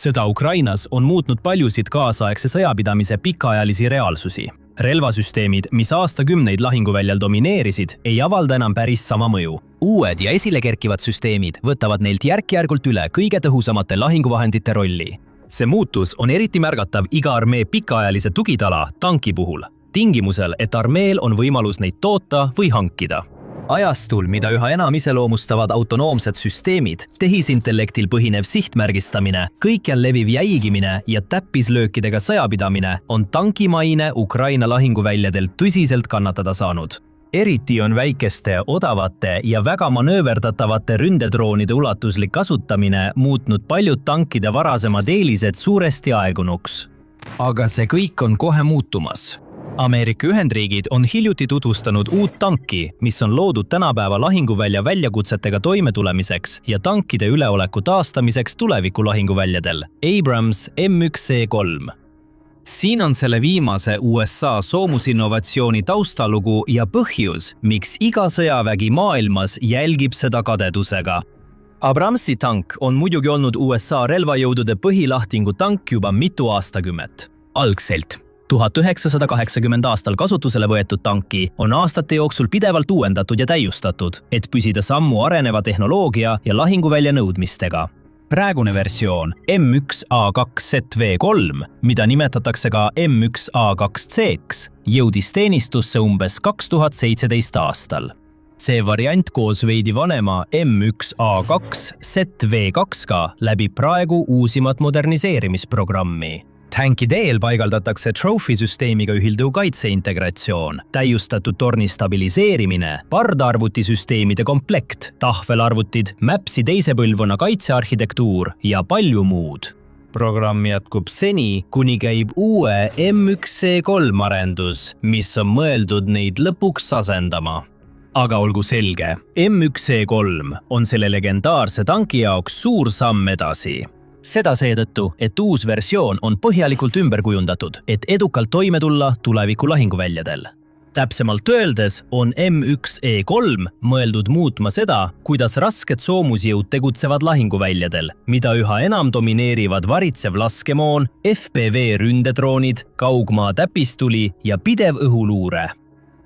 Sõda Ukrainas on muutnud paljusid kaasaegse sõjapidamise pikaajalisi reaalsusi. Relvasüsteemid, mis aastakümneid lahinguväljal domineerisid, ei avalda enam päris sama mõju. Uued ja esile kerkivad süsteemid võtavad neilt järk-järgult üle kõige tõhusamate lahinguvahendite rolli. See muutus on eriti märgatav iga armee pikaajalise tugitala tanki puhul, tingimusel, et armeel on võimalus neid toota või hankida. Ajastul, mida üha enam iseloomustavad autonoomsed süsteemid, tehisintellektil põhinev sihtmärgistamine, kõikjal leviv jäigimine ja täppislöökidega sõjapidamine on tankimaine Ukraina lahinguväljadel tõsiselt kannatada saanud. Eriti on väikeste, odavate ja väga manööverdatavate ründedroonide ulatuslik kasutamine muutnud paljud tankide varasemad eelised suuresti aegunuks. Aga see kõik on kohe muutumas. Ameerika Ühendriigid on hiljuti tutvustanud uut tanki, mis on loodud tänapäeva lahinguvälja väljakutsetega toimetulemiseks ja tankide üleoleku taastamiseks tuleviku lahinguväljadel – Abrams M1C3. Siin on selle viimase USA soomusinnovatsiooni taustalugu ja põhjus, miks iga sõjavägi maailmas jälgib seda kadedusega. Abramsi tank on muidugi olnud USA relvajõudude põhilahtingu tank juba mitu aastakümmet. Algselt 1980 aastal kasutusele võetud tanki on aastate jooksul pidevalt uuendatud ja täiustatud, et püsida sammu areneva tehnoloogia ja lahinguvälja nõudmistega. Praegune versioon M1A2ZV3, mida nimetatakse ka M1A2C-ks, jõudis teenistusse umbes 2017 aastal. See variant koos veidi vanema M1A2ZV2-ga läbib praegu uusimat moderniseerimisprogrammi. Tankide eel paigaldatakse Trophy-süsteemiga ühilduv kaitseintegratsioon, täiustatud torni stabiliseerimine, pardarvutisüsteemide komplekt, tahvelarvutid, Mapsi teise põlvkonna kaitsearhitektuur ja palju muud. Programm jätkub seni, kuni käib uue M1C3 arendus, mis on mõeldud neid lõpuks asendama. Aga olgu selge, M1C3 on selle legendaarse tanki jaoks suur samm edasi. Seda seetõttu, et uus versioon on põhjalikult ümber kujundatud, et edukalt toime tulla tuleviku lahinguväljadel. Täpsemalt öeldes on M1E3 mõeldud muutma seda, kuidas rasked soomusjõud tegutsevad lahinguväljadel, mida üha enam domineerivad varitsev laskemoon, FPV ründedroonid, kaugmaa täpistuli ja pidev õhuluure.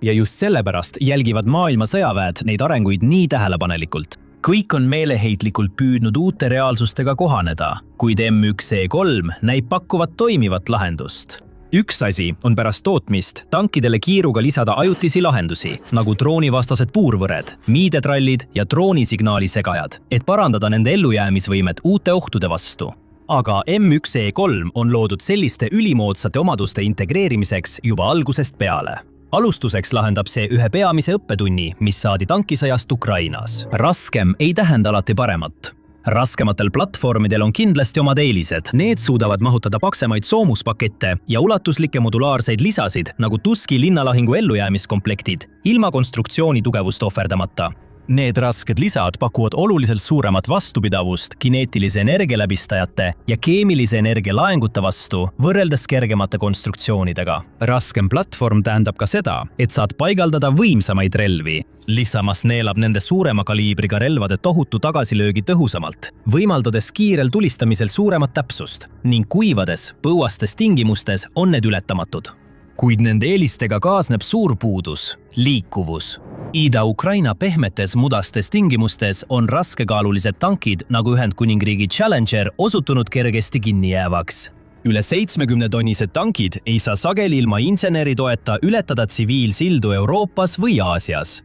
Ja just sellepärast jälgivad maailma sõjaväed neid arenguid nii tähelepanelikult. Kõik on meeleheitlikult püüdnud uute reaalsustega kohaneda, kuid M1C3 näib pakkuvat toimivat lahendust. Üks asi on pärast tootmist tankidele kiiruga lisada ajutisi lahendusi, nagu droonivastased puurvõred, miidetrallid ja droonisignaali segajad, et parandada nende ellujäämisvõimet uute ohtude vastu. Aga M1C3 on loodud selliste ülimoodsate omaduste integreerimiseks juba algusest peale. Alustuseks lahendab see ühe peamise õppetunni, mis saadi tankisõjast Ukrainas. Raskem ei tähenda alati paremat. Raskematel platvormidel on kindlasti omad eelised. Need suudavad mahutada paksemaid soomuspakette ja ulatuslikke modulaarseid lisasid, nagu Tuski linnalahingu ellujäämiskomplektid, ilma konstruktsiooni tugevust ohverdamata. Need rasked lisad pakuvad oluliselt suuremat vastupidavust kineetilise energialäbistajate ja keemilise energia laenguta vastu võrreldes kergemate konstruktsioonidega. Raskem platvorm tähendab ka seda, et saad paigaldada võimsamaid relvi. Lissamas neelab nende suurema kaliibriga relvade tohutu tagasilöögi tõhusamalt, võimaldades kiirel tulistamisel suuremat täpsust ning kuivades, põuastes tingimustes on need ületamatud. Kuid nende eelistega kaasneb suur puudus – liikuvus. Ida-Ukraina pehmetes mudastes tingimustes on raskekaalulised tankid nagu Ühendkuningriigi Challenger osutunud kergesti kinnijäävaks. Üle 70-tonnised tankid ei saa sageli ilma inseneri toeta ületada tsiviilsildu Euroopas või Aasias.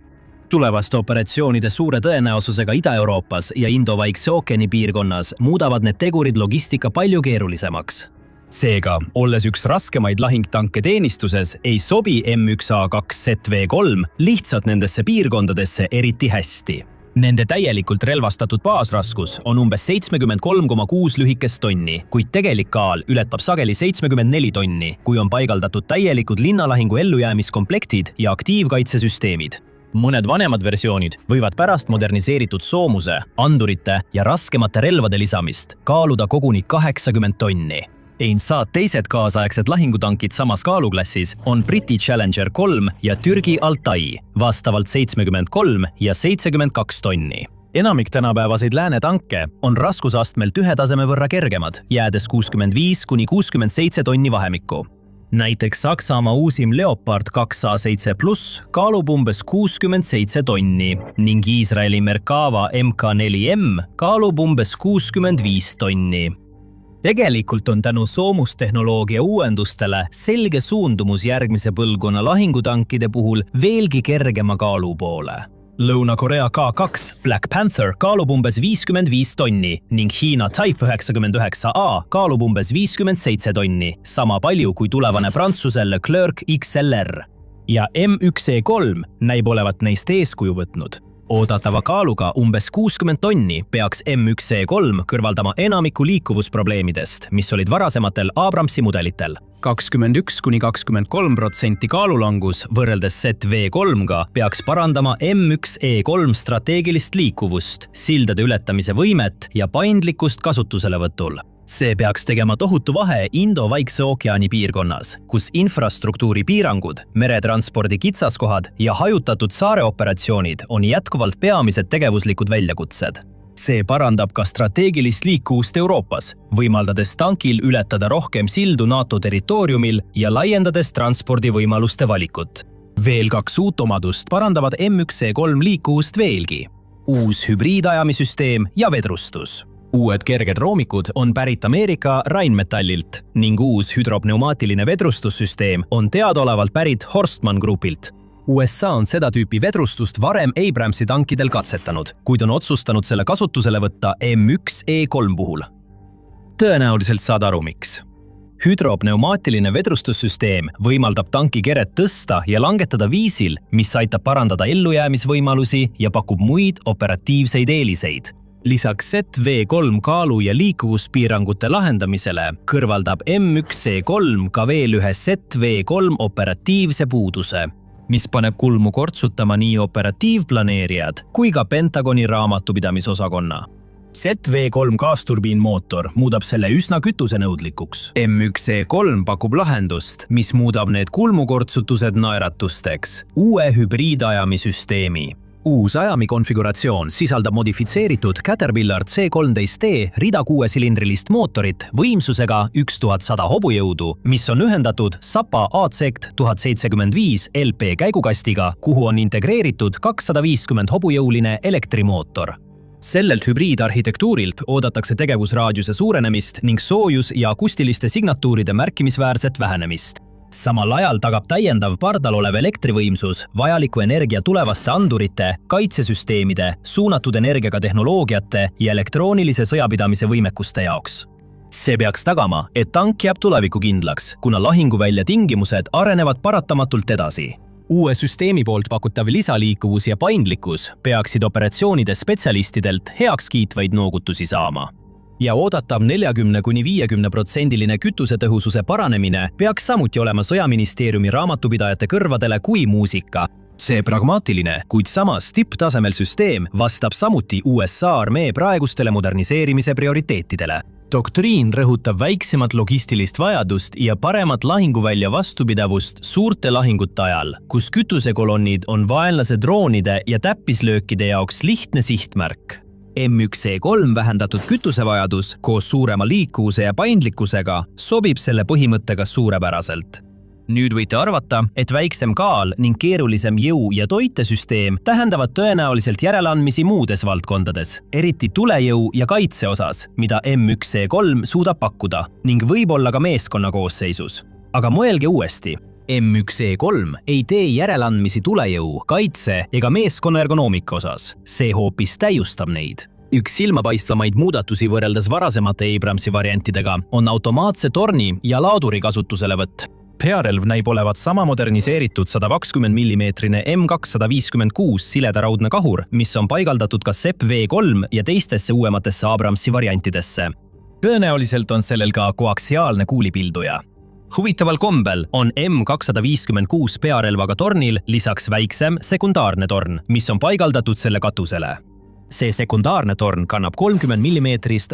Tulevaste operatsioonide suure tõenäosusega Ida-Euroopas ja Indo-Vaikse ookeani piirkonnas muudavad need tegurid logistika palju keerulisemaks. Seega, olles üks raskemaid lahingtanke teenistuses, ei sobi M1A2ZV3 lihtsalt nendesse piirkondadesse eriti hästi. Nende täielikult relvastatud baasraskus on umbes 73,6 lühikest tonni, kuid tegelik kaal ületab sageli 74 tonni, kui on paigaldatud täielikud linnalahingu ellujäämiskomplektid ja aktiivkaitsesüsteemid. Mõned vanemad versioonid võivad pärast moderniseeritud soomuse, andurite ja raskemate relvade lisamist kaaluda koguni 80 tonni. Saad teised kaasaegsed lahingutankid samas kaaluklassis on Briti Challenger 3 ja Türgi Altai, vastavalt 73 ja 72 tonni. enamik tänapäevaseid lääne tanke on raskusastmelt ühe taseme võrra kergemad, jäädes 65–67 tonni vahemikku. Näiteks Saksamaa uusim Leopard 2A7+ kaalub umbes 67 tonni ning Iisraeli Merkava MK4M kaalub umbes 65 tonni. Tegelikult on tänu soomustehnoloogia uuendustele selge suundumus järgmise põlvkonna lahingutankide puhul veelgi kergema kaalu poole. Lõuna-Korea K2 Black Panther kaalub umbes 55 tonni ning Hiina Type 99A kaalub umbes 57 tonni, sama palju kui tulevane Prantsuse Leclerc XLR. Ja M1E3 näib olevat neist eeskuju võtnud. Oodatava kaaluga umbes 60 tonni peaks M1E3 kõrvaldama enamiku liikuvusprobleemidest, mis olid varasematel Abramsi mudelitel. 21–23% kaalulangus võrreldes ZV3-ga peaks parandama M1E3 strateegilist liikuvust, sildade ületamise võimet ja paindlikkust kasutuselevõtul. See peaks tegema tohutu vahe Indo-Vaikse ookeani piirkonnas, kus infrastruktuuri piirangud, meretranspordi kitsaskohad ja hajutatud saareoperatsioonid on jätkuvalt peamised tegevuslikud väljakutsed. See parandab ka strateegilist liikuvust Euroopas, võimaldades tankil ületada rohkem sildu NATO territooriumil ja laiendades transpordivõimaluste valikut. Veel 2 uut omadust parandavad M1E3 liikuvust veelgi. Uus hübriidajamisüsteem ja vedrustus. Uued kerged roomikud on pärit Ameerika Rheinmetallilt ning uus hüdropneumaatiline vedrustussüsteem on teadaolevalt pärit Horstmann Groupilt. USA on seda tüüpi vedrustust varem Abramsi tankidel katsetanud, kuid on otsustanud selle kasutusele võtta M1E3 puhul. Tõenäoliselt saad aru, miks. Hüdropneumaatiline vedrustussüsteem võimaldab tanki keret tõsta ja langetada viisil, mis aitab parandada ellujäämisvõimalusi ja pakub muid operatiivseid eeliseid. Lisaks ZV3 kaalu- ja liikuvuspiirangute lahendamisele kõrvaldab M1E3 ka veel ühe ZV3 operatiivse puuduse, mis paneb kulmu kortsutama nii operatiivplaneerijad kui ka Pentagoni raamatupidamisosakonna. ZV3 gaasturbiinmootor muudab selle üsna kütusenõudlikuks. M1E3 pakub lahendust, mis muudab need kulmukortsutused naeratusteks, uue hübriidajamisüsteemi. Uus ajami konfiguratsioon sisaldab modifitseeritud Caterpillar C13T rida 6-silindrilist mootorit võimsusega 1100 hobujõudu, mis on ühendatud Sapa AZECT 1075 LP käigukastiga, kuhu on integreeritud 250 hobujõuline elektrimootor. Sellelt hübriidarhitektuurilt oodatakse tegevusraadiuse suurenemist ning soojus- ja akustiliste signatuuride märkimisväärset vähenemist. Samal ajal tagab täiendav pardal olev elektrivõimsus vajaliku energia tulevaste andurite, kaitsesüsteemide, suunatud energiaga tehnoloogiate ja elektroonilise sõjapidamise võimekuste jaoks. See peaks tagama, et tank jääb tulevikukindlaks, kuna lahinguvälja tingimused arenevad paratamatult edasi. Uue süsteemi poolt pakutav lisaliikuvus ja paindlikkus peaksid operatsioonide spetsialistidelt heakskiitvaid noogutusi saama. Ja oodatav 40–50% kütusetõhususe paranemine peaks samuti olema sõjaministeeriumi raamatupidajate kõrvadele kui muusika. See pragmaatiline, kuid samas tipptasemel süsteem vastab samuti USA armee praegustele moderniseerimise prioriteetidele. Doktriin rõhutab väiksemat logistilist vajadust ja paremat lahinguvälja vastupidavust suurte lahingute ajal, kus kütusekolonnid on vaenlase droonide ja täppislöökide jaoks lihtne sihtmärk. M1E3 vähendatud kütusevajadus koos suurema liikuvuse ja paindlikkusega sobib selle põhimõttega suurepäraselt. Nüüd võite arvata, et väiksem kaal ning keerulisem jõu- ja toitesüsteem tähendavad tõenäoliselt järeleandmisi muudes valdkondades, eriti tulejõu ja kaitse osas, mida M1E3 suudab pakkuda ning võib-olla ka meeskonna koosseisus. Aga mõelge uuesti. M1E3 ei tee järeleandmisi tulejõu, kaitse ega meeskonna ergonoomika osas. See hoopis täiustab neid. Üks silmapaistvamaid muudatusi võrreldes varasemate Abramsi variantidega on automaatse torni ja laaduri kasutuselevõtt. Pearelv näib olevat sama moderniseeritud 120 mm M256 siledaraudne kahur, mis on paigaldatud ka ZV3 ja teistesse uuematesse Abramsi variantidesse. Tõenäoliselt on sellel ka koaksiaalne kuulipilduja. Huvitaval kombel on M256 pearelvaga tornil lisaks väiksem sekundaarne torn, mis on paigaldatud selle katusele. See sekundaarne torn kannab 30 mm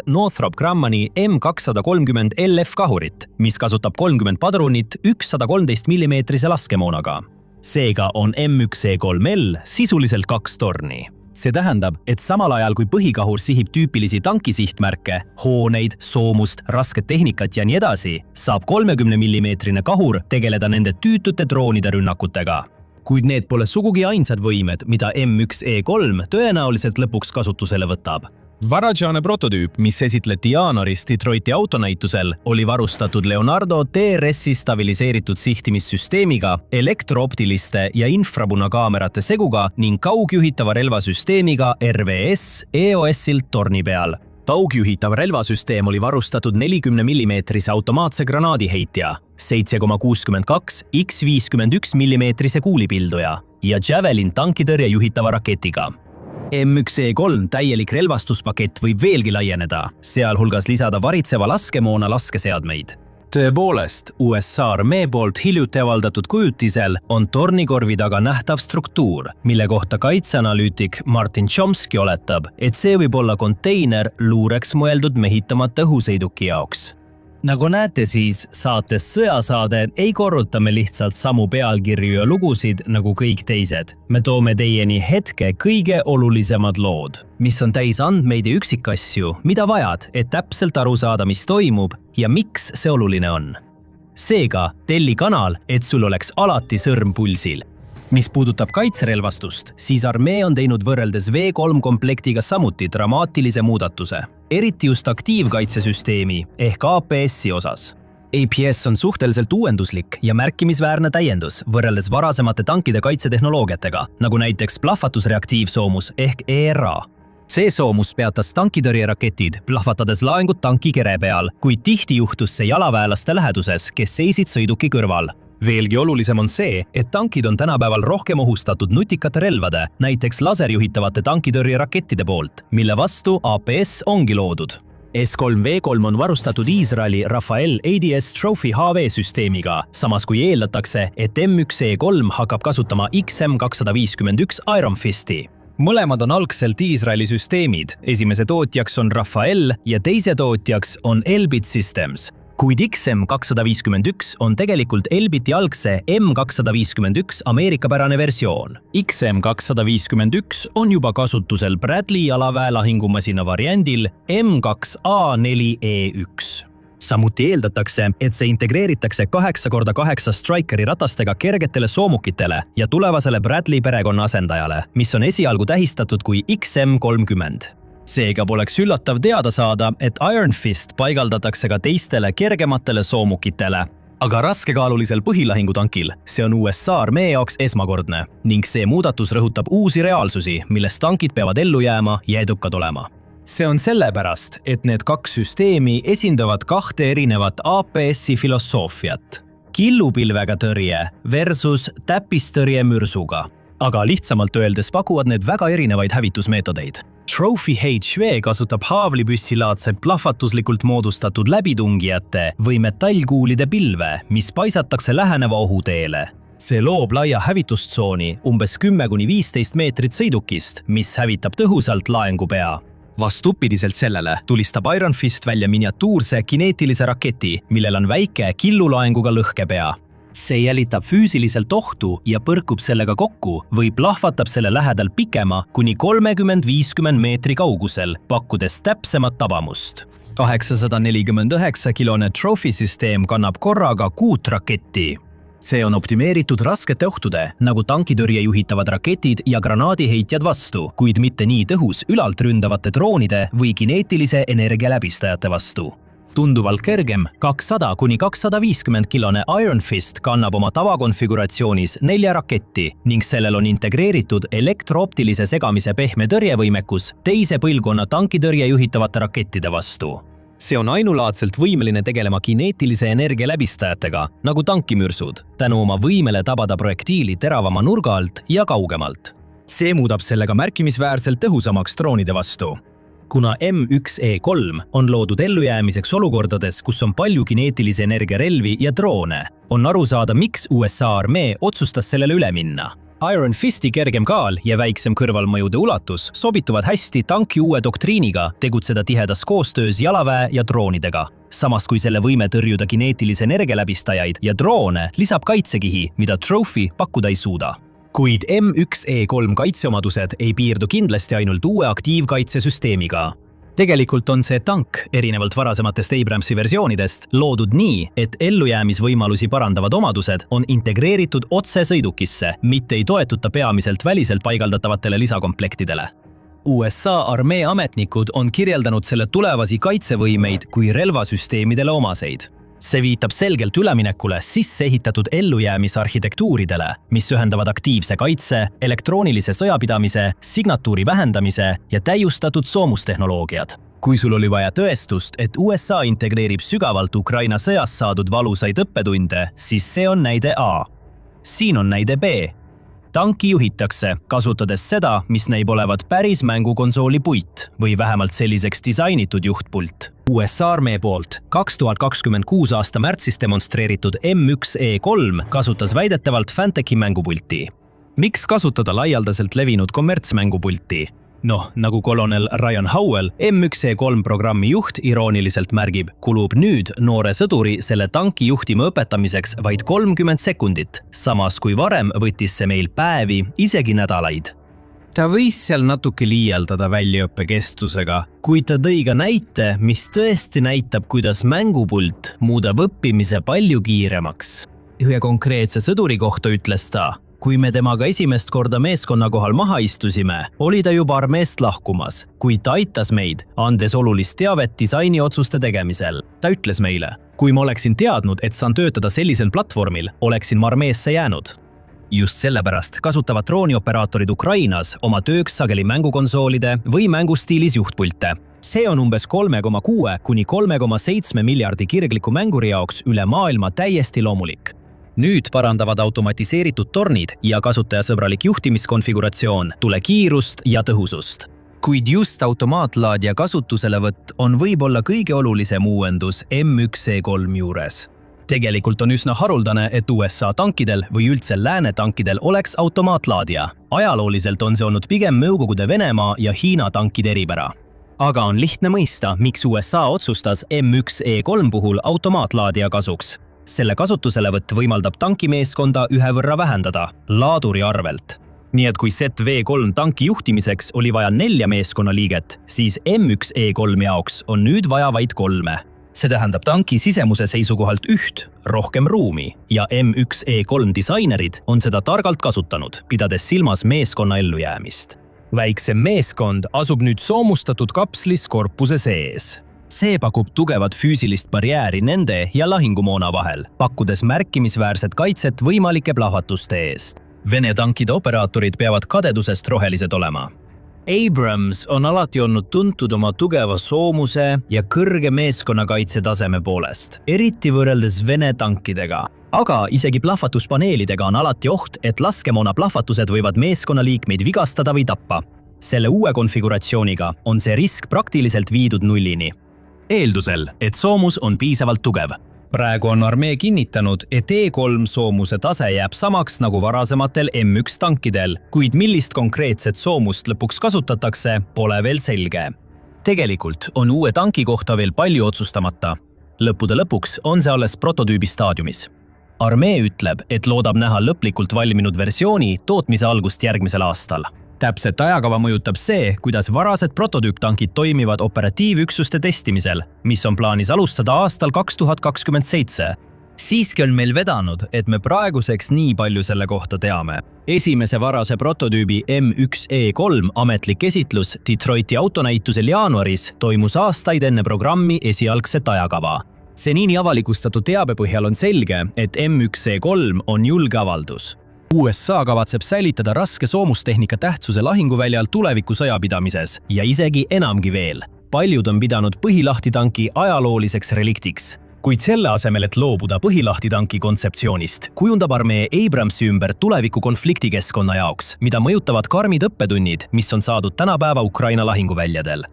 Northrop Grummani M230 LF kahurit, mis kasutab 30 padrunit 113 mm laskemoonaga. Seega on M1E3L sisuliselt 2 torni. see tähendab, et samal ajal kui põhikahur sihib tüüpilisi tankisihtmärke, hooneid, soomust, rasket tehnikat ja nii edasi, saab 30 mm kahur tegeleda nende tüütute droonide rünnakutega. Kuid need pole sugugi ainsad võimed, mida M1E3 tõenäoliselt lõpuks kasutusele võtab. Varajane prototüüp, mis esitleti jaanuaris Detroiti autonäitusel, oli varustatud Leonardo TRS-i stabiliseeritud sihtimissüsteemiga, elektrooptiliste ja infrapunakaamerate seguga ning kaugjuhitava relvasüsteemiga RVS EOS-ilt torni peal. Kaugjuhitav relvasüsteem oli varustatud 40 mm automaatse granaadiheitja, 7,62 x 51 mm kuulipilduja ja Javelin tankitõrje juhitava raketiga. M1E3 täielik relvastuspakett võib veelgi laieneda, sealhulgas lisada varitseva laskemoona laskeseadmeid. Tõepoolest, USA armee poolt hiljuti avaldatud kujutisel on tornikorvi taga nähtav struktuur, mille kohta kaitseanalüütik Martin Chomsky oletab, et see võib olla konteiner luureks mõeldud mehitamata õhusõiduki jaoks. Nagu näete, siis saates Sõjasaade ei korruta me lihtsalt samu pealkirju ja lugusid nagu kõik teised. Me toome teieni hetke kõige olulisemad lood, mis on täis andmeid ja üksikasju, mida vajad, et täpselt aru saada, mis toimub ja miks see oluline on. Seega, telli kanal, et sul oleks alati sõrm pulsil. Mis puudutab kaitserelvastust, siis armee on teinud võrreldes V3 komplektiga samuti dramaatilise muudatuse, eriti just aktiivkaitsesüsteemi ehk APS-i osas. APS on suhteliselt uuenduslik ja märkimisväärne täiendus võrreldes varasemate tankide kaitsetehnoloogiatega, nagu näiteks plahvatusreaktiivsoomus ehk ERA. See soomus peatas tankitõrjeraketid, plahvatades laengut tanki kere peal, kuid tihti juhtus see jalaväelaste läheduses, kes seisid sõiduki kõrval. Veelgi olulisem on see, et tankid on tänapäeval rohkem ohustatud nutikate relvade, näiteks laserjuhitavate tankitõrjerakettide poolt, mille vastu APS ongi loodud. S3V3 on varustatud Iisraeli Rafael ADS Trophy HV-süsteemiga, samas kui eeldatakse, et M1E3 hakkab kasutama XM251 Iron Fisti. Mõlemad on algselt Iisraeli süsteemid, esimese tootjaks on Rafael ja teise tootjaks on Elbit Systems. Kuid XM251 on tegelikult Elbiti algse M251 ameerikapärane versioon. XM251 on juba kasutusel Bradley jalaväe lahingumasina variandil M2A4E1. Samuti eeldatakse, et see integreeritakse 8x8 Strikeri ratastega kergetele soomukitele ja tulevasele Bradley perekonna asendajale, mis on esialgu tähistatud kui XM30. Seega poleks üllatav teada saada, et Iron Fist paigaldatakse ka teistele kergematele soomukitele. Aga raskekaalulisel põhilahingutankil see on USA armee jaoks esmakordne ning see muudatus rõhutab uusi reaalsusi, milles tankid peavad ellu jääma ja edukad olema. See on sellepärast, et need kaks süsteemi esindavad kahte erinevat APS-i filosoofiat. Killupilvega tõrje versus täppistõrje mürsuga. Aga lihtsamalt öeldes pakuvad need väga erinevaid hävitusmeetodeid. Trophy HV kasutab haavlipüssilaadse plahvatuslikult moodustatud läbitungijate või metallkuulide pilve, mis paisatakse läheneva ohuteele. See loob laia hävitustsooni umbes 10–15 meetrit sõidukist, mis hävitab tõhusalt laengupea. Vastupidiselt sellele tulistab Iron Fist välja miniatuurse kineetilise raketi, millel on väike killulaenguga lõhkepea. See jälitab füüsiliselt ohtu ja põrkub sellega kokku või plahvatab selle lähedal pikema kuni 30–50 meetri kaugusel, pakkudes täpsemat tabamust. 849-kilone Trophy-süsteem kannab korraga 6 raketti. See on optimeeritud raskete ohtude, nagu tankitõrje juhitavad raketid ja granaadiheitjad vastu, kuid mitte nii tõhus ülalt ründavate droonide või kineetilise energia läbistajate vastu. Tunduvalt kergem 200–250 kilone Iron Fist kannab oma tavakonfiguratsioonis 4 raketti ning sellel on integreeritud elektrooptilise segamise pehme tõrjevõimekus teise põlvkonna tankitõrje juhitavate rakettide vastu. See on ainulaadselt võimeline tegelema kineetilise energia läbistajatega, nagu tankimürsud, tänu oma võimele tabada projektiili teravama nurga alt ja kaugemalt. See muudab sellega märkimisväärselt tõhusamaks droonide vastu. Kuna M1E3 on loodud ellujäämiseks olukordades, kus on palju kineetilise energia relvi ja droone, on aru saada, miks USA armee otsustas sellele üle minna. Iron Fisti kergem kaal ja väiksem kõrvalmõjude ulatus sobituvad hästi tanki uue doktriiniga tegutseda tihedas koostöös jalaväe ja droonidega. Samas kui selle võime tõrjuda kineetilise energia läbistajaid ja droone lisab kaitsekihi, mida Trophy pakkuda ei suuda. Kuid M1E3 kaitseomadused ei piirdu kindlasti ainult uue aktiivkaitsesüsteemiga. Tegelikult on see tank, erinevalt varasematest Abramsi versioonidest, loodud nii, et ellujäämisvõimalusi parandavad omadused on integreeritud otse sõidukisse, mitte ei toetuta peamiselt väliselt paigaldatavatele lisakomplektidele. USA armee ametnikud on kirjeldanud selle tulevasi kaitsevõimeid kui relvasüsteemidele omaseid. See viitab selgelt üleminekule sisse ehitatud ellujäämisarhitektuuridele, mis ühendavad aktiivse kaitse, elektroonilise sõjapidamise, signatuuri vähendamise ja täiustatud soomustehnoloogiad. Kui sul oli vaja tõestust, et USA integreerib sügavalt Ukraina sõjast saadud valusaid õppetunde, siis see on näide A. Siin on näide B. Tanki juhitakse, kasutades seda, mis näib olevat päris mängukonsooli puit või vähemalt selliseks disainitud juhtpult. USA armee poolt 2026 aasta märtsis demonstreeritud M1E3 kasutas väidetavalt Fantechi mängupulti. Miks kasutada laialdaselt levinud kommertsmängupulti? Nagu kolonel Ryan Howell, M1E3 programmi juht irooniliselt märgib, kulub nüüd noore sõduri selle tanki juhtima õpetamiseks vaid 30 sekundit, samas kui varem võttis see meil päevi, isegi nädalaid. Ta võis seal natuke liialdada väljaõppe kestusega, kuid ta tõi ka näite, mis tõesti näitab, kuidas mängupult muudab õppimise palju kiiremaks. Ühe konkreetse sõduri kohta ütles ta, kui me temaga esimest korda meeskonna kohal maha istusime, oli ta juba armeest lahkumas, kuid ta aitas meid, andes olulist teavet disainiotsuste tegemisel. Ta ütles meile, kui ma oleksin teadnud, et saan töötada sellisel platvormil, oleksin ma armeesse jäänud. Just sellepärast kasutavad droonioperaatorid Ukrainas oma tööks sageli mängukonsoolide või mängustiilis juhtpulte. See on umbes 3,6 kuni 3,7 miljardi kirgliku mänguri jaoks üle maailma täiesti loomulik. Nüüd parandavad automatiseeritud tornid ja kasutajasõbralik juhtimiskonfiguratsioon tule kiirust ja tõhusust. Kuid just automaatlaadija kasutuselevõtt on võib-olla kõige olulisem uuendus M1E3 juures. Tegelikult on üsna haruldane, et USA tankidel või üldse lääne tankidel oleks automaatlaadija. Ajalooliselt on see olnud pigem Nõukogude Venemaa ja Hiina tankide eripära. Aga on lihtne mõista, miks USA otsustas M1E3 puhul automaatlaadija kasuks. Selle kasutuselevõtt võimaldab tankimeeskonda ühe võrra vähendada, laaduri arvelt. Nii et kui ZV3 tanki juhtimiseks oli vaja 4 meeskonnaliiget, siis M1E3 jaoks on nüüd vaja vaid 3. See tähendab tanki sisemuse seisukohalt rohkem ruumi ja M1E3 disainerid on seda targalt kasutanud, pidades silmas meeskonna ellujäämist. Väiksem meeskond asub nüüd soomustatud kapslis korpuse sees. See pakub tugevat füüsilist barjääri nende ja lahingumoona vahel, pakkudes märkimisväärset kaitset võimalike plahvatuste eest. Vene tankide operaatorid peavad kadedusest rohelised olema. Abrams on alati olnud tuntud oma tugeva soomuse ja kõrge meeskonnakaitse taseme poolest, eriti võrreldes Vene tankidega. Aga isegi plahvatuspaneelidega on alati oht, et laskemoona plahvatused võivad meeskonnaliikmeid vigastada või tappa. Selle uue konfiguratsiooniga on see risk praktiliselt viidud nullini. Eeldusel, et soomus on piisavalt tugev. Praegu on armee kinnitanud, et E3 soomuse tase jääb samaks nagu varasematel M1 tankidel, kuid millist konkreetset soomust lõpuks kasutatakse, pole veel selge. Tegelikult on uue tanki kohta veel palju otsustamata. Lõppude lõpuks on see alles prototüübi staadiumis. Armee ütleb, et loodab näha lõplikult valminud versiooni tootmise algust järgmisel aastal. Täpset ajakava mõjutab see, kuidas varased prototüüptankid toimivad operatiivüksuste testimisel, mis on plaanis alustada aastal 2027. Siiski on meil vedanud, et me praeguseks nii palju selle kohta teame. Esimese varase prototüübi M1E3 ametlik esitlus Detroiti autonäitusel jaanuaris toimus aastaid enne programmi esialgset ajakava. Senini avalikustatud teabe põhjal on selge, et M1E3 on julge avaldus. USA kavatseb säilitada raske soomustehnika tähtsuse lahinguväljal tuleviku sõjapidamises ja isegi enamgi veel. Paljud on pidanud põhilahtitanki ajalooliseks reliktiks. Kuid selle asemel, et loobuda põhilahtitanki kontseptsioonist, kujundab armee Abramsi ümber tuleviku konfliktikeskkonna jaoks, mida mõjutavad karmid õppetunnid, mis on saadud tänapäeva Ukraina lahinguväljadel.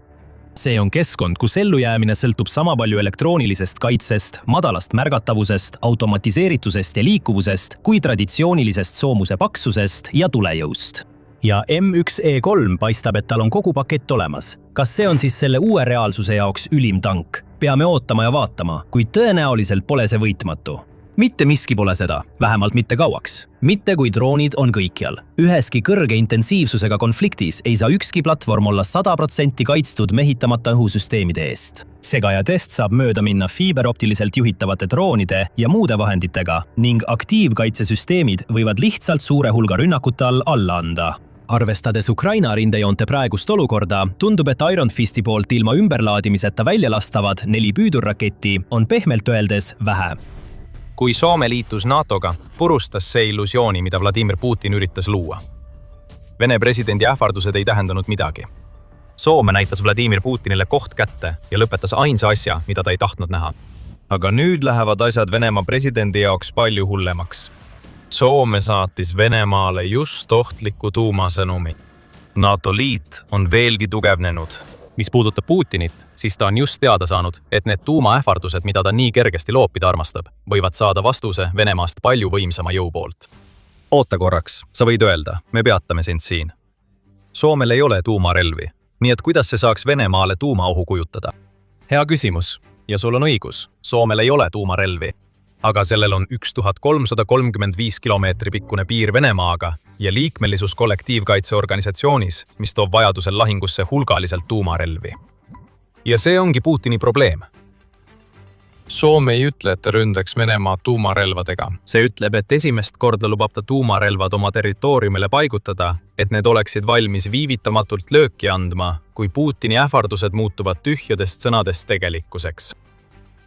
See on keskkond, kus ellujäämine sõltub sama palju elektroonilisest kaitsest, madalast märgatavusest, automatiseeritusest ja liikuvusest kui traditsioonilisest soomuse paksusest ja tulejõust. Ja M1E3 paistab, et tal on kogu pakett olemas. Kas see on siis selle uue reaalsuse jaoks ülim tank? Peame ootama ja vaatama, kuid tõenäoliselt pole see võitmatu. mitte miski pole seda, vähemalt mitte kauaks. Mitte kui droonid on kõikjal. Üheski kõrge intensiivsusega konfliktis ei saa ükski platvorm olla 100% kaitstud mehitamata õhusüsteemide eest. Segajatest saab mööda minna fiiberoptiliselt juhitavate droonide ja muude vahenditega ning aktiivkaitsesüsteemid võivad lihtsalt suure hulga rünnakute all alla anda. Arvestades Ukraina rindejoonte praegust olukorda, tundub, et Iron Fisti poolt ilma ümberlaadimiseta välja lastavad 4 püüdurraketti on pehmelt öeldes vähe. Kui Soome liitus NATOga, purustas see illusiooni, mida Vladimir Putin üritas luua. Vene presidendi ähvardused ei tähendanud midagi. Soome näitas Vladimir Putinile koht kätte ja lõpetas ainsa asja, mida ta ei tahtnud näha. Aga nüüd lähevad asjad Venemaa presidendi jaoks palju hullemaks. Soome saatis Venemaale just ohtliku tuumasõnumi. NATO liit on veelgi tugevnenud. Mis puudutab Putinit, siis ta on just teada saanud, et need tuumaähvardused, mida ta nii kergesti loopida armastab, võivad saada vastuse Venemaast palju võimsama jõu poolt. Oota korraks, sa võid öelda, me peatame sind siin. Soomel ei ole tuumarelvi, nii et kuidas see saaks Venemaale tuumaohu kujutada? Hea küsimus, ja sul on õigus, Soomel ei ole tuumarelvi. Aga sellel on 1335 kilomeetri pikkune piir Venemaaga ja liikmelisus kollektiivkaitseorganisatsioonis, mis toob vajadusel lahingusse hulgaliselt tuumarelvi. Ja see ongi Putini probleem. Soome ei ütle, et ta ründaks Venemaa tuumarelvadega. See ütleb, et esimest korda lubab ta tuumarelvad oma territooriumile paigutada, et need oleksid valmis viivitamatult lööki andma, kui Putini ähvardused muutuvad tühjadest sõnadest tegelikkuseks.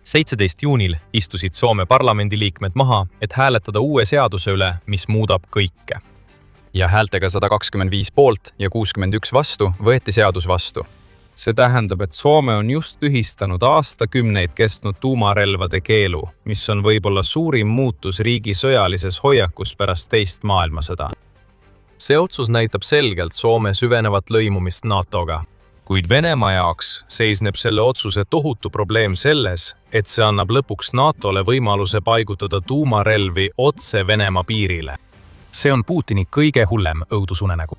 17. juunil istusid Soome parlamendiliikmed maha, et hääletada uue seaduse üle, mis muudab kõike. Ja häältega 125 poolt ja 61 vastu võeti seadus vastu. See tähendab, et Soome on just tühistanud aastakümneid kestnud tuumarelvade keelu, mis on võib-olla suurim muutus riigi sõjalises hoiakus pärast teist maailmasõda. See otsus näitab selgelt Soome süvenevat lõimumist NATOga. Kuid Venemaa jaoks seisneb selle otsuse tohutu probleem selles, et see annab lõpuks NATOle võimaluse paigutada tuumarelvi otse Venemaa piirile. See on Putini kõige hullem õudusunenägu.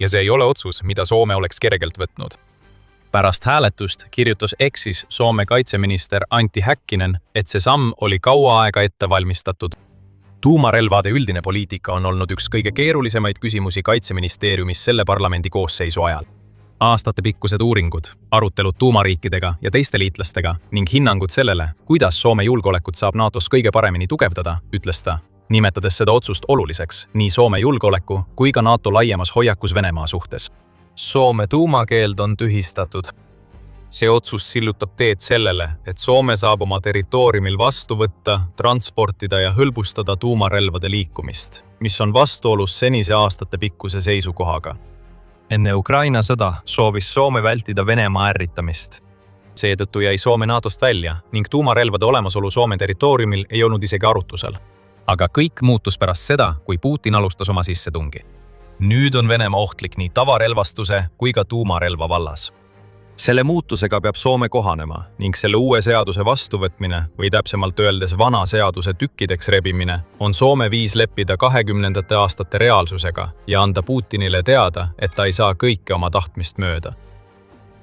Ja see ei ole otsus, mida Soome oleks kergelt võtnud. Pärast hääletust kirjutas Xis Soome kaitseminister Antti Häkkinen, et see samm oli kaua aega ette valmistatud. Tuumarelvade üldine poliitika on olnud üks kõige keerulisemaid küsimusi kaitseministeeriumis selle parlamendi koosseisu ajal. Aastatepikkused uuringud, arutelud tuumariikidega ja teiste liitlastega ning hinnangud sellele, kuidas Soome julgeolekut saab NATOs kõige paremini tugevdada, ütles ta, nimetades seda otsust oluliseks nii Soome julgeoleku kui ka NATO laiemas hoiakus Venemaa suhtes. Soome tuumakeeld on tühistatud. See otsus sillutab teed sellele, et Soome saab oma territooriumil vastu võtta, transportida ja hõlbustada tuumarelvade liikumist, mis on vastuolus senise aastatepikkuse seisukohaga. Enne Ukraina sõda soovis Soome vältida Venemaa ärritamist. Seetõttu jäi Soome NATOst välja ning tuumarelvade olemasolu Soome territooriumil ei olnud isegi arutusel. Aga kõik muutus pärast seda, kui Putin alustas oma sissetungi. Nüüd on Venemaa ohtlik nii tavarelvastuse kui ka tuumarelva vallas. Selle muutusega peab Soome kohanema ning selle uue seaduse vastuvõtmine või täpsemalt öeldes vana seaduse tükkideks rebimine on Soome viis leppida 20. aastate reaalsusega ja anda Putinile teada, et ta ei saa kõike oma tahtmist mööda.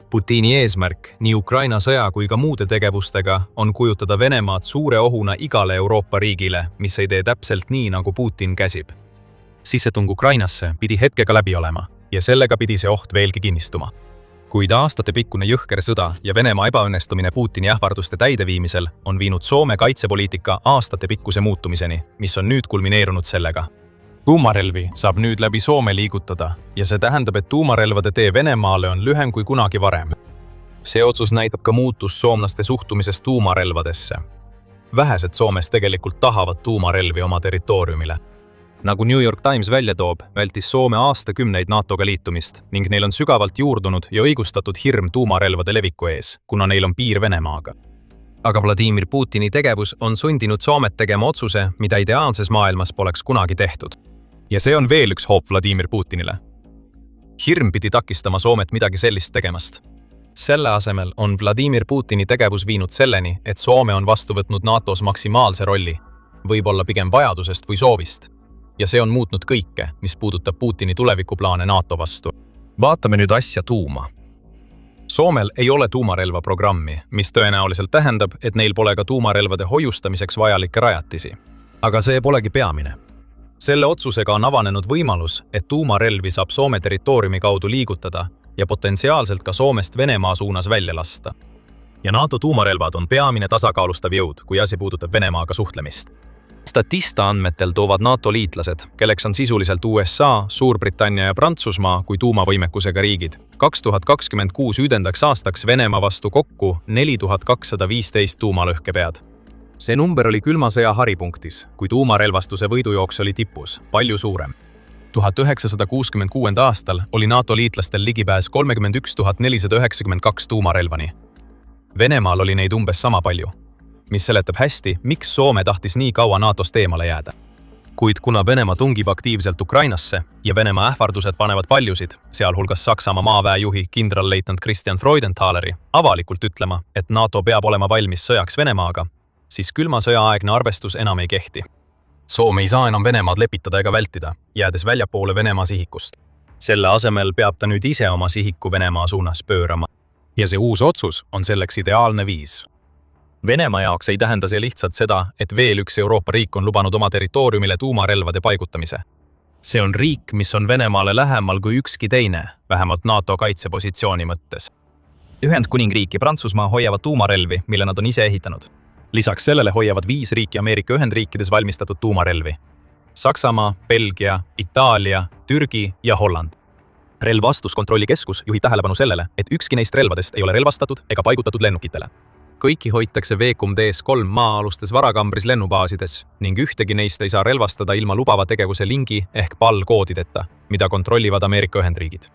Putini eesmärk nii Ukraina sõja kui ka muude tegevustega on kujutada Venemaad suure ohuna igale Euroopa riigile, mis ei tee täpselt nii, nagu Putin käsib. Sissetung Ukrainasse pidi hetkega läbi olema ja sellega pidi see oht veelgi kinnistuma. Kuid aastatepikkune jõhker sõda ja Venemaa ebaõnnestumine Putini ähvarduste täideviimisel on viinud Soome kaitsepoliitika aastatepikkuse muutumiseni, mis on nüüd kulmineerunud sellega. Tuumarelvi saab nüüd läbi Soome liigutada ja see tähendab, et tuumarelvade tee Venemaale on lühem kui kunagi varem. See otsus näitab ka muutus soomlaste suhtumisest tuumarelvadesse. Vähesed Soomes tegelikult tahavad tuumarelvi oma territooriumile. Nagu New York Times välja toob, vältis Soome aastakümneid NATOga liitumist ning neil on sügavalt juurdunud ja õigustatud hirm tuumarelvade leviku ees, kuna neil on piir Venemaaga. Aga Vladimir Putini tegevus on sundinud Soomet tegema otsuse, mida ideaalses maailmas poleks kunagi tehtud. Ja see on veel üks hoop Vladimir Putinile. Hirm pidi takistama Soomet midagi sellist tegemast. Selle asemel on Vladimir Putini tegevus viinud selleni, et Soome on vastu võtnud NATOs maksimaalse rolli, võib-olla pigem vajadusest või soovist. Ja see on muutnud kõike, mis puudutab Putini tulevikuplaane NATO vastu. Vaatame nüüd asja tuuma. Soomel ei ole tuumarelvaprogrammi, mis tõenäoliselt tähendab, et neil pole ka tuumarelvade hoiustamiseks vajalikke rajatisi. Aga see polegi peamine. Selle otsusega on avanenud võimalus, et tuumarelvi saab Soome territooriumi kaudu liigutada ja potentsiaalselt ka Soomest Venemaa suunas välja lasta. Ja NATO tuumarelvad on peamine tasakaalustav jõud, kui asi puudutab Venemaaga suhtlemist. Statista andmetel toovad NATO liitlased, kelleks on sisuliselt USA, Suurbritannia ja Prantsusmaa kui tuumavõimekusega riigid, 2026 üdendaks aastaks Venemaa vastu kokku 4215 tuumalõhkepead. See number oli külma sõja haripunktis, kui tuumarelvastuse võidujooks oli tipus, palju suurem. 1966. aastal oli NATO liitlastel ligipääs 31 492 tuumarelvani. Venemaal oli neid umbes sama palju, mis seletab hästi, miks Soome tahtis nii kaua NATOst eemale jääda. Kuid kuna Venemaa tungib aktiivselt Ukrainasse ja Venemaa ähvardused panevad paljusid, sealhulgas Saksamaa maaväejuhi kindralleitnant Christian Freudenthaleri, avalikult ütlema, et NATO peab olema valmis sõjaks Venemaaga, siis külma sõjaaegne arvestus enam ei kehti. Soome ei saa enam Venemaad lepitada ega vältida, jäädes väljapoole Venemaa sihikust. Selle asemel peab ta nüüd ise oma sihiku Venemaa suunas pöörama. Ja see uus otsus on selleks ideaalne viis. Venemaa jaoks ei tähenda see lihtsalt seda, et veel üks Euroopa riik on lubanud oma territooriumile tuumarelvade paigutamise. See on riik, mis on Venemaale lähemal kui ükski teine, vähemalt NATO kaitsepositsiooni mõttes. Ühendkuningriik ja Prantsusmaa hoiavad tuumarelvi, mille nad on ise ehitanud. Lisaks sellele hoiavad 5 riiki Ameerika Ühendriikides valmistatud tuumarelvi. Saksamaa, Belgia, Itaalia, Türgi ja Holland. Relvastuskontrollikeskus juhib tähelepanu sellele, et ükski neist relvadest ei ole relvastatud ega paigutatud lennukitele. Kõiki hoitakse VQM DS3 maa-alustes varakambris lennubaasides ning ühtegi neist ei saa relvastada ilma lubava tegevuse lingi ehk PAL-koodideta, mida kontrollivad Ameerika Ühendriigid.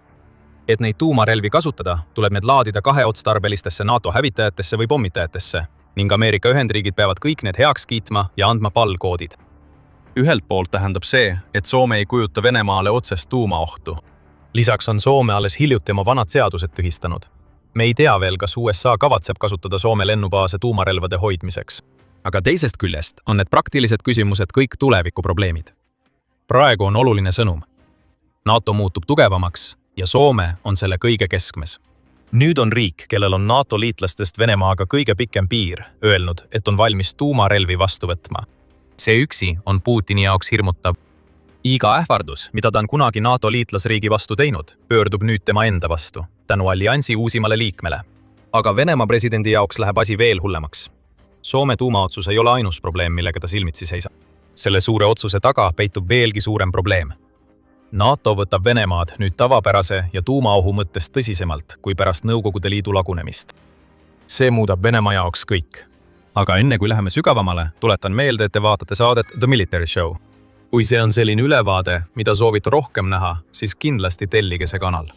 Et neid tuumarelvi kasutada, tuleb need laadida kaheotstarbelistesse NATO hävitajatesse või pommitajatesse ning Ameerika Ühendriigid peavad kõik need heaks kiitma ja andma PAL-koodid. Ühelt poolt tähendab see, et Soome ei kujuta Venemaale otsest tuumaohtu. Lisaks on Soome alles hiljuti oma vanad seadused tühistanud. Me ei tea veel, kas USA kavatseb kasutada Soome lennubaase tuumarelvade hoidmiseks. Aga teisest küljest on need praktilised küsimused kõik tulevikuprobleemid. Praegu on oluline sõnum. NATO muutub tugevamaks ja Soome on selle kõige keskmes. Nüüd on riik, kellel on NATO liitlastest Venemaaga kõige pikem piir, öelnud, et on valmis tuumarelvi vastu võtma. See üksi on Putini jaoks hirmutav. Iga ähvardus, mida ta on kunagi NATO liitlasriigi vastu teinud, pöördub nüüd tema enda vastu, tänu alliansi uusimale liikmele. Aga Venemaa presidendi jaoks läheb asi veel hullemaks. Soome tuumaotsus ei ole ainus probleem, millega ta silmitsi seisab. Selle suure otsuse taga peitub veelgi suurem probleem. NATO võtab Venemaad nüüd tavapärase ja tuumaohu mõttes tõsisemalt kui pärast Nõukogude Liidu lagunemist. See muudab Venemaa jaoks kõik. Aga enne kui läheme sügavamale, tuletan meelde, et te vaatate saadet The Military Show. Kui see on selline ülevaade, mida soovite rohkem näha, siis kindlasti tellige see kanal.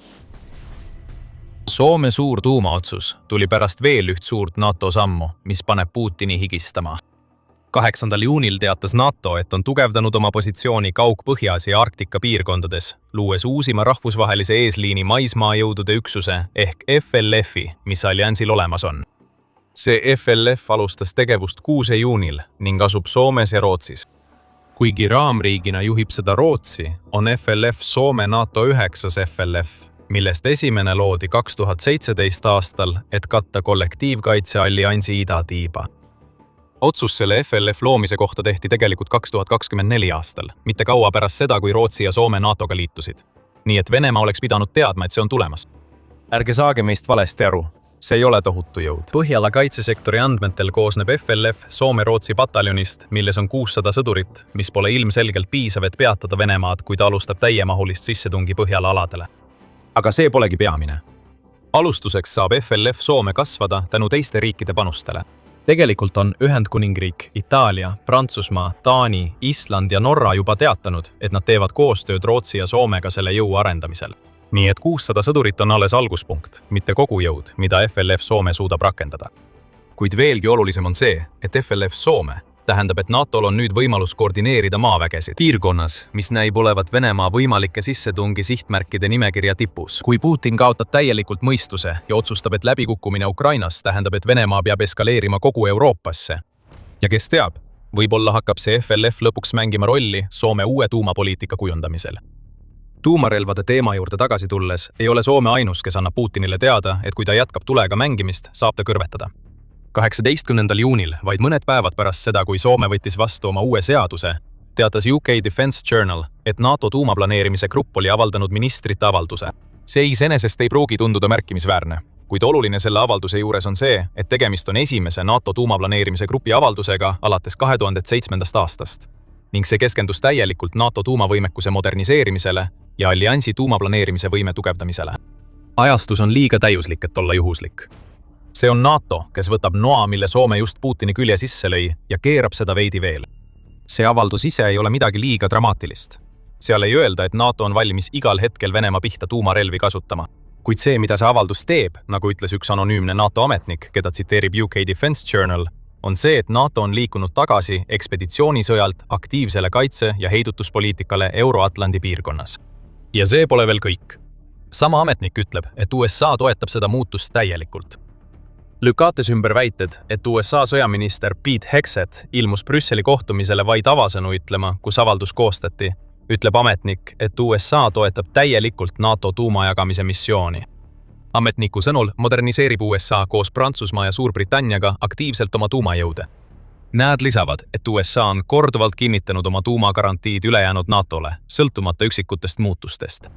Soome suur tuumaotsus tuli pärast veel üht suurt NATO sammu, mis paneb Putini higistama. 8. juunil teatas NATO, et on tugevdanud oma positsiooni Kaug-Põhjas ja Arktika piirkondades, luues uusima rahvusvahelise eesliini maismaajõudude üksuse ehk FLF-i, mis alliansil olemas on. See FLF alustas tegevust 6. juunil ning asub Soomes ja Rootsis. Kuigi raamriigina juhib seda Rootsi, on FLF Soome NATO 9. FLF, millest esimene loodi 2017 aastal, et katta kollektiivkaitsealliansi idatiiba. Otsus selle FLF loomise kohta tehti tegelikult 2024 aastal, mitte kaua pärast seda, kui Rootsi ja Soome NATOga liitusid. Nii et Venemaa oleks pidanud teadma, et see on tulemas. Ärge saage meist valesti aru. See ei ole tohutu jõud. Põhjala kaitsesektori andmetel koosneb FLF Soome-Rootsi pataljonist, milles on 600 sõdurit, mis pole ilmselgelt piisav, et peatada Venemaad, kui ta alustab täiemahulist sissetungi Põhjala aladele. Aga see polegi peamine. Alustuseks saab FLF Soome kasvada tänu teiste riikide panustele. Tegelikult on Ühendkuningriik, Itaalia, Prantsusmaa, Taani, Island ja Norra juba teatanud, et nad teevad koostööd Rootsi ja Soomega selle jõu arendamisel. Nii et 600 sõdurit on alles alguspunkt, mitte kogu jõud, mida FLF Soome suudab rakendada. Kuid veelgi olulisem on see, et FLF Soome tähendab, et NATOl on nüüd võimalus koordineerida maavägesid piirkonnas, mis näib olevat Venemaa võimalike sissetungi sihtmärkide nimekirja tipus. Kui Putin kaotab täielikult mõistuse ja otsustab, et läbikukkumine Ukrainas tähendab, et Venemaa peab eskaleerima kogu Euroopasse. Ja kes teab, võib-olla hakkab see FLF lõpuks mängima rolli Soome uue tuumapoliitika kujundamisel. Tuumarelvade teema juurde tagasi tulles ei ole Soome ainus, kes annab Putinile teada, et kui ta jätkab tulega mängimist, saab ta kõrvetada. 18. juunil, vaid mõned päevad pärast seda, kui Soome võttis vastu oma uue seaduse, teatas UK Defense Journal, et NATO tuumaplaneerimise grupp oli avaldanud ministrite avalduse. See iseenesest ei pruugi tunduda märkimisväärne, kuid oluline selle avalduse juures on see, et tegemist on esimese NATO tuumaplaneerimise grupi avaldusega alates 2007. aastast ning see keskendus täielikult NATO tuumavõimekuse moderniseerimisele ja alliansi tuumaplaneerimise võime tugevdamisele. Ajastus on liiga täiuslik, et olla juhuslik. See on NATO, kes võtab noa, mille Soome just Putini külje sisse lõi ja keerab seda veidi veel. See avaldus ise ei ole midagi liiga dramaatilist. Seal ei öelda, et NATO on valmis igal hetkel Venemaa pihta tuumarelvi kasutama. Kuid see, mida see avaldus teeb, nagu ütles üks anonüümne NATO ametnik, keda tsiteerib UK Defense Journal, on see, et NATO on liikunud tagasi ekspeditsioonisõjalt aktiivsele kaitse- ja heidutuspoliitikale Euro-Atlandi piirkonnas. Ja see pole veel kõik. Sama ametnik ütleb, et USA toetab seda muutust täielikult. Lükates ümber väited, et USA sõjaminister Pete Hegseth ilmus Brüsseli kohtumisele vaid avasõnu ütlema, kus avaldus koostati, ütleb ametnik, et USA toetab täielikult NATO tuumajagamise missiooni. Ametniku sõnul moderniseerib USA koos Prantsusmaa ja Suurbritanniaga aktiivselt oma tuumajõude. Nad lisavad, et USA on korduvalt kinnitanud oma tuumagarantiid ülejäänud NATO-le, sõltumata üksikutest muutustest.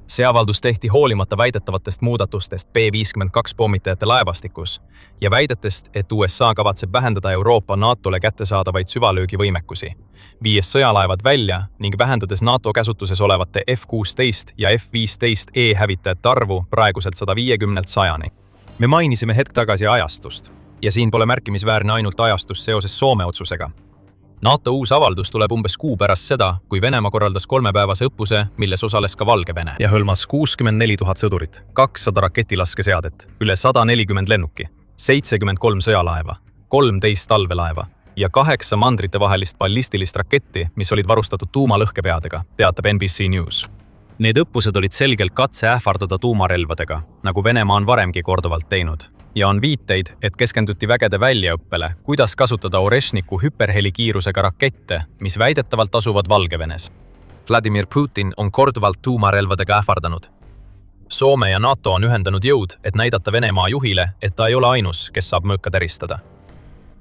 See avaldus tehti hoolimata väidetavatest muudatustest B-52 pommitajate laevastikus ja väidetest, et USA kavatseb vähendada Euroopa NATO-le kättesaadavaid süvalöögivõimekusi, viies sõjalaevad välja ning vähendades NATO käsutuses olevate F-16 ja F-15E hävitajate arvu praeguselt 150-lt 100-ni. Me mainisime hetk tagasi ajastust ja siin pole märkimisväärne ainult ajastus seoses Soome otsusega. NATO uus avaldus tuleb umbes kuu pärast seda, kui Venemaa korraldas 3-päevase õppuse, milles osales ka Valgevene. Ja hõlmas 64 000 sõdurit, 200 raketilaskeseadet, üle 140 lennuki, 73 sõjalaeva, 13 talvelaeva ja 8 mandritevahelist ballistilist raketti, mis olid varustatud tuumalõhkepeadega, teatab NBC News. Need õppused olid selgelt katse ähvardada tuumarelvadega, nagu Venemaa on varemgi korduvalt teinud. Ja on viiteid, et keskenduti vägede väljaõppele, kuidas kasutada Oreshniku hüperhelikiirusega rakette, mis väidetavalt asuvad Valgevenes. Vladimir Putin on korduvalt tuumarelvadega ähvardanud. Soome ja NATO on ühendanud jõud, et näidata Venemaa juhile, et ta ei ole ainus, kes saab mõõka täristada.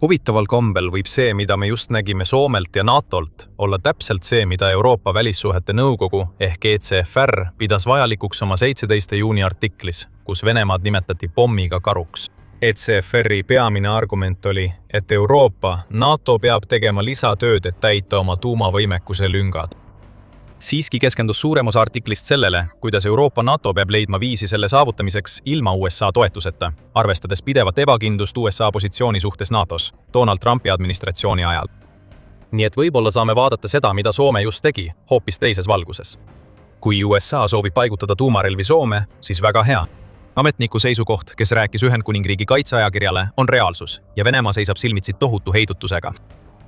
Huvitaval kombel võib see, mida me just nägime Soomelt ja NATOlt, olla täpselt see, mida Euroopa Välissuhete Nõukogu ehk ECFR pidas vajalikuks oma 17. juuni artiklis, kus Venemaad nimetati pommiga karuks. ECFR-i peamine argument oli, et Euroopa, NATO peab tegema lisatööd, et täita oma tuumavõimekuse lüngad. Siiski keskendus suurem osa artiklist sellele, kuidas Euroopa NATO peab leidma viisi selle saavutamiseks ilma USA toetuseta, arvestades pidevat ebakindlust USA positsiooni suhtes NATOs, Donald Trumpi administratsiooni ajal. Nii et võib-olla saame vaadata seda, mida Soome just tegi, hoopis teises valguses. Kui USA soovib paigutada tuumarelvi Soome, siis väga hea. Ametniku seisukoht, kes rääkis Ühendkuningriigi kaitseajakirjale, on reaalsus ja Venemaa seisab silmitsi tohutu heidutusega.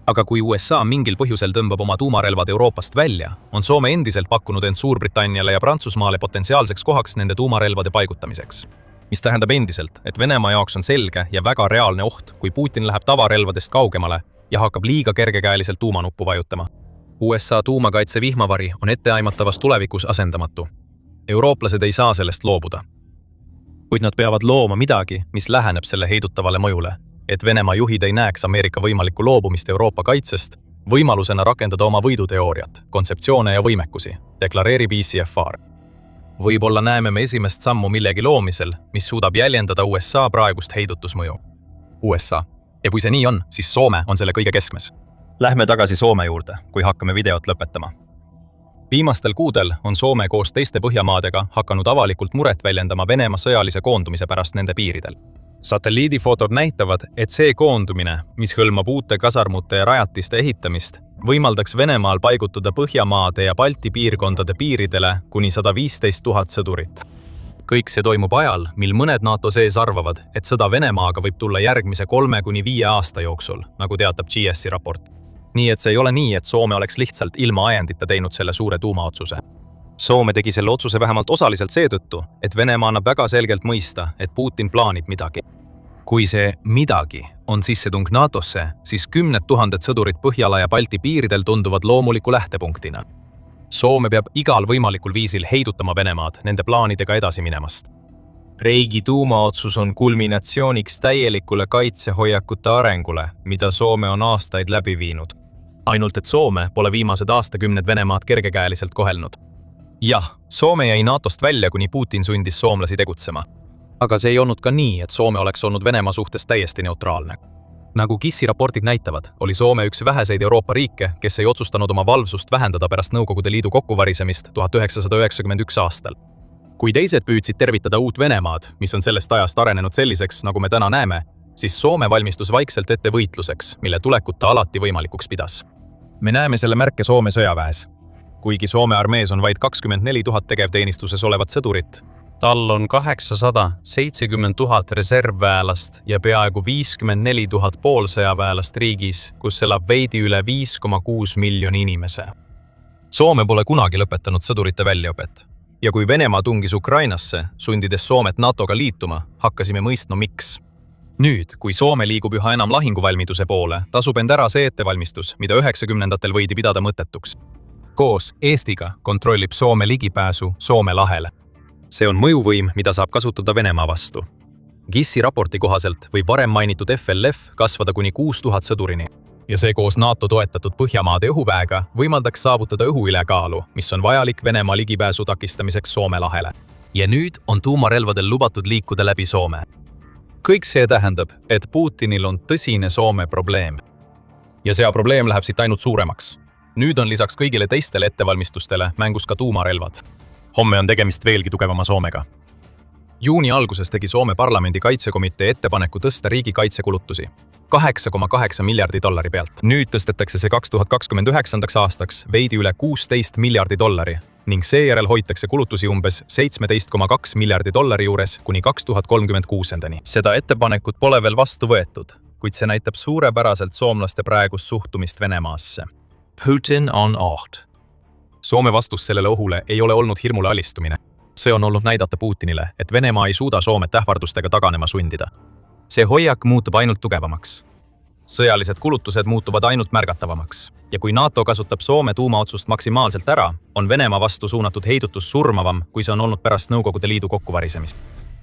Aga kui USA mingil põhjusel tõmbab oma tuumarelvad Euroopast välja, on Soome endiselt pakkunud end Suurbritanniale ja Prantsusmaale potentsiaalseks kohaks nende tuumarelvade paigutamiseks. Mis tähendab endiselt, et Venemaa jaoks on selge ja väga reaalne oht, kui Putin läheb tavarelvadest kaugemale ja hakkab liiga kergekäeliselt tuumanuppu vajutama. USA tuumakaitse vihmavari on etteaimatavas tulevikus asendamatu. Eurooplased ei saa sellest loobuda. Kuid nad peavad looma midagi, mis läheneb selle heidutavale mõjule, et Venemaa juhid ei näeks Ameerika võimalikku loobumist Euroopa kaitsest, võimalusena rakendada oma võiduteooriat, kontseptsioone ja võimekusi, deklareerib ECFR. Võib-olla näeme me esimest sammu millegi loomisel, mis suudab jäljendada USA praegust heidutusmõju. USA. Ja kui see nii on, siis Soome on selle kõige keskmes. Lähme tagasi Soome juurde, kui hakkame videot lõpetama. Viimastel kuudel on Soome koos teiste Põhjamaadega hakanud avalikult muret väljendama Venemaa sõjalise koondumise pärast nende piiridel. Satelliidifotod näitavad, et see koondumine, mis hõlmab uute kasarmute ja rajatiste ehitamist, võimaldaks Venemaal paigutada Põhjamaade ja Balti piirkondade piiridele kuni 115 000 sõdurit. Kõik see toimub ajal, mil mõned NATO sees arvavad, et sõda Venemaaga võib tulla järgmise 3–5 aasta jooksul, nagu teatab GSi raport. Nii et see ei ole nii, et Soome oleks lihtsalt ilma ajendita teinud selle suure tuumaotsuse. Soome tegi selle otsuse vähemalt osaliselt seetõttu, et Venemaa annab väga selgelt mõista, et Putin plaanib midagi. Kui see midagi on sissetung NATOsse, siis 10 000 sõdurit Põhjala ja Balti piiridel tunduvad loomuliku lähtepunktina. Soome peab igal võimalikul viisil heidutama Venemaad nende plaanidega edasi minemast. Reigi tuumaotsus on kulminatsiooniks täielikule kaitsehoiakute arengule, mida Soome on aastaid läbi viinud. Ainult et Soome pole viimased aastakümned Venemaad kergekäeliselt kohelnud. Jah, Soome jäi NATOst välja, kuni Putin sundis soomlasi tegutsema. Aga see ei olnud ka nii, et Soome oleks olnud Venemaa suhtes täiesti neutraalne. Nagu GIS-i raportid näitavad, oli Soome üks väheseid Euroopa riike, kes ei otsustanud oma valvsust vähendada pärast Nõukogude Liidu kokkuvarisemist 1991 aastal. Kui teised püüdsid tervitada uut Venemaad, mis on sellest ajast arenenud selliseks, nagu me täna näeme, siis Soome valmistus vaikselt ette võitluseks, mille tulekut ta alati võimalikuks pidas. Me näeme selle märke Soome sõjaväes. Kuigi Soome armees on vaid 24 000 tegevteenistuses olevat sõdurit, Tal on 870 000 reservväelast ja peaaegu 54 000 poolsõjaväelast riigis, kus elab veidi üle 5,6 miljoni inimese. Soome pole kunagi lõpetanud sõdurite väljaõpet. Ja kui Venemaa tungis Ukrainasse, sundides Soomet NATOga liituma, hakkasime mõistma miks. Nüüd, kui Soome liigub üha enam lahinguvalmiduse poole, tasub end ära see ettevalmistus, mida 90-ndatel võidi pidada mõttetuks. Koos Eestiga kontrollib Soome ligipääsu Soome lahele. See on mõjuvõim, mida saab kasutada Venemaa vastu. GIS-i raporti kohaselt võib varem mainitud FLF kasvada kuni 6000 sõdurini. Ja see koos NATO toetatud Põhjamaade õhuväega võimaldaks saavutada õhuülekaalu, mis on vajalik Venemaa ligipääsu takistamiseks Soome lahele. Ja nüüd on tuumarelvadel lubatud liikuda läbi Soome. Kõik see tähendab, et Putinil on tõsine Soome probleem. Ja see probleem läheb siit ainult suuremaks. Nüüd on lisaks kõigile teistele ettevalmistustele mängus ka tuumarelvad. Homme on tegemist veelgi tugevama Soomega. Juuni alguses tegi Soome parlamendi kaitsekomitee ettepaneku tõsta riigi kaitsekulutusi 8,8 miljardi dollari pealt. Nüüd tõstetakse see 2029. aastaks veidi üle 16 miljardi dollari ning seejärel hoitakse kulutusi umbes 17,2 miljardi dollari juures kuni 2036. Seda ettepanekut pole veel vastu võetud, kuid see näitab suurepäraselt soomlaste praegust suhtumist Venemaasse. Putin on oht. Soome vastus sellele ohule ei ole olnud hirmule alistumine. See on olnud näidata Putinile, et Venemaa ei suuda Soomet ähvardustega taganema sundida. See hoiak muutub ainult tugevamaks. Sõjalised kulutused muutuvad ainult märgatavamaks. Ja kui NATO kasutab Soome tuumaotsust maksimaalselt ära, on Venemaa vastu suunatud heidutus surmavam, kui see on olnud pärast Nõukogude Liidu kokkuvarisemist.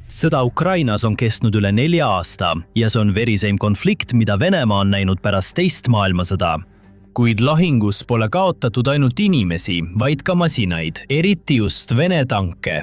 Sõda Ukrainas on kestnud üle 4 aasta ja see on veriseim konflikt, mida Venemaa on näinud pärast teist maailmasõda. Kuid lahingus pole kaotatud ainult inimesi, vaid ka masinaid, eriti just Vene tanke.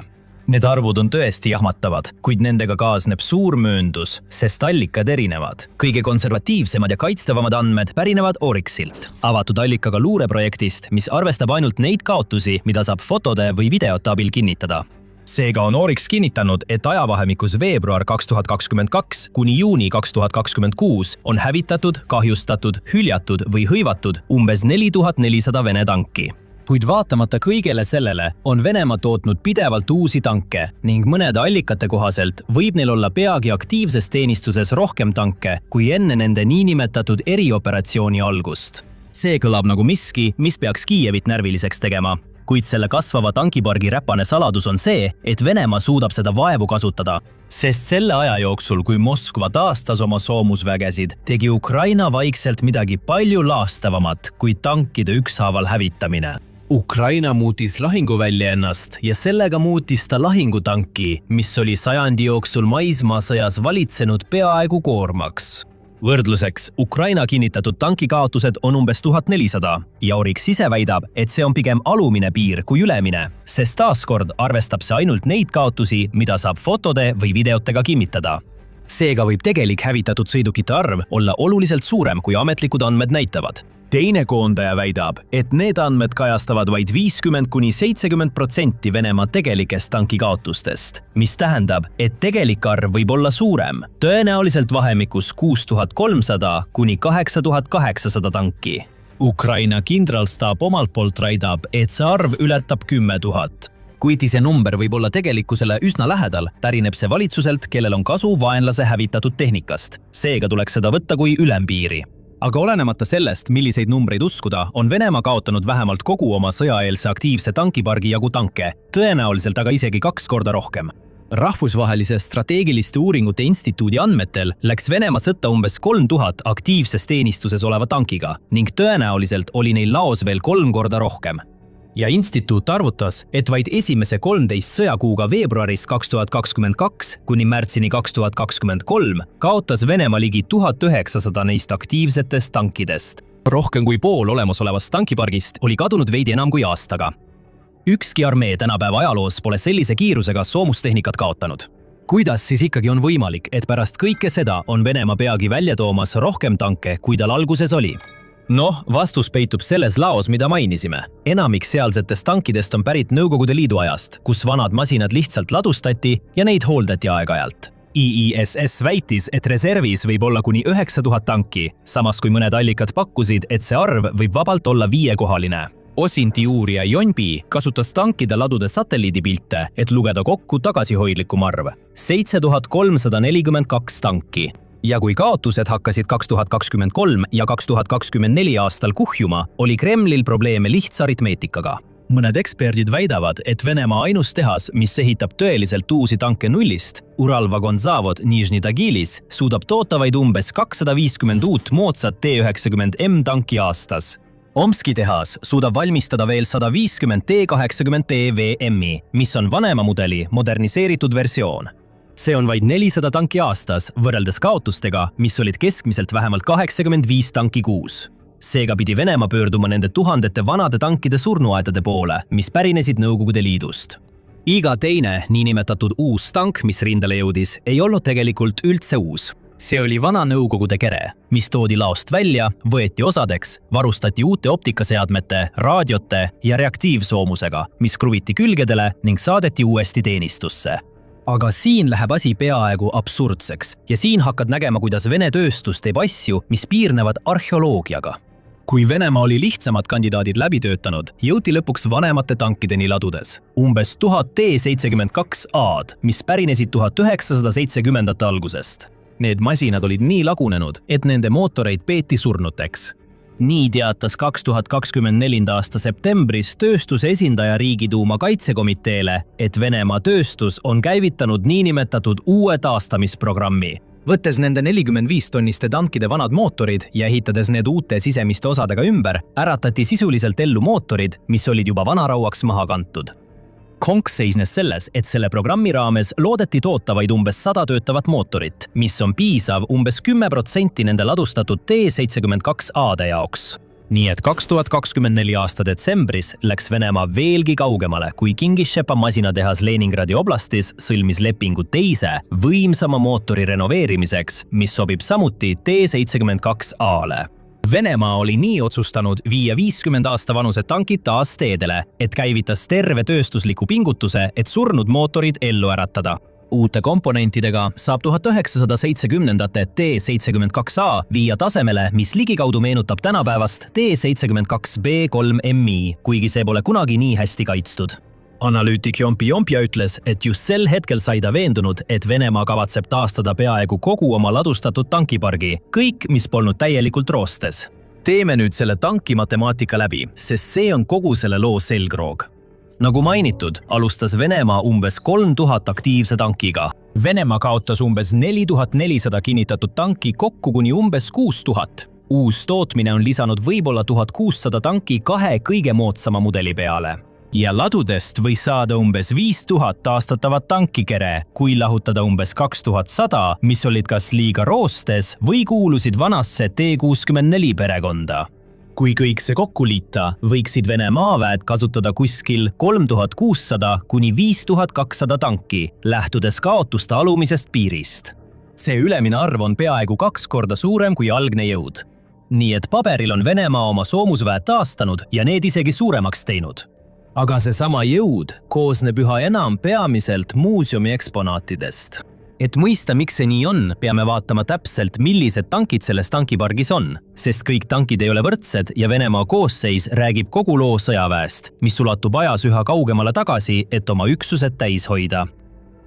Need arvud on tõesti jahmatavad, kuid nendega kaasneb suur mööndus, sest allikad erinevad. Kõige konservatiivsemad ja kaitstavamad andmed pärinevad Oryxilt, avatud allikaga luureprojektist, mis arvestab ainult neid kaotusi, mida saab fotode või videote abil kinnitada. Seega on Oryx kinnitanud, et ajavahemikus veebruar 2022 kuni juuni 2026 on hävitatud, kahjustatud, hüljatud või hõivatud umbes 4400 Vene tanki. Kuid vaatamata kõigele sellele on Venemaa tootnud pidevalt uusi tanke ning mõnede allikate kohaselt võib neil olla peagi aktiivses teenistuses rohkem tanke kui enne nende niinimetatud erioperatsiooni algust. See kõlab nagu miski, mis peaks Kiievit närviliseks tegema. Kuid selle kasvava tankipargi räpane saladus on see, et Venemaa suudab seda vaevu kasutada. Sest selle aja jooksul, kui Moskva taastas oma soomusvägesid, tegi Ukraina vaikselt midagi palju laastavamat kui tankide ükshaaval hävitamine. Ukraina muutis lahinguvälja ennast ja sellega muutis ta lahingutanki, mis oli sajandi jooksul maismaasõjas valitsenud peaaegu koormaks. Võrdluseks, Ukraina kinnitatud tankikaotused on umbes 1400 ja Oryx ise väidab, et see on pigem alumine piir kui ülemine, sest taaskord arvestab see ainult neid kaotusi, mida saab fotode või videotega kinnitada. Seega võib tegelik hävitatud sõidukite arv olla oluliselt suurem, kui ametlikud andmed näitavad. Teine koondaja väidab, et need andmed kajastavad vaid 50–70% Venemaa tegelikest tankikaotustest, mis tähendab, et tegelik arv võib olla suurem, tõenäoliselt vahemikus 6300 kuni 8800 tanki. Ukraina kindralstaap omalt poolt väidab, et see arv ületab 10 000. Kuigi see number võib olla tegelikkusele üsna lähedal, pärineb see valitsuselt, kellel on kasu vaenlase hävitatud tehnikast. Seega tuleks seda võtta kui ülempiiri. Aga olenemata sellest, milliseid numbreid uskuda, on Venemaa kaotanud vähemalt kogu oma sõjaeelse aktiivse tankipargi jagu tanke, tõenäoliselt aga isegi 2 korda rohkem. Rahvusvahelise strateegiliste uuringute instituudi andmetel läks Venemaa sõtta umbes 3000 aktiivses teenistuses oleva tankiga ning tõenäoliselt oli neil laos veel 3 korda rohkem. ja instituut arvutas, et vaid esimese 13 sõjakuuga veebruarist 2022 kuni märtsini 2023 kaotas Venemaa ligi 1900 neist aktiivsetest tankidest. Rohkem kui pool olemasolevast tankipargist oli kadunud veidi enam kui aastaga. Ükski armee tänapäeva ajaloos pole sellise kiirusega soomustehnikat kaotanud. Kuidas siis ikkagi on võimalik, et pärast kõike seda on Venemaa peagi välja toomas rohkem tanke, kui tal alguses oli? Noh, vastus peitub selles laos, mida mainisime. Enamik sealsetest tankidest on pärit Nõukogude Liidu ajast, kus vanad masinad lihtsalt ladustati ja neid hooldati aeg-ajalt. IISS väitis, et reservis võib olla kuni 9000 tanki, samas kui mõned allikad pakkusid, et see arv võib vabalt olla 5-kohaline. Osinti uurija Jonbi kasutas tankide ladude satelliidipilte, et lugeda kokku tagasihoidlikum arv – 7342 tanki. Ja kui kaotused hakkasid 2023 ja 2024 aastal kuhjuma, oli Kremlil probleeme lihtsa aritmeetikaga. Mõned eksperdid väidavad, et Venemaa ainus tehas, mis ehitab tõeliselt uusi tanke nullist, Uralvagonzavod Nižni Tagilis, suudab toota vaid umbes 250 uut moodsat T-90M tanki aastas. Omski tehas suudab valmistada veel 150 T-80PVM-i, mis on vanema mudeli moderniseeritud versioon. See on vaid 400 tanki aastas, võrreldes kaotustega, mis olid keskmiselt vähemalt 85 tanki kuus. Seega pidi Venemaa pöörduma nende tuhandete vanade tankide surnuaedade poole, mis pärinesid Nõukogude Liidust. Iga teine niinimetatud uus tank, mis rindele jõudis, ei olnud tegelikult üldse uus. See oli vana Nõukogude kere, mis toodi laost välja, võeti osadeks, varustati uute optikaseadmete, raadiote ja reaktiivsoomusega, mis kruviti külgedele ning saadeti uuesti teenistusse. Aga siin läheb asi peaaegu absurdseks ja siin hakkad nägema, kuidas Vene tööstus teeb asju, mis piirnevad arheoloogiaga. Kui Venemaa oli lihtsamad kandidaadid läbi töötanud, jõuti lõpuks vanemate tankideni ladudes. Umbes 1000 T-72A-d, mis pärinesid 1970. algusest. Need masinad olid nii lagunenud, et nende mootoreid peeti surnuteks. Nii teatas 2024. aasta septembris tööstuse esindaja Riigiduuma kaitsekomiteele, et Venemaa tööstus on käivitanud niinimetatud uue taastamisprogrammi. Võttes nende 45-tonniste tankide vanad mootorid ja ehitades need uute sisemiste osadega ümber, äratati sisuliselt ellu mootorid, mis olid juba vanarauaks maha kantud. Konks seisnes selles, et selle programmi raames loodeti toota vaid umbes 100 töötavat mootorit, mis on piisav umbes 10% nende ladustatud T-72A-de jaoks. Nii et 2024 aasta detsembris läks Venemaa veelgi kaugemale, kui Kingishepa masinatehas Leningradi oblastis sõlmis lepingu teise, võimsama mootori renoveerimiseks, mis sobib samuti T-72A-le. Venemaa oli nii otsustanud viia 50 aasta vanused tankid taas teedele, et käivitas terve tööstusliku pingutuse, et surnud mootorid ellu äratada. Uute komponentidega saab 1970-ndate T-72A viia tasemele, mis ligikaudu meenutab tänapäevast T-72B3MI, kuigi see pole kunagi nii hästi kaitstud. Analüütik Jonpi Jompia ütles, et just sel hetkel sai ta veendunud, et Venemaa kavatseb taastada peaaegu kogu oma ladustatud tankipargi, kõik, mis polnud täielikult roostes. Teeme nüüd selle tanki matemaatika läbi, sest see on kogu selle loo selgroog. Nagu mainitud, alustas Venemaa umbes 3000 aktiivse tankiga. Venemaa kaotas umbes 4400 kinnitatud tanki kokku kuni umbes 6000. Uus tootmine on lisanud võib-olla 1600 tanki kahe kõige moodsama mudeli peale. Ja ladudest võis saada umbes 5000 taastatavat tankikere, kui lahutada umbes 2100, mis olid kas liiga roostes või kuulusid vanasse T-64 perekonda. Kui kõik see kokku liita, võiksid Vene maaväed kasutada kuskil 3600 kuni 5200 tanki, lähtudes kaotuste alumisest piirist. See ülemine arv on peaaegu 2 korda suurem kui algne jõud. Nii et paberil on Venemaa oma soomusväed taastanud ja need isegi suuremaks teinud. Aga seesama jõud koosneb üha enam peamiselt muuseumi eksponaatidest. Et mõista, miks see nii on, peame vaatama täpselt, millised tankid selles tankipargis on, sest kõik tankid ei ole võrdsed ja Venemaa koosseis räägib kogu loo sõjaväest, mis ulatub ajas üha kaugemale tagasi, et oma üksused täis hoida.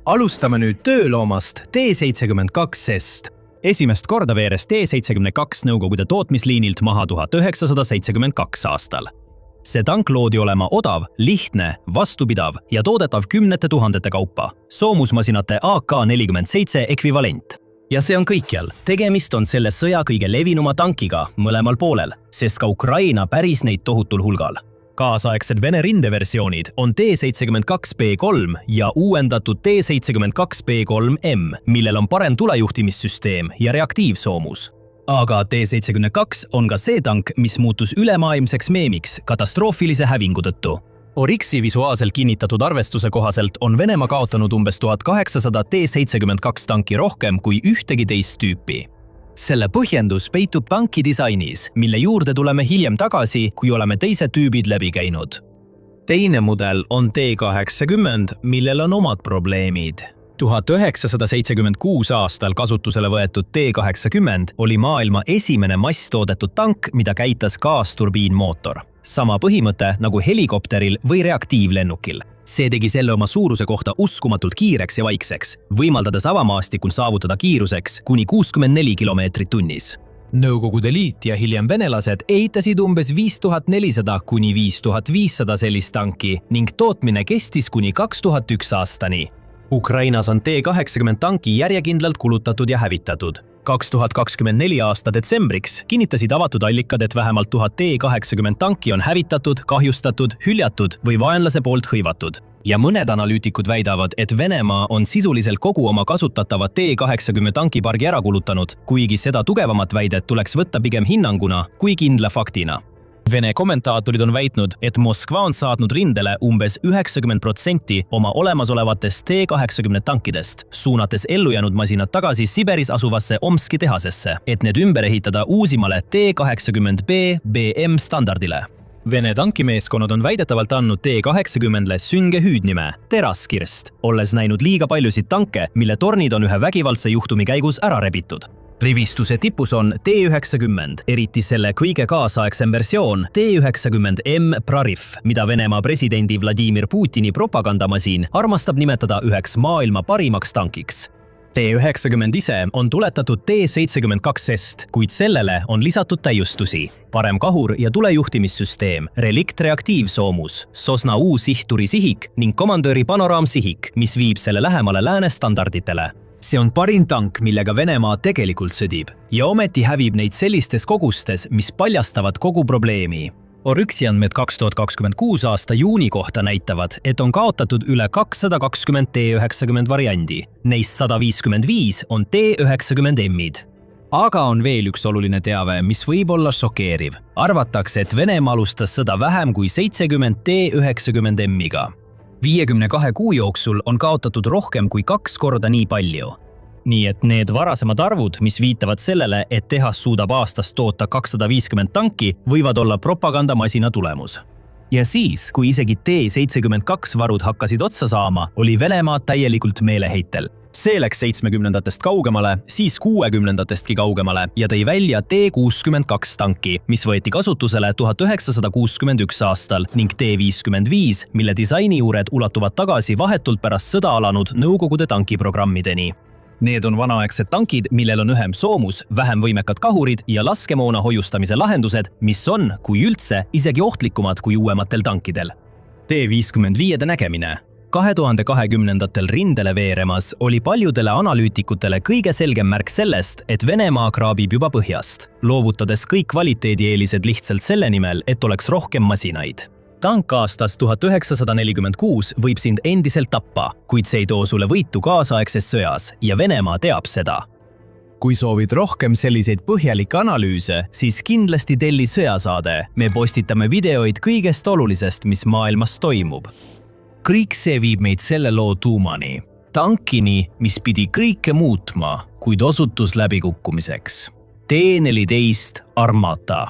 Alustame nüüd tööloomast T-72-st. Esimest korda veeres T-72 Nõukogude tootmisliinilt maha 1972 aastal. See tank loodi olema odav, lihtne, vastupidav ja toodetav kümnete tuhandete kaupa. Soomusmasinate AK-47 ekvivalent. Ja see on kõikjal. Tegemist on selle sõja kõige levinuma tankiga mõlemal poolel, sest ka Ukraina päris neid tohutul hulgal. Kaasaegsed Vene rindeversioonid on T-72B3 ja uuendatud T-72B3M, millel on parem tulejuhtimissüsteem ja reaktiivsoomus. Aga T-72 on ka see tank, mis muutus ülemaailmseks meemiks katastroofilise hävingu tõttu. Oryxi visuaalselt kinnitatud arvestuse kohaselt on Venemaa kaotanud umbes 1800 T-72 tanki rohkem kui ühtegi teist tüüpi. Selle põhjendus peitub tanki disainis, mille juurde tuleme hiljem tagasi, kui oleme teised tüübid läbi käinud. Teine mudel on T-80, millel on omad probleemid. 1976 aastal kasutusele võetud T-80 oli maailma esimene masstoodetud tank, mida käitas gaasturbiinmootor. Sama põhimõte nagu helikopteril või reaktiivlennukil. See tegi selle oma suuruse kohta uskumatult kiireks ja vaikseks, võimaldades avamaastikul saavutada kiiruseks kuni 64 kilomeetrit tunnis. Nõukogude Liit ja hiljem venelased ehitasid umbes 5400 kuni 5500 sellist tanki ning tootmine kestis kuni 2001 aastani. Ukrainas on T-80 tanki järjekindlalt kulutatud ja hävitatud. 2024 aasta detsembriks kinnitasid avatud allikad, et vähemalt 1000 T-80 tanki on hävitatud, kahjustatud, hüljatud või vaenlase poolt hõivatud. Ja mõned analüütikud väidavad, et Venemaa on sisuliselt kogu oma kasutatavat T-80 tankipargi ära kulutanud, kuigi seda tugevamat väidet tuleks võtta pigem hinnanguna kui kindla faktina. Vene kommentaatorid on väitnud, et Moskva on saatnud rindele umbes 90% oma olemasolevatest T-80 tankidest, suunates ellujäänud masinad tagasi Siberis asuvasse Omski tehasesse, et need ümber ehitada uusimale T-80B BM standardile. Vene tankimeeskonnad on väidetavalt andnud T-80-le sünge hüüdnime Teraskirst, olles näinud liiga paljusid tanke, mille tornid on ühe vägivaldse juhtumi käigus ära rebitud. Rivistuse tipus on T-90, eriti selle kõige kaasaegsem versioon T-90M Prarif, mida Venemaa presidendi Vladimir Putini propagandamasin armastab nimetada üheks maailma parimaks tankiks. T-90 ise on tuletatud T-72-st, kuid sellele on lisatud täiustusi. Parem kahur- ja tulejuhtimissüsteem, reliktreaktiivsoomus, Sosna U-sihturi sihik ning komandööri panoraamsihik, mis viib selle lähemale lääne standarditele. See on parim tank, millega Venemaa tegelikult sõdib, ja ometi hävib neid sellistes kogustes, mis paljastavad kogu probleemi. Oryxi andmed 2026 aasta juuni kohta näitavad, et on kaotatud üle 220 T-90 variandi. Neist 155 on T-90M-id. Aga on veel üks oluline teave, mis võib olla šokeeriv. Arvatakse, et Venemaa alustas sõda vähem kui 70 T-90M-iga. 52 kuu jooksul on kaotatud rohkem kui 2 korda nii palju. Nii et need varasemad arvud, mis viitavad sellele, et tehas suudab aastas toota 250 tanki, võivad olla propagandamasina tulemus. Ja siis, kui isegi T-72 varud hakkasid otsa saama, oli Venemaa täielikult meeleheitel. See läks 70-ndatest kaugemale, siis 60-ndatestki kaugemale ja tõi välja T-62 tanki, mis võeti kasutusele 1961 aastal ning T-55, mille disaini juured ulatuvad tagasi vahetult pärast sõda alanud Nõukogude tankiprogrammideni. Need on vanaaegsed tankid, millel on ühem soomus, vähem võimekad kahurid ja laskemoona hoiustamise lahendused, mis on, kui üldse, isegi ohtlikumad kui uuematel tankidel. T-55 nägemine. 2020-ndatel rindele veeremas oli paljudele analüütikutele kõige selgem märk sellest, et Venemaa kraabib juba põhjast, loovutades kõik kvaliteedieelised lihtsalt selle nimel, et oleks rohkem masinaid. Tank aastast 1946 võib sind endiselt tappa, kuid see ei too sulle võitu kaasaegses sõjas ja Venemaa teab seda. Kui soovid rohkem selliseid põhjalikke analüüse, siis kindlasti telli sõjasaade. Me postitame videoid kõigest olulisest, mis maailmas toimub. Kõik see viib meid selle loo tuumani. Tankini, mis pidi kõike muutma, kuid osutus läbikukkumiseks. T-14 Armata.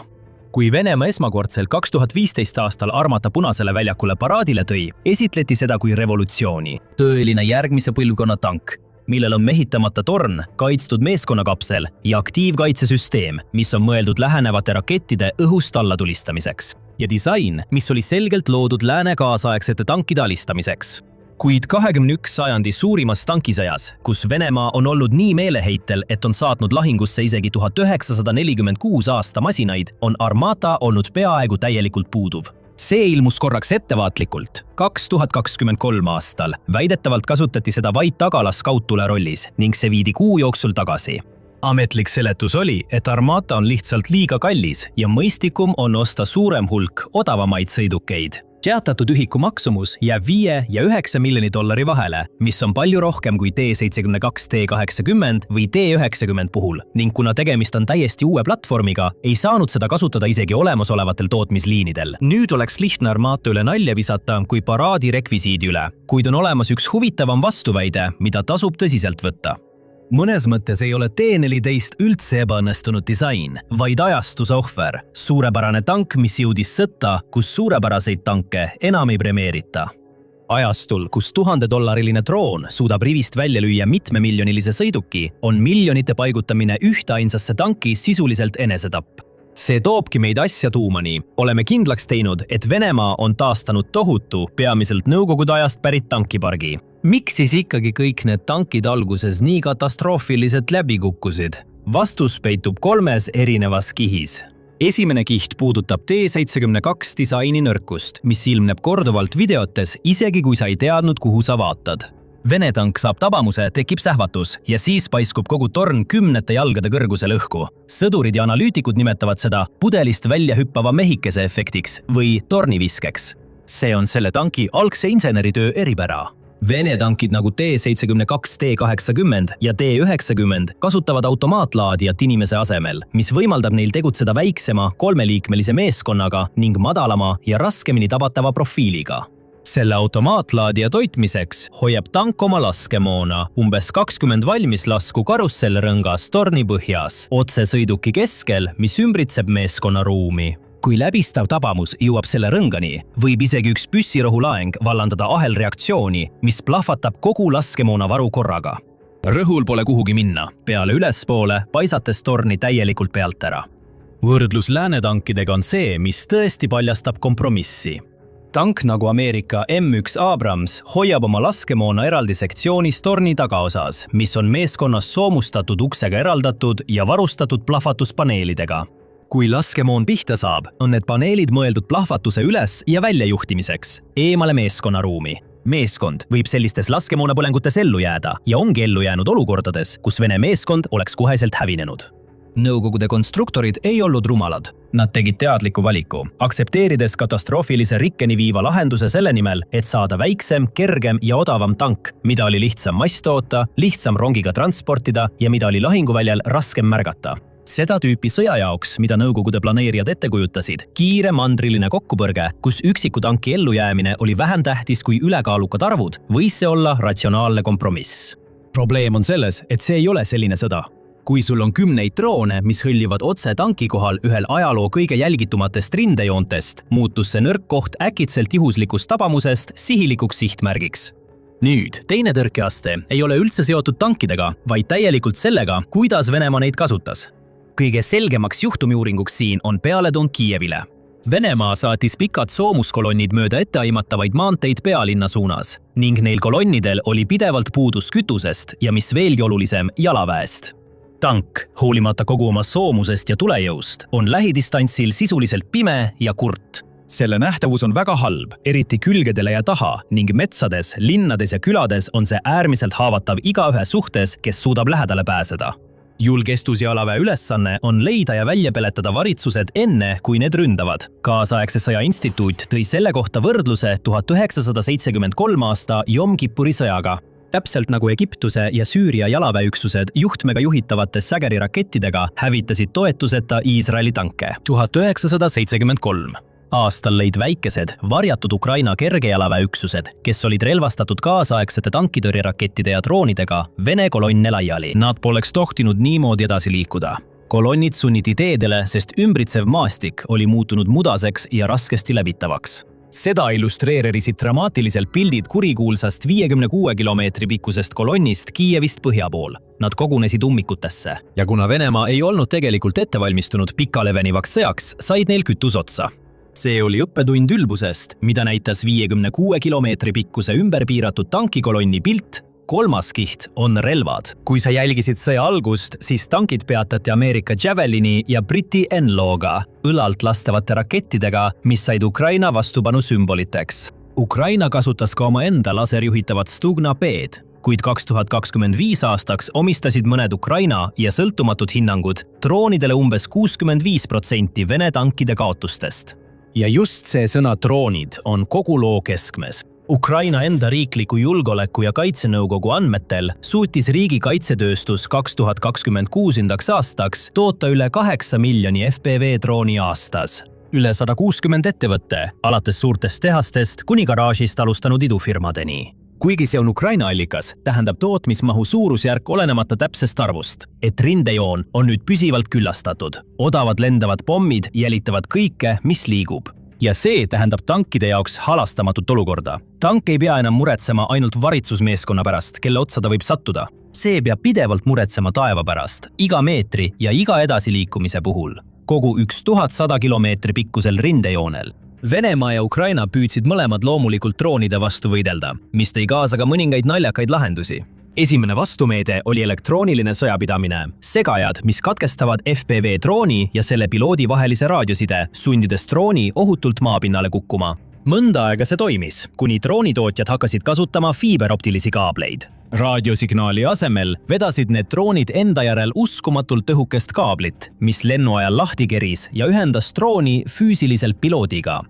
Kui Venemaa esmakordselt 2015 aastal Armata Punasele väljakule paraadile tõi, esitleti seda kui revolutsiooni. Tõeline järgmise põlvkonna tank, millel on mehitamata torn, kaitstud meeskonnakapsel ja aktiivkaitsesüsteem, mis on mõeldud lähenevate rakettide õhust allatulistamiseks. Ja disain, mis oli selgelt loodud lääne kaasaegsete tankide alistamiseks. Kuid 21 sajandi suurimas tankisõjas, kus Venemaa on olnud nii meeleheitel, et on saatnud lahingusse isegi 1946 aasta masinaid, on Armata olnud peaaegu täielikult puuduv. See ilmus korraks ettevaatlikult. 2023 aastal väidetavalt kasutati seda vaid tagalas skautule rollis ning see viidi kuu jooksul tagasi. ametlik seletus oli, et Armata on lihtsalt liiga kallis ja mõistlikum on osta suurem hulk odavamaid sõidukeid. Teatatud ühiku maksumus jääb 5 ja 9 miljoni dollari vahele, mis on palju rohkem kui T72, T80 või T90 puhul ning kuna tegemist on täiesti uue platvormiga, ei saanud seda kasutada isegi olemasolevatel tootmisliinidel. Nüüd oleks lihtne Armata üle nalja visata kui paraadi rekvisiidi üle, kuid on olemas üks huvitavam vastuväide, mida tasub tõsiselt võtta. Mõnes mõttes ei ole T14 üldse ebaõnnestunud disain, vaid ajastuse ohver. Suurepärane tank, mis jõudis sõtta, kus suurepäraseid tanke enam ei premeerita. Ajastul, kus $1000 droon suudab rivist välja lüüa mitmemiljonilise sõiduki, on miljonite paigutamine ühteainsasse tanki sisuliselt enesetapp. See toobki meid asja tuumani. Oleme kindlaks teinud, et Venemaa on taastanud tohutu, peamiselt nõukogude ajast pärit tankipargi. Miks siis ikkagi kõik need tankid alguses nii katastroofiliselt läbi kukkusid? Vastus peitub 3 erinevas kihis. Esimene kiht puudutab T72 disaini nõrkust, mis ilmneb korduvalt videotes, isegi kui sa ei teadnud, kuhu sa vaatad. Vene tank saab tabamuse, tekib sähvatus ja siis paiskub kogu torn 10 jalgade kõrgusel õhku. Sõdurid ja analüütikud nimetavad seda pudelist välja hüppava mehikese efektiks või torniviskeks. See on selle tanki algse inseneritöö eripära. Vene tankid nagu T72, T80 ja T90 kasutavad automaatlaadijat inimese asemel, mis võimaldab neil tegutseda väiksema 3-liikmelise meeskonnaga ning madalama ja raskemini tabatava profiiliga. Selle automaatlaadija toitmiseks hoiab tank oma laskemoona umbes 20 valmislasku karussellrõngas torni põhjas, otse sõiduki keskel, mis ümbritseb meeskonnaruumi. Kui läbistav tabamus jõuab selle rõngani, võib isegi üks püssirohulaeng vallandada ahelreaktsiooni, mis plahvatab kogu laskemoona varu korraga. Rõhul pole kuhugi minna, peale ülespoole paisates torni täielikult pealt ära. Võrdlus läänetankidega on see, mis tõesti paljastab kompromissi. Tank nagu Ameerika M1 Abrams hoiab oma laskemoona eraldi sektsioonis torni tagaosas, mis on meeskonnas soomustatud uksega eraldatud ja varustatud plahvatuspaneelidega. Kui laskemoon pihta saab, on need paneelid mõeldud plahvatuse üles- ja väljajuhtimiseks, eemale meeskonnaruumi. Meeskond võib sellistes laskemoonapõlengutes ellu jääda ja ongi ellu jäänud olukordades, kus Vene meeskond oleks koheselt hävinenud. Nõukogude konstruktorid ei olnud rumalad. Nad tegid teadliku valiku, aksepteerides katastroofilise rikkeni viiva lahenduse selle nimel, et saada väiksem, kergem ja odavam tank, mida oli lihtsam masstoota, lihtsam rongiga transportida ja mida oli lahinguväljal raskem märgata. Seda tüüpi sõja jaoks, mida nõukogude planeerijad ette kujutasid, kiire mandriline kokkupõrge, kus üksiku tanki ellujäämine oli vähem tähtis kui ülekaalukad arvud, võis see olla ratsionaalne kompromiss. Probleem on selles, et see ei ole selline sõda. Kui sul on 10 droone, mis hõljivad otse tanki kohal ühel ajaloo kõige jälgitumatest rindejoontest, muutus see nõrk koht äkitselt juhuslikust tabamusest sihilikuks sihtmärgiks. Nüüd, teine tõrkeaste ei ole üldse seotud tankidega, vaid täielikult sellega, kuidas Venemaa neid kasutas. Kõige selgemaks juhtumiuuringuks siin on pealetung Kiievile. Venemaa saatis pikad soomuskolonnid mööda etteaimatavaid maanteid pealinna suunas ning neil kolonnidel oli pidevalt puudus kütusest ja mis veelgi olulisem, jalaväest. Tank, hoolimata kogu oma soomusest ja tulejõust, on lähidistantsil sisuliselt pime ja kurt. Selle nähtavus on väga halb, eriti külgedele ja taha ning metsades, linnades ja külades on see äärmiselt haavatav igaühe suhtes, kes suudab lähedale pääseda. Julgestusjalaväe ülesanne on leida ja välja peletada varitsused enne, kui need ründavad. Kaasaegse sõja instituut tõi selle kohta võrdluse 1973 aasta Jom Kippuri sõjaga. Täpselt nagu Egiptuse ja Süüria jalaväeüksused juhtmega juhitavate Sägeri rakettidega hävitasid toetuseta Iisraeli tanke. 1973. Aastal lõid väikesed, varjatud Ukraina kergejalaväeüksused, kes olid relvastatud kaasaegsete tankitõrjerakettide ja droonidega, Vene kolonne laiali. Nad poleks tohtinud niimoodi edasi liikuda. Kolonnid sunniti teedele, sest ümbritsev maastik oli muutunud mudaseks ja raskesti läbitavaks. Seda illustreerisid dramaatiliselt pildid kurikuulsast 56 kilomeetri pikkusest kolonnist Kiievist põhja pool. Nad kogunesid ummikutesse. Ja kuna Venemaa ei olnud tegelikult ettevalmistunud pikale venivaks sõjaks, said neil kütus otsa. See oli õppetund ülbusest, mida näitas 56 kilomeetri pikkuse ümberpiiratud tankikolonni pilt. Kolmas kiht on relvad. Kui sa jälgisid sõja algust, siis tankid peatati Ameerika Javelini ja Briti Enlaw'ga, õlalt lastavate rakettidega, mis said Ukraina vastupanu sümboliteks. Ukraina kasutas ka omaenda laserjuhitavat Stugna B-d. kuid 2025 aastaks omistasid mõned Ukraina ja sõltumatud hinnangud droonidele umbes 65% Vene tankide kaotustest. ja just see sõna droonid on kogu loo keskmes. Ukraina enda riikliku julgeoleku ja kaitsenõukogu andmetel suutis riigi kaitsetööstus 2026. aastaks toota üle 8 miljoni FPV drooni aastas. Üle 160 ettevõtte, alates suurtest tehastest kuni garaažist alustanud idufirmadeni. Kuigi see on Ukraina allikas, tähendab tootmismahu suurusjärk olenemata täpsest arvust, et rindejoon on nüüd püsivalt küllastatud. Odavad lendavad pommid jälitavad kõike, mis liigub. Ja see tähendab tankide jaoks halastamatut olukorda. Tank ei pea enam muretsema ainult varitsusmeeskonna pärast, kelle otsa ta võib sattuda. See peab pidevalt muretsema taeva pärast, iga meetri ja iga edasiliikumise puhul. Kogu 1100 kilomeetri pikkusel rindejoonel. Venemaa ja Ukraina püüdsid mõlemad loomulikult droonide vastu võidelda, mis tõi kaasa ka mõningaid naljakaid lahendusi. Esimene vastumeede oli elektrooniline sõjapidamine. Segajad, mis katkestavad FPV drooni ja selle piloodi vahelise raadioside, sundides drooni ohutult maapinnale kukkuma. Mõnda aega see toimis, kuni droonitootjad hakkasid kasutama fiiberoptilisi kaableid. Raadiosignaali asemel vedasid need droonid enda järel uskumatult õhukest kaablit, mis lennu ajal lahti keris ja ühendas drooni füüsiliselt piloodiga.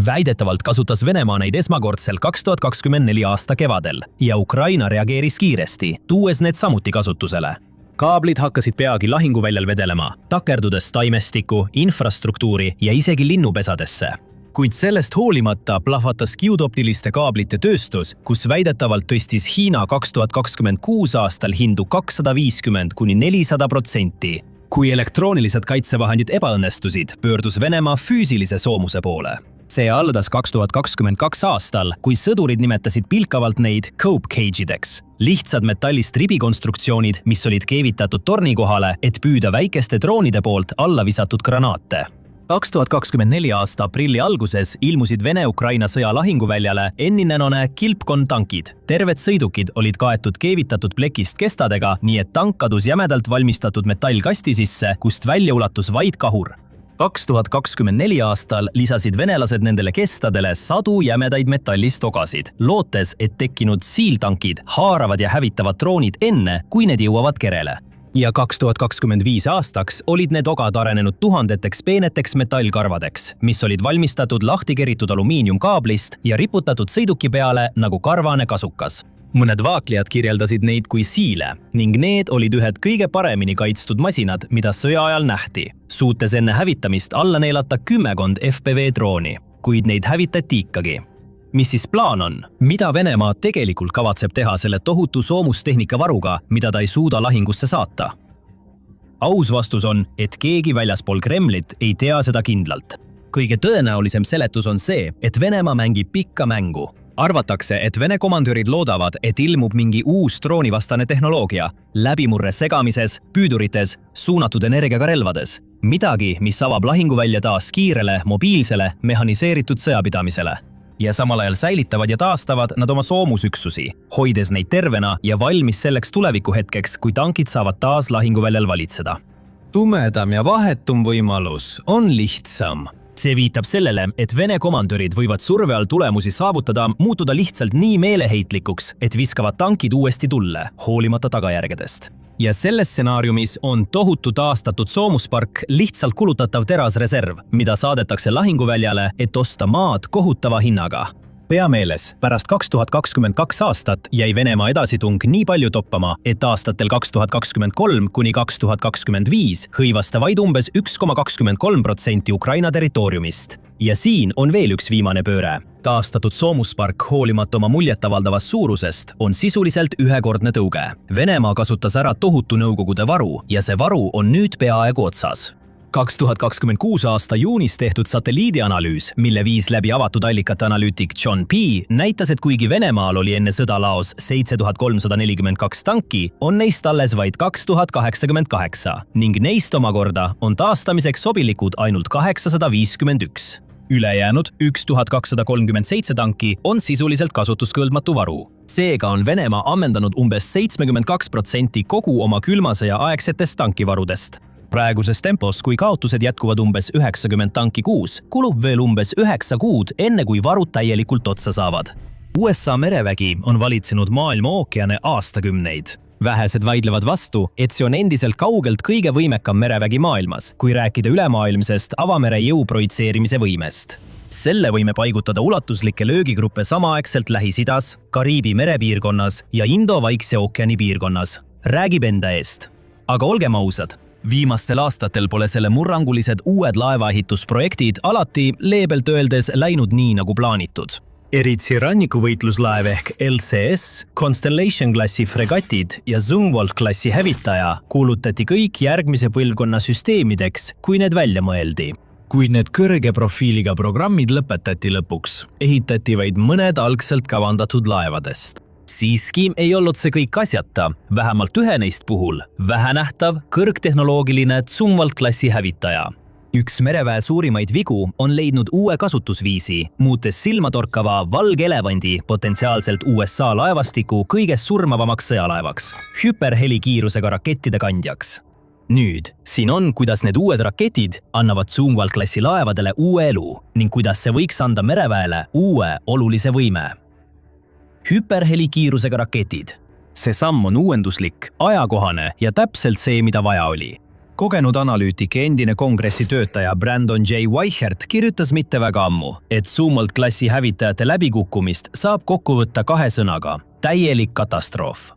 Väidetavalt kasutas Venemaa neid esmakordselt 2024 aasta kevadel ja Ukraina reageeris kiiresti, tuues need samuti kasutusele. Kaablid hakkasid peagi lahinguväljal vedelema, takerdudes taimestiku, infrastruktuuri ja isegi linnupesadesse. Kuid sellest hoolimata plahvatas kiudoptiliste kaablite tööstus, kus väidetavalt tõstis Hiina 2026 aastal hindu 250–400%. Kui elektroonilised kaitsevahendid ebaõnnestusid, pöördus Venemaa füüsilise soomuse poole. See aldas 2022 aastal, kui sõdurid nimetasid pilkavalt neid cope cage'ideks. Lihtsad metallist ribikonstruktsioonid, mis olid keevitatud torni kohale, et püüda väikeste droonide poolt alla visatud granaate. 2024 aasta aprilli alguses ilmusid Vene-Ukraina sõja lahinguväljale Enninenone Kilpkon tankid. Terved sõidukid olid kaetud keevitatud plekist kestadega, nii et tank kadus jämedalt valmistatud metallkasti sisse, kust välja ulatus vaid kahur. 2024 aastal lisasid venelased nendele kestadele sadu jämedaid metallist ogasid, lootes, et tekkinud siiltankid haaravad ja hävitavad droonid enne, kui need jõuavad kerele. Ja 2025 aastaks olid need ogad arenenud tuhandeteks peeneteks metallkarvadeks, mis olid valmistatud lahtikeritud alumiiniumkaablist ja riputatud sõiduki peale nagu karvane kasukas. Mõned vaaklejad kirjeldasid neid kui siile ning need olid ühed kõige paremini kaitstud masinad, mida sõja ajal nähti, suutes enne hävitamist alla neelata 10 FPV drooni, kuid neid hävitati ikkagi. Mis siis plaan on? Mida Venemaa tegelikult kavatseb teha selle tohutu soomustehnika varuga, mida ta ei suuda lahingusse saata? Aus vastus on, et keegi väljaspool Kremlit ei tea seda kindlalt. Kõige tõenäolisem seletus on see, et Venemaa mängib pikka mängu. Arvatakse, et Vene komandörid loodavad, et ilmub mingi uus droonivastane tehnoloogia, läbimurre segamises, püüdurites, suunatud energiaga relvades. Midagi, mis avab lahinguvälja taas kiirele, mobiilsele, mehhaniseeritud sõjapidamisele. Ja samal ajal säilitavad ja taastavad nad oma soomusüksusi, hoides neid tervena ja valmis selleks tulevikuhetkeks, kui tankid saavad taas lahinguväljal valitseda. Tumedam ja vahetum võimalus on lihtsam. See viitab sellele, et Vene komandörid võivad surve all tulemusi saavutada, muutuda lihtsalt nii meeleheitlikuks, et viskavad tankid uuesti tulle, hoolimata tagajärgedest. Ja selles stsenaariumis on tohutu taastatud soomuspark lihtsalt kulutatav terasreserv, mida saadetakse lahinguväljale, et osta maad kohutava hinnaga. Pea meeles, pärast 2022 aastat jäi Venemaa edasitung nii palju toppama, et aastatel 2023 kuni 2025 hõivas ta vaid umbes 1,23% Ukraina territooriumist. Ja siin on veel üks viimane pööre. Taastatud soomuspark hoolimata oma muljetavaldavast suurusest on sisuliselt ühekordne tõuge. Venemaa kasutas ära tohutu nõukogude varu ja see varu on nüüd peaaegu otsas. 2026 aasta juunis tehtud satelliidianalüüs, mille viis läbi avatud allikate analüütik John P., näitas, et kuigi Venemaal oli enne sõda laos 7342 tanki, on neist alles vaid 2088 ning neist omakorda on taastamiseks sobilikud ainult 851. Ülejäänud 1237 tanki on sisuliselt kasutuskõlbmatu varu. Seega on Venemaa ammendanud umbes 72% kogu oma külmasõja aegsetest tankivarudest. Praeguses tempos, kui kaotused jätkuvad umbes 90 tanki kuus, kulub veel umbes 9 kuud, enne kui varud täielikult otsa saavad. USA merevägi on valitsenud maailma ookeane aastakümneid. Vähesed vaidlevad vastu, et see on endiselt kaugelt kõige võimekam merevägi maailmas, kui rääkida ülemaailmsest avamere jõu projitseerimise võimest. Selle võime paigutada ulatuslikke löögigruppe samaaegselt Lähis-Idas, Kariibi merepiirkonnas ja Indo-Vaikse ookeani piirkonnas. Räägib enda eest. Aga olgem ausad, viimastel aastatel pole selle murrangulised uued laevaehitusprojektid alati leebelt öeldes läinud nii nagu plaanitud. Eritsi rannikuvõitluslaev ehk LCS, Constellation-klassi fregatid ja Zumwalt-klassi hävitaja kuulutati kõik järgmise põlvkonna süsteemideks, kui need välja mõeldi. Kuid need kõrge profiiliga programmid lõpetati lõpuks, ehitati vaid mõned algselt kavandatud laevadest. Siiski ei olnud see kõik asjata, vähemalt ühe neist puhul, vähenähtav, kõrgtehnoloogiline Zumwalt-klassi hävitaja. Üks mereväe suurimaid vigu on leidnud uue kasutusviisi, muutes silmatorkava valge elevandi potentsiaalselt USA laevastiku kõigest surmavamaks sõjalaevaks, hüperhelikiirusega rakettide kandjaks. Nüüd, siin on, kuidas need uued raketid annavad Zumwalt-klassi laevadele uue elu ning kuidas see võiks anda mereväele uue olulise võime. Hüperhelikiirusega raketid. See samm on uuenduslik, ajakohane ja täpselt see, mida vaja oli. Kogenud analüütik ja endine kongressi töötaja Brandon J. Weichert kirjutas mitte väga ammu, et Zumwalt-klassi hävitajate läbikukkumist saab kokku võtta 2 sõnaga – täielik katastroof.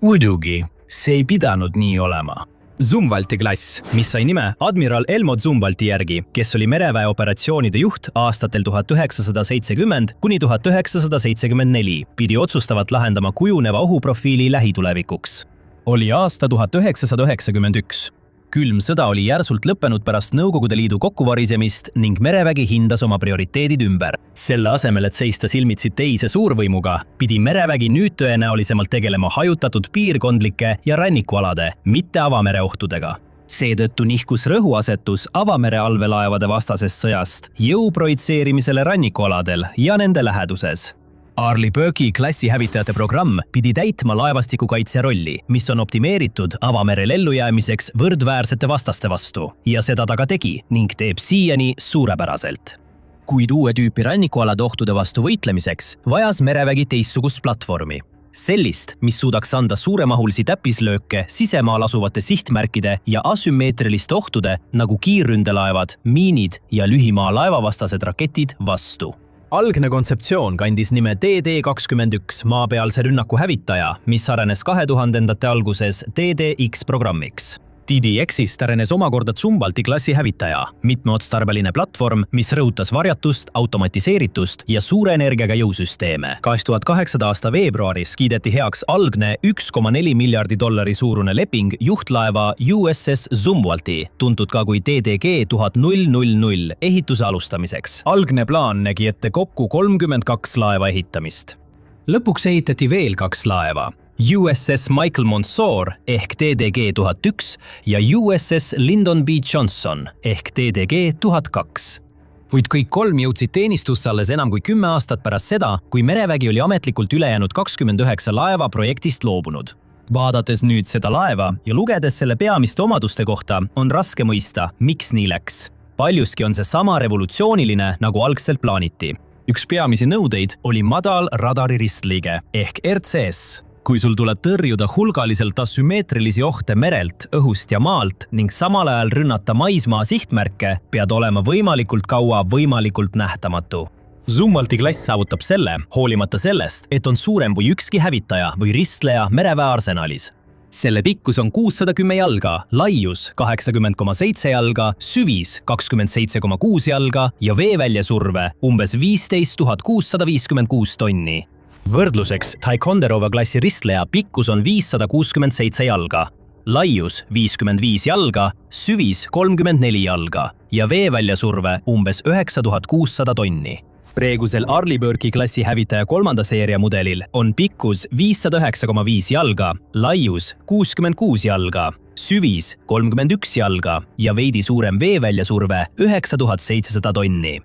Muidugi, see ei pidanud nii olema. Zumwalti klass, mis sai nime admiral Elmo Zumwalti järgi, kes oli mereväe operatsioonide juht aastatel 1970 kuni 1974, pidi otsustavalt lahendama kujuneva ohuprofiili lähitulevikuks. Oli aasta 1991. Külm sõda oli järsult lõppenud pärast Nõukogude Liidu kokkuvarisemist ning merevägi hindas oma prioriteedid ümber. Selle asemel, et seista silmitsi teise suurvõimuga, pidi merevägi nüüd tõenäolisemalt tegelema hajutatud piirkondlike ja rannikualade, mitte avamere ohtudega. Seetõttu nihkus rõhuasetus avamere allveelaevade vastasest sõjast jõu projitseerimisele rannikualadel ja nende läheduses. Arleigh Burke'i klassi hävitajate programm pidi täitma laevastikukaitse rolli, mis on optimeeritud avamerel ellujäämiseks võrdväärsete vastaste vastu. Ja seda ta ka tegi ning teeb siiani suurepäraselt. Kuid uue tüüpi rannikualade ohtude vastu võitlemiseks vajas merevägi teistsugust platvormi. Sellist, mis suudaks anda suuremahulisi täppislööke sisemaal asuvate sihtmärkide ja asümmeetriliste ohtude nagu kiirründelaevad, miinid ja lühimaa laevavastased raketid vastu. Algne kontseptsioon kandis nime DD-21 maapealse rünnaku hävitaja, mis arenes 2000-ndate alguses DDX programmiks. DDX-ist arenes omakorda Zumwalti klassi hävitaja, mitmeotstarbeline platvorm, mis rõhutas varjatust, automatiseeritust ja suure energiaga jõusüsteeme. 2008. aasta veebruaris kiideti heaks algne $1,4 miljardi suurune leping juhtlaeva USS Zumwalti, tuntud ka kui DDG-1000 ehituse alustamiseks. Algne plaan nägi ette kokku 32 laeva ehitamist. Lõpuks ehitati veel 2 laeva. USS Michael Monsoor ehk DDG-1001 ja USS Lyndon B. Johnson ehk DDG-1002. Kuid kõik 3 jõudsid teenistusse alles enam kui 10 aastat pärast seda, kui merevägi oli ametlikult ülejäänud 29 laeva projektist loobunud. Vaadates nüüd seda laeva ja lugedes selle peamiste omaduste kohta, on raske mõista, miks nii läks. Paljuski on see sama revolutsiooniline, nagu algselt plaaniti. Üks peamisi nõudeid oli madal radari ristliige ehk RCS. Kui sul tuleb tõrjuda hulgaliselt asümmeetrilisi ohte merelt, õhust ja maalt ning samal ajal rünnata maismaa sihtmärke, pead olema võimalikult kaua võimalikult nähtamatu. Zumwalti klass saavutab selle, hoolimata sellest, et on suurem kui ükski hävitaja või ristleja mereväe arsenalis. Selle pikkus on 610 jalga, laius 80,7 jalga, süvis 27,6 jalga ja veeväljasurve umbes 15 656 tonni. Võrdluseks Ticonderoga klassi ristleja pikkus on 567 jalga, laius 55 jalga, süvis 34 jalga ja veeväljasurve umbes 9600 tonni. Praegusel Arleigh Burke'i klassi hävitaja 3. seeria mudelil on pikkus 509,5 jalga, laius 66 jalga, süvis 31 jalga ja veidi suurem veeväljasurve 9700 tonni.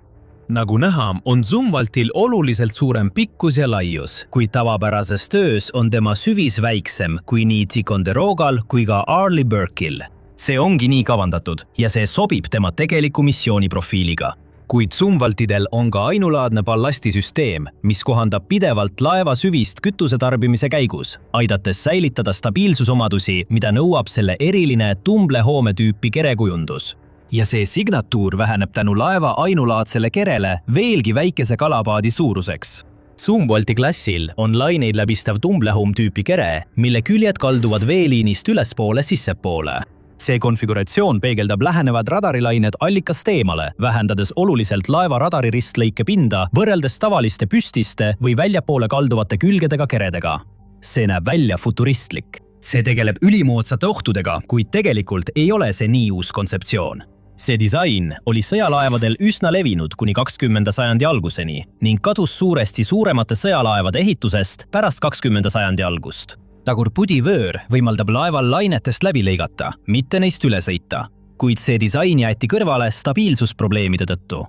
Nagu näha, on Zumwaltil oluliselt suurem pikkus ja laius, kuid tavapärases töös on tema süvis väiksem kui nii Ticonderogal kui ka Arleigh Burke'il. See ongi nii kavandatud ja see sobib tema tegeliku missiooniprofiiliga. Kuid Zumwaltidel on ka ainulaadne ballastisüsteem, mis kohandab pidevalt laeva süvist kütuse tarbimise käigus, aidates säilitada stabiilsusomadusi, mida nõuab selle eriline tumblehoome tüüpi kerekujundus. Ja see signatuur väheneb tänu laeva ainulaadsele kerele veelgi väikese kalapaadi suuruseks. Zumwalti klassil on laineid läbistav tumblehoom tüüpi kere, mille küljed kalduvad veeliinist ülespoole sissepoole. See konfiguratsioon peegeldab lähenevad radarilained allikast eemale, vähendades oluliselt laeva radariristlõike pinda võrreldes tavaliste püstiste või väljapoole kalduvate külgedega keredega. See näeb välja futuristlik. See tegeleb ülimoodsate ohtudega, kuid tegelikult ei ole see nii uus kontseptsioon. See disain oli sõjalaevadel üsna levinud kuni 20. sajandi alguseni ning kadus suuresti suuremate sõjalaevade ehitusest pärast 20. sajandi algust. Tagurpudi-vöör võimaldab laeval lainetest läbi lõigata, mitte neist üle sõita, kuid see disain jäeti kõrvale stabiilsusprobleemide tõttu.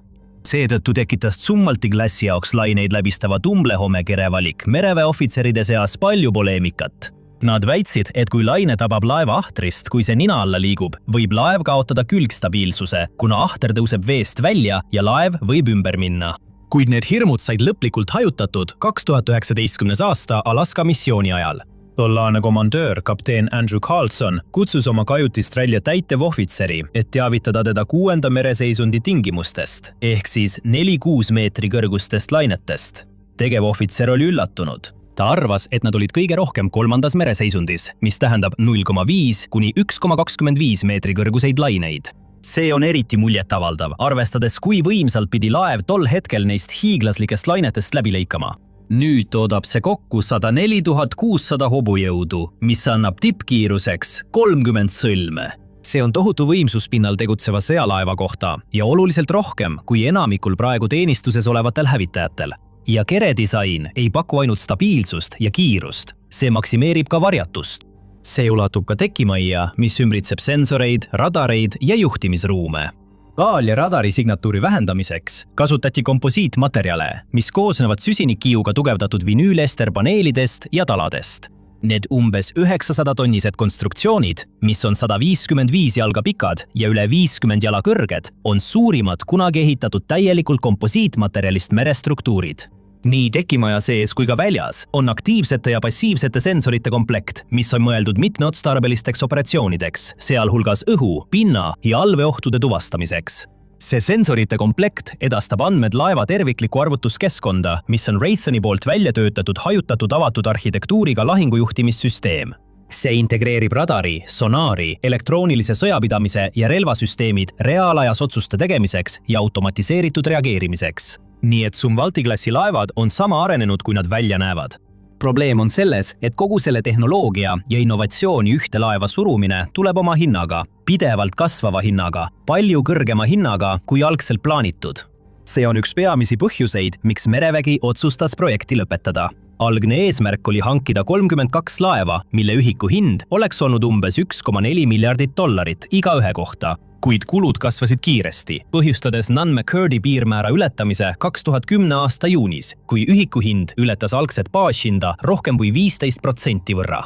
Seetõttu tekitas Zumwalti klassi jaoks laineid läbistava tumblehome kere valik mereväeohvitseride seas palju poleemikat. Nad väitsid, et kui laine tabab laeva ahtrist, kui see nina alla liigub, võib laev kaotada külgstabiilsuse, kuna ahter tõuseb veest välja ja laev võib ümber minna. Kuid need hirmud said lõplikult hajutatud 2019. aasta Alaska missiooni ajal. Tollane komandöör, kapteen Andrew Carlson, kutsus oma kajutist välja täitevohvitseri, et teavitada teda 6. mereseisundi tingimustest, ehk siis 4-6 meetri kõrgustest lainetest. Tegevohvitser oli üllatunud. Ta arvas, et nad olid kõige rohkem 3. mereseisundis, mis tähendab 0,5 kuni 1,25 meetri kõrguseid laineid. See on eriti muljetavaldav, arvestades kui võimsalt pidi laev tol hetkel neist hiiglaslikest lainetest läbi lõikama. Nüüd toodab see kokku 104 600 hobujõudu, mis annab tippkiiruseks 30 sõlme. See on tohutu võimsuspinnal tegutseva sõjalaeva kohta ja oluliselt rohkem kui enamikul praegu teenistuses olevatel hävitajatel. Ja keredisain ei paku ainult stabiilsust ja kiirust, see maksimeerib ka varjatust. See ulatub ka tekimajja, mis ümbritseb sensoreid, radareid ja juhtimisruume. Kaal- ja radari signatuuri vähendamiseks kasutati komposiitmaterjale, mis koosnevad süsinikkiiuga tugevdatud vinüülesterpaneelidest ja taladest. Need umbes 900-tonnised konstruktsioonid, mis on 155 jalga pikad ja üle 50 jala kõrged, on suurimad kunagi ehitatud täielikult komposiitmaterjalist merestruktuurid. Nii tekimaja sees kui ka väljas on aktiivsete ja passiivsete sensorite komplekt, mis on mõeldud mitmeotstarbelisteks operatsioonideks, sealhulgas õhu, pinna ja allveeohtude tuvastamiseks. See sensorite komplekt edastab andmed laeva tervikliku arvutuskeskkonda, mis on Raythoni poolt välja töötatud hajutatud avatud arhitektuuriga lahingujuhtimissüsteem. See integreerib radari, sonaari, elektroonilise sõjapidamise ja relvasüsteemid reaalajas otsuste tegemiseks ja automatiseeritud reageerimiseks. Nii et Zumwalti klassi laevad on sama arenenud, kui nad välja näevad. Probleem on selles, et kogu selle tehnoloogia ja innovatsiooni ühte laeva surumine tuleb oma hinnaga, pidevalt kasvava hinnaga, palju kõrgema hinnaga kui algselt plaanitud. See on üks peamisi põhjuseid, miks merevägi otsustas projekti lõpetada. Algne eesmärk oli hankida 32 laeva, mille ühiku hind oleks olnud umbes $1,4 miljardit iga ühe kohta, kuid kulud kasvasid kiiresti, põhjustades Nunn-McCurdy piirmäära ületamise 2010. aasta juunis, kui ühiku hind ületas algset baashinda rohkem kui 15% võrra.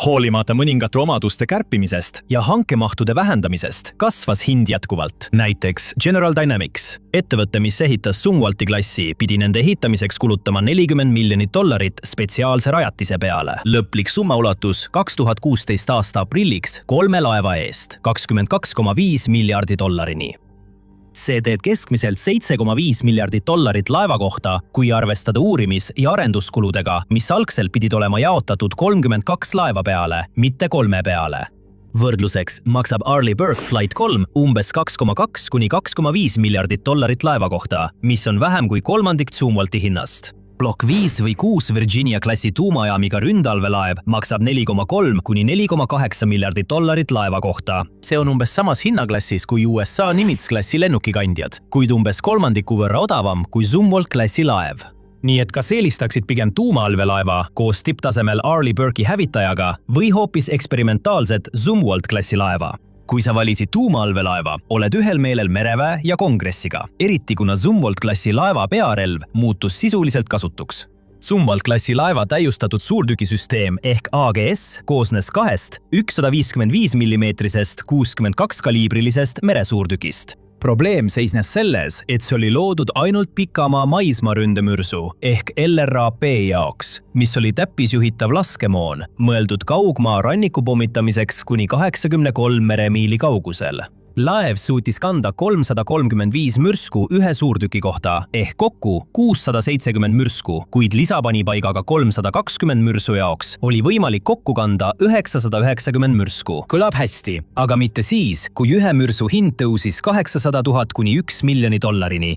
Hoolimata mõningate omaduste kärpimisest ja hankemahtude vähendamisest kasvas hind jätkuvalt. Näiteks General Dynamics, ettevõte, mis ehitas Zumwalti klassi, pidi nende ehitamiseks kulutama $40 miljonit spetsiaalse rajatise peale. Lõplik summa ulatus 2016. aasta aprilliks 3 laeva eest $22,5 miljardi. See teeb keskmiselt $7,5 miljardit laeva kohta, kui arvestada uurimis- ja arenduskuludega, mis algselt pidid olema jaotatud 32 laeva peale, mitte 3 peale. Võrdluseks maksab Arleigh Burke Flight 3 umbes $2,2 kuni $2,5 miljardit laeva kohta, mis on vähem kui kolmandik Zumwalti hinnast. Block 5 või 6 Virginia klassi tuumajaamiga ründalvelaev maksab $4,3 kuni $4,8 miljardit laeva kohta. See on umbes samas hinnaklassis kui USA Nimitz klassi lennukikandjad, kuid umbes kolmandiku võrra odavam kui Zumwalt klassi laev. Nii et kas eelistaksid pigem tuumaalvelaeva koos tipptasemel Arleigh Burke'i hävitajaga või hoopis eksperimentaalset Zumwalt klassi laeva? Kui sa valisid tuumaalvelaeva, oled ühel meelel mereväe ja kongressiga, eriti kuna Zumwalt klassi laeva pearelv muutus sisuliselt kasutuks. Zumwalt klassi laeva täiustatud suurtükisüsteem ehk AGS koosnes kahest 155 mm 62 kaliibrilisest meresuurtükist. probleem seisnes selles, et see oli loodud ainult pikamaa maismaaründemürsu ehk LRAP jaoks, mis oli täppisjuhitav laskemoon, mõeldud kaugmaa ranniku pommitamiseks kuni 83 meremiili kaugusel. Laev suutis kanda 335 mürsku ühe suurtüki kohta ehk kokku 670 mürsku, kuid lisapanipaigaga 320 mürsu jaoks oli võimalik kokku kanda 990 mürsku. Kõlab hästi, aga mitte siis, kui ühe mürsu hind tõusis 800 000 kuni $1 miljonit,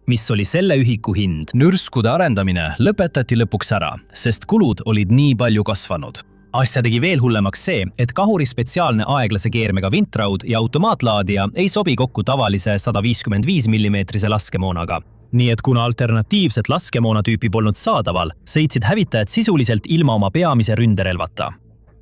mis oli selle ühiku hind. Mürskude arendamine lõpetati lõpuks ära, sest kulud olid nii palju kasvanud. Asja tegi veel hullemaks see, et kahuri spetsiaalne aeglase keermega vintraud ja automaatlaadija ei sobi kokku tavalise 155 mm laskemoonaga. Nii et kuna alternatiivset laskemoonatüüpi polnud saadaval, sõitsid hävitajad sisuliselt ilma oma peamise ründerelvata.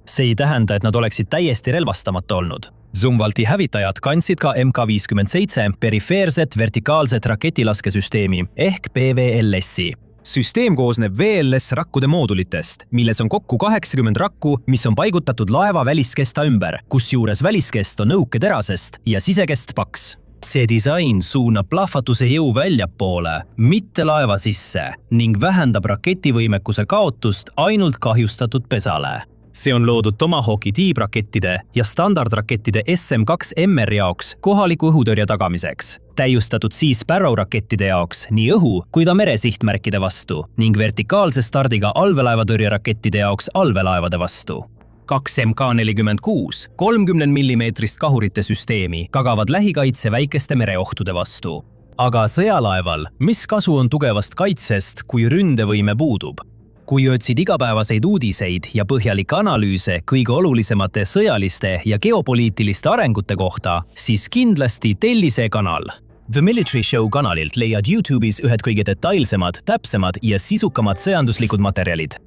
See ei tähenda, et nad oleksid täiesti relvastamata olnud. Zumwalti hävitajad kandsid ka MK57 perifeerset vertikaalset raketilaskesüsteemi ehk PVLS-i. Süsteem koosneb VLS-rakkude moodulitest, milles on kokku 80 rakku, mis on paigutatud laeva väliskesta ümber, kusjuures väliskest on õuketerasest ja sisekest paks. See disain suunab plahvatuse jõu väljapoole, mitte laeva sisse ning vähendab raketivõimekuse kaotust ainult kahjustatud pesale. See on loodud Tomahawki tiibrakettide ja standardrakettide SM-2MR jaoks kohaliku õhutõrje tagamiseks, täiustatud Sea Sparrow rakettide jaoks nii õhu- kui ta meresihtmärkide vastu ning vertikaalse stardiga allveelaevatõrjerakettide jaoks allveelaevade vastu. 2 MK46 30 mm kahurite süsteemi tagavad lähikaitse väikeste mereohtude vastu. Aga sõjalaeval, mis kasu on tugevast kaitsest, kui ründevõime puudub? Kui otsid igapäevaseid uudiseid ja põhjalikke analüüse kõige olulisemate sõjaliste ja geopoliitiliste arengute kohta, siis kindlasti telli see kanal. The Military Show kanalilt leiad YouTube'is ühed kõige detailsemad, täpsemad ja sisukamad sõjanduslikud materjalid.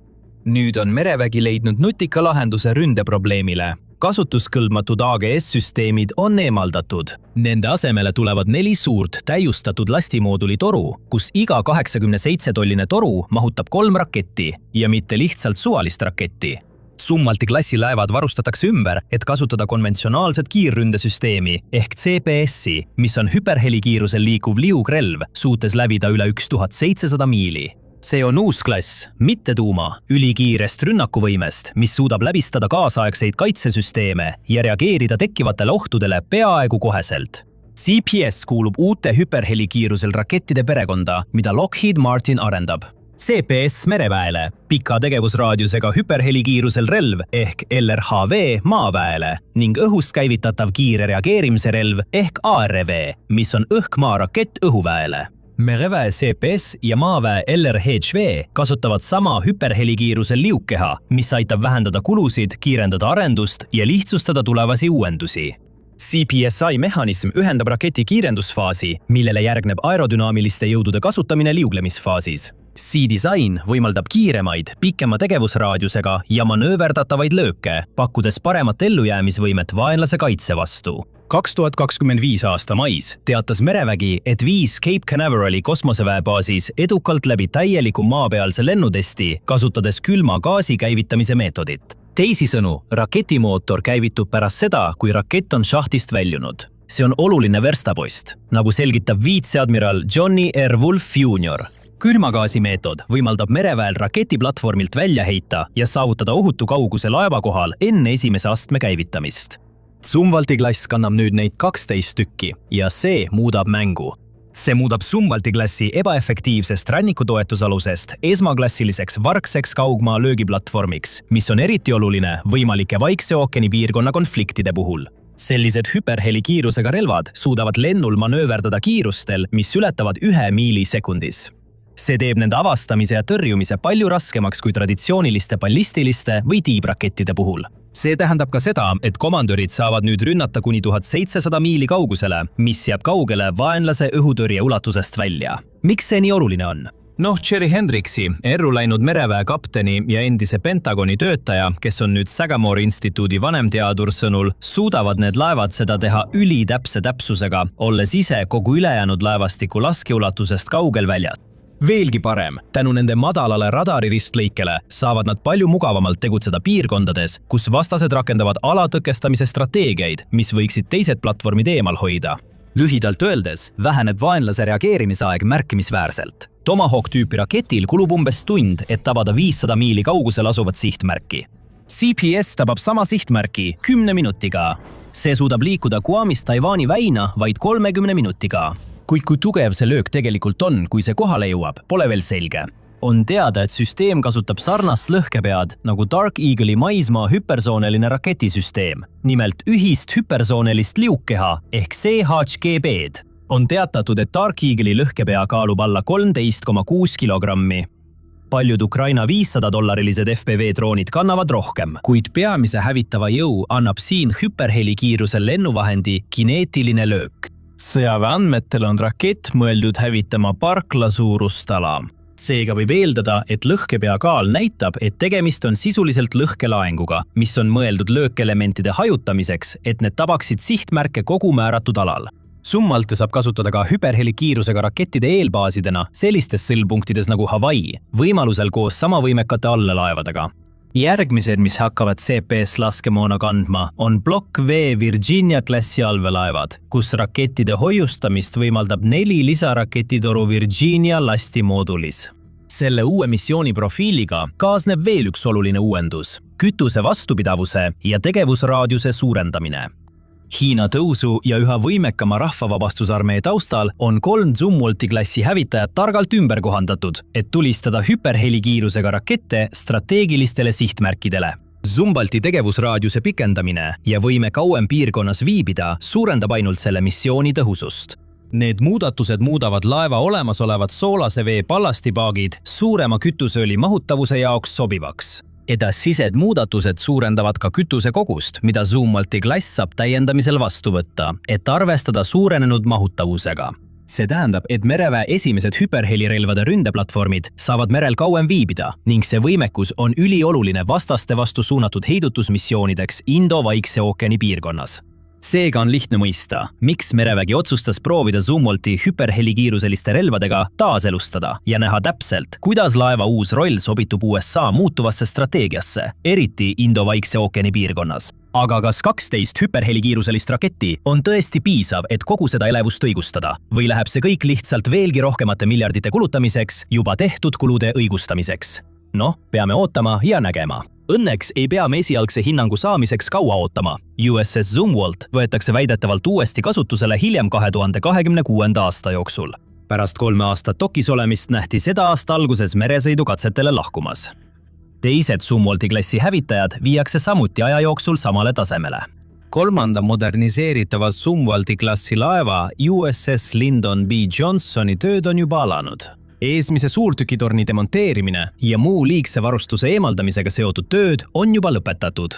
Nüüd on merevägi leidnud nutika lahenduse ründeprobleemile. Kasutuskõlbmatud AGS-süsteemid on eemaldatud. Nende asemele tulevad 4 suurt täiustatud lastimooduli toru, kus iga 87-tolline toru mahutab 3 raketti ja mitte lihtsalt suvalist raketti. Zumwalti klassi laevad varustatakse ümber, et kasutada konventsionaalset kiirründesüsteemi ehk CPS-i, mis on hüperhelikiirusel liikuv liugrelv, suutes läbida üle 1700 miili. See on uus klass, mitte tuuma, ülikiirest rünnakuvõimest, mis suudab läbistada kaasaegseid kaitsesüsteeme ja reageerida tekkivatele ohtudele peaaegu koheselt. CPS kuulub uute hüperhelikiirusel rakettide perekonda, mida Lockheed Martin arendab. CPS mereväele, pika tegevusraadiusega hüperhelikiirusel relv ehk LRHV maaväele ning õhust käivitatav kiire reageerimise relv ehk ARV, mis on õhk-maarakett õhuväele. Mereväe CPS ja maaväe LRHV kasutavad sama hüperhelikiirusel liukkeha, mis aitab vähendada kulusid, kiirendada arendust ja lihtsustada tulevasi uuendusi. CPSI mehhanism ühendab raketi kiirendusfaasi, millele järgneb aerodünaamiliste jõudude kasutamine liuglemisfaasis. C-design võimaldab kiiremaid, pikema tegevusraadiusega ja manööverdatavaid lööke, pakkudes paremat ellujäämisvõimet vaenlase kaitse vastu. 2025 aasta mais teatas merevägi, et 5 Cape Canaverali kosmoseväebaasis edukalt läbi täieliku maapealse lennutesti, kasutades külma gaasi käivitamise meetodit. Teisisõnu, raketimootor käivitub pärast seda, kui rakett on šahtist väljunud. See on oluline verstapost, nagu selgitab viitseadmiral Johnny R. Wolf Jr. Külmagaasi meetod võimaldab mereväel raketiplatvormilt välja heita ja saavutada ohutu kauguse laeva kohal enne esimese astme käivitamist. Zumwalti klass kannab nüüd neid 12 tükki ja see muudab mängu. See muudab Zumwalti klassi ebaefektiivsest rannikutoetusalusest esmaklassiliseks vargseks kaugmaa löögiplatvormiks, mis on eriti oluline võimalike Vaikse ookeani piirkonna konfliktide puhul. Sellised hüperhelikiirusega relvad suudavad lennul manööverdada kiirustel, mis ületavad 1 miili sekundis. See teeb nende avastamise ja tõrjumise palju raskemaks kui traditsiooniliste ballistiliste või tiibrakettide puhul. See tähendab ka seda, et komandörid saavad nüüd rünnata kuni 1700 miili kaugusele, mis jääb kaugele vaenlase õhutõrje ulatusest välja. Miks see nii oluline on? Jerry Hendricksi, erru läinud mereväe kapteni ja endise Pentagoni töötaja, kes on nüüd Sagamore instituudi vanemteadur sõnul, suudavad need laevad seda teha ülitäpse täpsusega, olles ise kogu ülejäänud laevastiku laskeulatusest kaugel väljas. Veelgi parem, tänu nende madalale radariristlõikele saavad nad palju mugavamalt tegutseda piirkondades, kus vastased rakendavad alatõkestamise strateegiaid, mis võiksid teised platvormid eemal hoida. Lühidalt öeldes väheneb vaenlase reageerimisaeg märkimisväärselt. Tomahawk tüüpi raketil kulub umbes tund, et tabada 500 miili kaugusel asuvat sihtmärki. CPS tabab sama sihtmärki 10 minutiga. See suudab liikuda Guamist Taiwani väina vaid 30 minutiga. Kuid kui tugev see löök tegelikult on, kui see kohale jõuab, pole veel selge. On teada, et süsteem kasutab sarnast lõhkepead nagu Dark Eagle'i maismaa hüpersooneline raketisüsteem, nimelt ühist hüpersoonelist liukkeha ehk CHGB-d. On teatatud, et Dark Eagle'i lõhkepea kaalub alla 13,6 kilogrammi. Paljud Ukraina $500 FPV-droonid kannavad rohkem, kuid peamise hävitava jõu annab siin hüperhelikiirusel lennuvahendi kineetiline löök. Sõjaväe andmetel on rakett mõeldud hävitama parkla suurust ala. Seega võib eeldada, et lõhkepea kaal näitab, et tegemist on sisuliselt lõhkelaenguga, mis on mõeldud löökelementide hajutamiseks, et need tabaksid sihtmärke kogu määratud alal. Summalte saab kasutada ka hüperhelikiirusega rakettide eelbaasidena sellistes sõlpunktides nagu Hawaii, võimalusel koos sama võimekate allelaevadega. Järgmised, mis hakkavad CPS laskemoona kandma, on Block V Virginia klassi allveelaevad, kus rakettide hoiustamist võimaldab 4 lisaraketitoru Virginia lastimoodulis. Selle uue missiooni profiiliga kaasneb veel üks oluline uuendus – kütuse vastupidavuse ja tegevusraadiuse suurendamine. Hiina tõusu ja üha võimekama rahvavabastusarmee taustal on 3 Zumwalti klassi hävitajad targalt ümber kohandatud, et tulistada hüperhelikiirusega rakette strateegilistele sihtmärkidele. Zumwalti tegevusraadiuse pikendamine ja võime kauem piirkonnas viibida suurendab ainult selle missiooni tõhusust. Need muudatused muudavad laeva olemasolevad soolase vee ballastipaagid suurema kütuseõli mahutavuse jaoks sobivaks. Edasised muudatused suurendavad ka kütuse kogust, mida Zumwalti klass saab täiendamisel vastu võtta, et arvestada suurenenud mahutavusega. See tähendab, et mereväe esimesed hüperhelirelvade ründeplatvormid saavad merel kauem viibida ning see võimekus on ülioluline vastaste vastu suunatud heidutusmissioonideks Indo-Vaikse ookeani piirkonnas. Seega on lihtne mõista, miks merevägi otsustas proovida Zumwalti hüperhelikiiruseliste relvadega taaselustada ja näha täpselt, kuidas laeva uus roll sobitub USA muutuvasse strateegiasse, eriti Indo-Vaikse ookeani piirkonnas. Aga kas 12 hüperhelikiiruselist raketti on tõesti piisav, et kogu seda elevust õigustada? Või läheb see kõik lihtsalt veelgi rohkemate miljardite kulutamiseks juba tehtud kulude õigustamiseks? Noh, peame ootama ja nägema. Õnneks ei pea me esialgse hinnangu saamiseks kaua ootama. USS Zumwalt võetakse väidetavalt uuesti kasutusele hiljem 2026. aasta jooksul. Pärast 3 aastat dokis olemist nähti seda aasta alguses meresõidukatsetele lahkumas. Teised Zumwalti klassi hävitajad viiakse samuti aja jooksul samale tasemele. 3. moderniseeritava Zumwalti klassi laeva USS Lyndon B. Johnsoni tööd on juba alanud. Eesmise suurtükitorni demonteerimine ja muu liigse varustuse eemaldamisega seotud tööd on juba lõpetatud.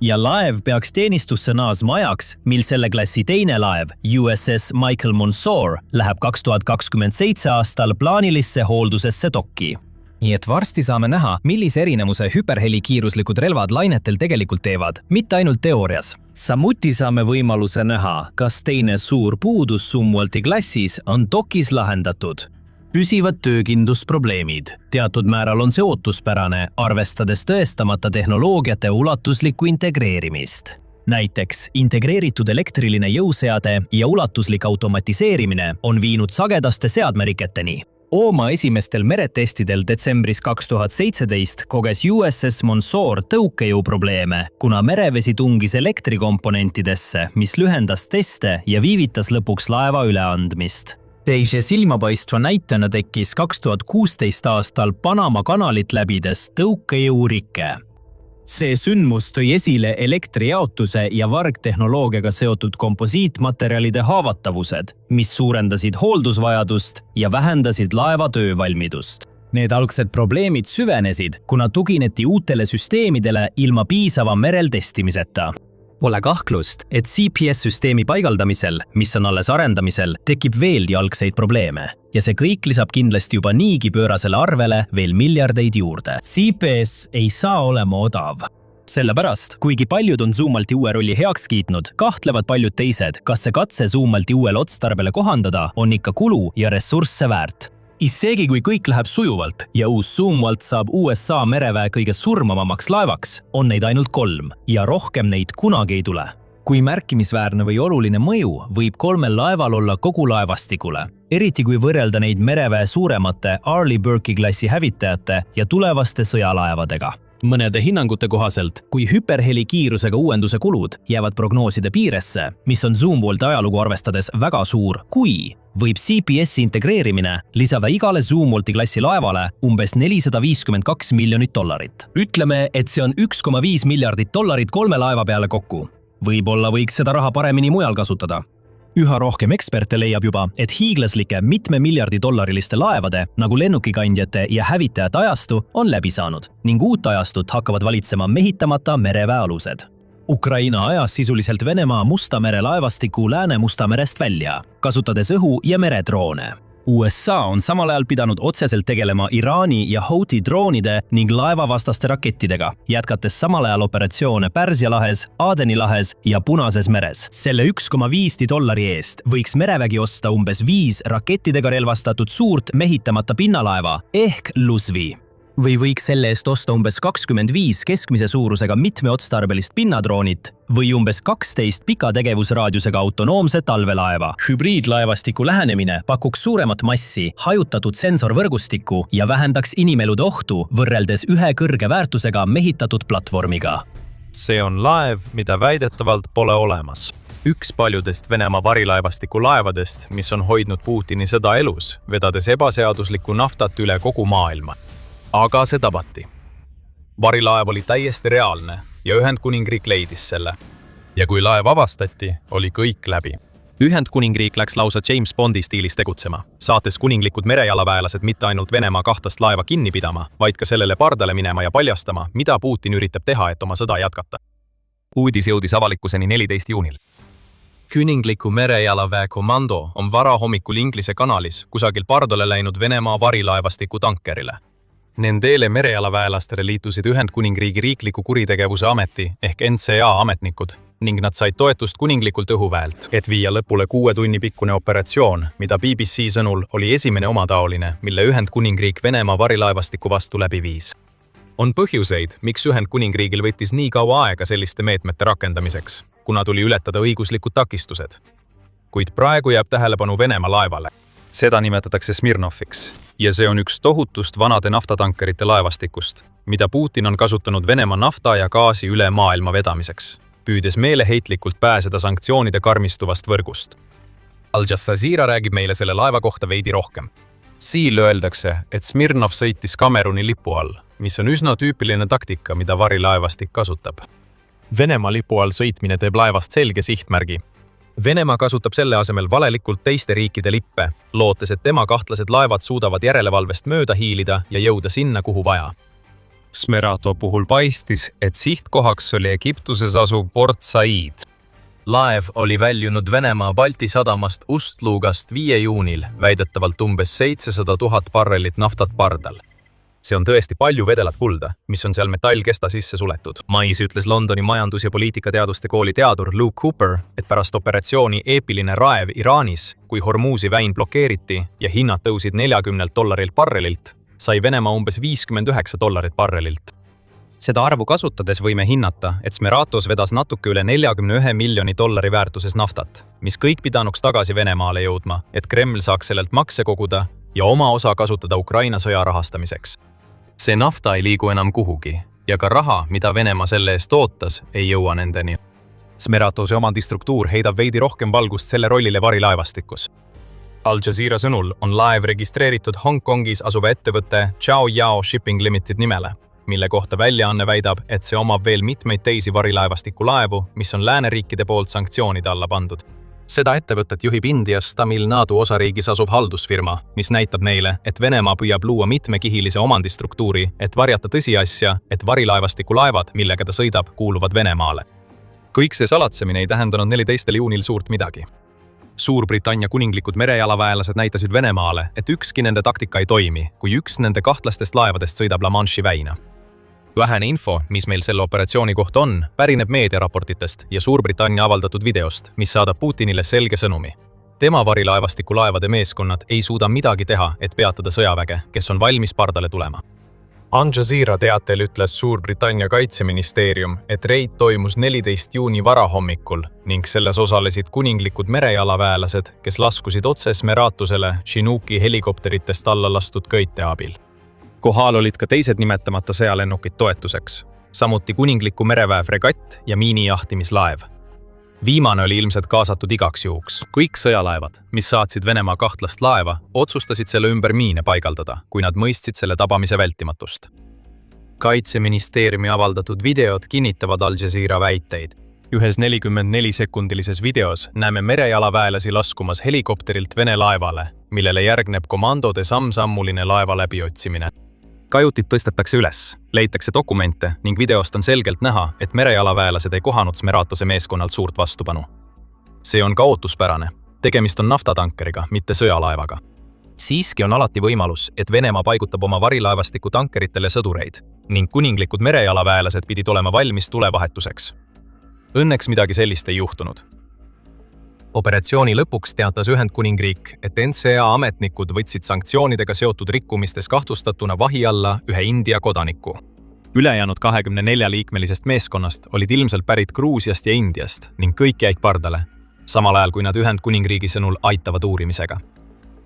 Ja laev peaks teenistusse naasma ajaks, mil selle klassi teine laev, USS Michael Monsoor, läheb 2027 aastal plaanilisse hooldusesse dokki. Nii et varsti saame näha, millise erinevuse hüperhelikiiruslikud relvad lainetel tegelikult teevad, mitte ainult teoorias. Samuti saame võimaluse näha, kas teine suur puudus Zumwalti klassis on dokis lahendatud. Püsivad töökindlusprobleemid. Teatud määral on see ootuspärane, arvestades tõestamata tehnoloogiate ulatuslikku integreerimist. Näiteks integreeritud elektriline jõuseade ja ulatuslik automatiseerimine on viinud sagedaste seadmeriketeni. Oma esimestel meretestidel detsembris 2017 koges USS Monsoor tõukejõuprobleeme, kuna merevesi tungis elektrikomponentidesse, mis lühendas teste ja viivitas lõpuks laeva üleandmist. Teise silmapaistva näitena tekkis 2016 aastal Panama kanalit läbides tõukejõurike. See sündmus tõi esile elektrijaotuse ja vargtehnoloogiaga seotud komposiitmaterjalide haavatavused, mis suurendasid hooldusvajadust ja vähendasid laeva töövalmidust. Need algsed probleemid süvenesid, kuna tugineti uutele süsteemidele ilma piisava merel testimiseta. Pole kahtlust, et CPS-süsteemi paigaldamisel, mis on alles arendamisel, tekib veelgi algseid probleeme ja see kõik lisab kindlasti juba niigi pöörasele arvele veel miljardeid juurde. CPS ei saa olema odav. Sellepärast, kuigi paljud on Zumwalti uue rolli heaks kiitnud, kahtlevad paljud teised, kas see katse Zumwalti uuele otstarbele kohandada on ikka kulu ja ressursse väärt. Isegi kui kõik läheb sujuvalt ja uus Zumwalt saab USA mereväe kõige surmavamaks laevaks, on neid ainult 3 ja rohkem neid kunagi ei tule. kui märkimisväärne või oluline mõju võib 3 laeval olla kogu laevastikule, eriti kui võrrelda neid mereväe suuremate Arleigh Burke'i klassi hävitajate ja tulevaste sõjalaevadega. Mõnede hinnangute kohaselt, kui hüperhelikiirusega uuenduse kulud jäävad prognooside piiresse, mis on Zoomworldi ajalugu arvestades väga suur, võib CPS-i integreerimine lisada igale Zoomworldi klassi laevale umbes $452 miljonit. Ütleme, et see on $1,5 miljardit 3 laeva peale kokku. Võib-olla võiks seda raha paremini mujal kasutada. Üha rohkem eksperte leiab juba, et hiiglaslike $1 miljardi laevade nagu lennukikandjate ja hävitajate ajastu on läbi saanud ning uut ajastut hakkavad valitsema mehitamata mereväealused. Ukraina ajas sisuliselt Venemaa Musta mere laevastiku Lääne-Musta merest välja, kasutades õhu- ja meredroone. USA on samal ajal pidanud otseselt tegelema Iraani ja Houthi droonide ning laevavastaste rakettidega, jätkates samal ajal operatsioone Pärsia lahes, Aadeni lahes ja Punases meres. Selle $1,5 eest võiks merevägi osta umbes 5 rakettidega relvastatud suurt mehitamata pinnalaeva ehk Luzvi. Või võiks selle eest osta umbes 25 keskmise suurusega mitmeotstarbelist pinnadroonit või umbes 12 pika tegevusraadiusega autonoomse talvelaeva. Hübriidlaevastiku lähenemine pakuks suuremat massi, hajutatud sensorvõrgustikku ja vähendaks inimelude ohtu võrreldes ühe kõrge väärtusega mehitatud platvormiga. See on laev, mida väidetavalt pole olemas. Üks paljudest Venemaa varilaevastiku laevadest, mis on hoidnud Putini sõda elus, vedades ebaseaduslikku naftat üle kogu maailma. Aga see tabati. Varilaev oli täiesti reaalne ja Ühendkuningriik leidis selle. Ja kui laev avastati, oli kõik läbi. Ühendkuningriik läks lausa James Bondi stiilis tegutsema, saates kuninglikud merejalaväelased mitte ainult Venemaa 2 laeva kinni pidama, vaid ka sellele pardale minema ja paljastama, mida Putin üritab teha, et oma sõda jätkata. Uudis jõudis avalikkuseni 14 juunil. Kuningliku merejalaväe komando on varahommikul Inglise kanalis kusagil pardale läinud Venemaa varilaevastiku tankerile. Nendele merejalaväelastele liitusid Ühendkuningriigi riikliku kuritegevuse ameti ehk NCA ametnikud ning nad said toetust kuninglikult õhuväelt, et viia lõpule 6 tunni pikkune operatsioon, mida BBC sõnul oli esimene omataoline, mille Ühendkuningriik Venemaa varilaevastiku vastu läbi viis. On põhjuseid, miks Ühendkuningriigil võttis nii kaua aega selliste meetmete rakendamiseks, kuna tuli ületada õiguslikud takistused. Kuid praegu jääb tähelepanu Venemaa laevale. Seda nimetatakse Smirnoviks ja see on üks tohutust vanade naftatankerite laevastikust, mida Putin on kasutanud Venemaa nafta ja gaasi üle maailma vedamiseks, püüdes meeleheitlikult pääseda sanktsioonide karmistuvast võrgust. Al Jazeera räägib meile selle laeva kohta veidi rohkem. Siil öeldakse, et Smirnov sõitis Kameruni lipu all, mis on üsna tüüpiline taktika, mida varilaevastik kasutab. Venemaa lipu all sõitmine teeb laevast selge sihtmärgi. Venemaa kasutab selle asemel valelikult teiste riikide lippe, lootes, et tema kahtlased laevad suudavad järelevalvest mööda hiilida ja jõuda sinna, kuhu vaja. Smerato puhul paistis, et sihtkohaks oli Egiptuses asuv Port Said. Laev oli väljunud Venemaa Balti sadamast Ust-Lugast 5 juunil, väidetavalt umbes 700 000 barrelit naftat pardal. See on tõesti palju vedelat kulda, mis on seal metallkesta sisse suletud. Mais ütles Londoni majandus- ja poliitikateaduste kooli teadur Luke Cooper, et pärast operatsiooni Eepiline raev Iraanis, kui Hormuzi väin blokeeriti ja hinnad tõusid $40 barrelilt, sai Venemaa umbes $59 barrelilt. Seda arvu kasutades võime hinnata, et Smeratos vedas natuke üle $41 miljoni väärtuses naftat, mis kõik pidanuks tagasi Venemaale jõudma, et Kreml saaks sellelt makse koguda ja oma osa kasutada Ukraina sõja rahastamiseks. See nafta ei liigu enam kuhugi ja ka raha, mida Venemaa selle eest ootas, ei jõua nendeni. Smeratose omandistruktuur heidab veidi rohkem valgust selle rollile varilaevastikus. Al Jazeera sõnul on laev registreeritud Hongkongis asuva ettevõtte Chao Yao Shipping Limited nimele, mille kohta väljaanne väidab, et see omab veel mitmeid teisi varilaevastiku laevu, mis on lääneriikide poolt sanktsioonide alla pandud. Seda ettevõtet juhib Indias Tamil Nadu osariigis asuv haldusfirma, mis näitab meile, et Venemaa püüab luua mitmekihilise omandistruktuuri, et varjata tõsiasja, et varilaevastiku laevad, millega ta sõidab, kuuluvad Venemaale. Kõik see salatsemine ei tähendanud 14. juunil suurt midagi. Suurbritannia kuninglikud merejalaväelased näitasid Venemaale, et ükski nende taktika ei toimi, kui üks nende kahtlastest laevadest sõidab La Manche'i väina. Vähene info, mis meil selle operatsiooni kohta on, pärineb meediaraportitest ja Suurbritannia avaldatud videost, mis saadab Putinile selge sõnumi. Tema varilaevastiku laevade meeskonnad ei suuda midagi teha, et peatada sõjaväge, kes on valmis pardale tulema. Al Jazeera teatel ütles Suurbritannia kaitseministeerium, et reid toimus 14 juuni varahommikul ning selles osalesid kuninglikud merejalaväelased, kes laskusid otse Smeratusele Chinooki helikopteritest alla lastud köite abil. Kohal olid ka teised nimetamata sõjalennukid toetuseks, samuti kuningliku mereväe fregatt ja miinijahtimislaev. Viimane oli ilmselt kaasatud igaks juhuks. Kõik sõjalaevad, mis saatsid Venemaa kahtlast laeva, otsustasid selle ümber miine paigaldada, kui nad mõistsid selle tabamise vältimatust. Kaitseministeeriumi avaldatud videod kinnitavad Al Jazeera väiteid. Ühes 44-sekundilises videos näeme merejalaväelasi laskumas helikopterilt Vene laevale, millele järgneb komandode samm-sammuline laeva läbiotsimine. Kajutid tõstetakse üles, leitakse dokumente ning videost on selgelt näha, et merejalaväelased ei kohanud Smeratose meeskonnalt suurt vastupanu. See on ka ootuspärane. Tegemist on naftatankeriga, mitte sõjalaevaga. Siiski on alati võimalus, et Venemaa paigutab oma varilaevastiku tankeritele sõdureid ning kuninglikud merejalaväelased pidid olema valmis tulevahetuseks. Õnneks midagi sellist ei juhtunud. Operatsiooni lõpuks teatas Ühendkuningriik, et NCA ametnikud võtsid sanktsioonidega seotud rikkumistes kahtlustatuna vahi alla ühe India kodaniku. Ülejäänud 24-liikmelisest meeskonnast olid ilmselt pärit Gruusiast ja Indiast ning kõik jäid pardale, samal ajal kui nad Ühendkuningriigi sõnul aitavad uurimisega.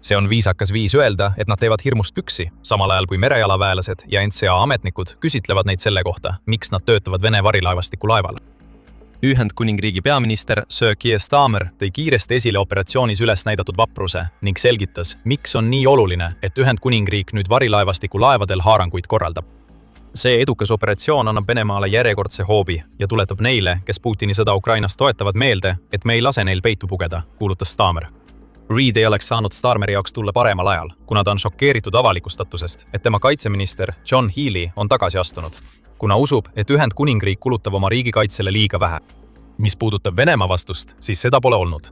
See on viisakas viis öelda, et nad teevad hirmust püksi, samal ajal kui merejalaväelased ja NCA ametnikud küsitlevad neid selle kohta, miks nad töötavad Vene varilaevastiku laeval. Ühendkuningriigi peaminister Sir Keir Starmer tõi kiiresti esile operatsioonis üles näidatud vapruse ning selgitas, miks on nii oluline, et Ühendkuningriik nüüd varilaevastiku laevadel haaranguid korraldab. See edukas operatsioon annab Venemaale järjekordse hoobi ja tuletab neile, kes Putini sõda Ukrainas toetavad meelde, et me ei lase neil peitu pugeda, kuulutas Starmer. Reid ei oleks saanud Starmeri jaoks tulla paremal ajal, kuna ta on šokeeritud avaliku statusest, et tema kaitseminister John Healey on tagasi astunud, kuna usub, et Ühendkuningriik kulutab oma riigikaitsele liiga vähe. Mis puudutab Venemaa vastust, siis seda pole olnud.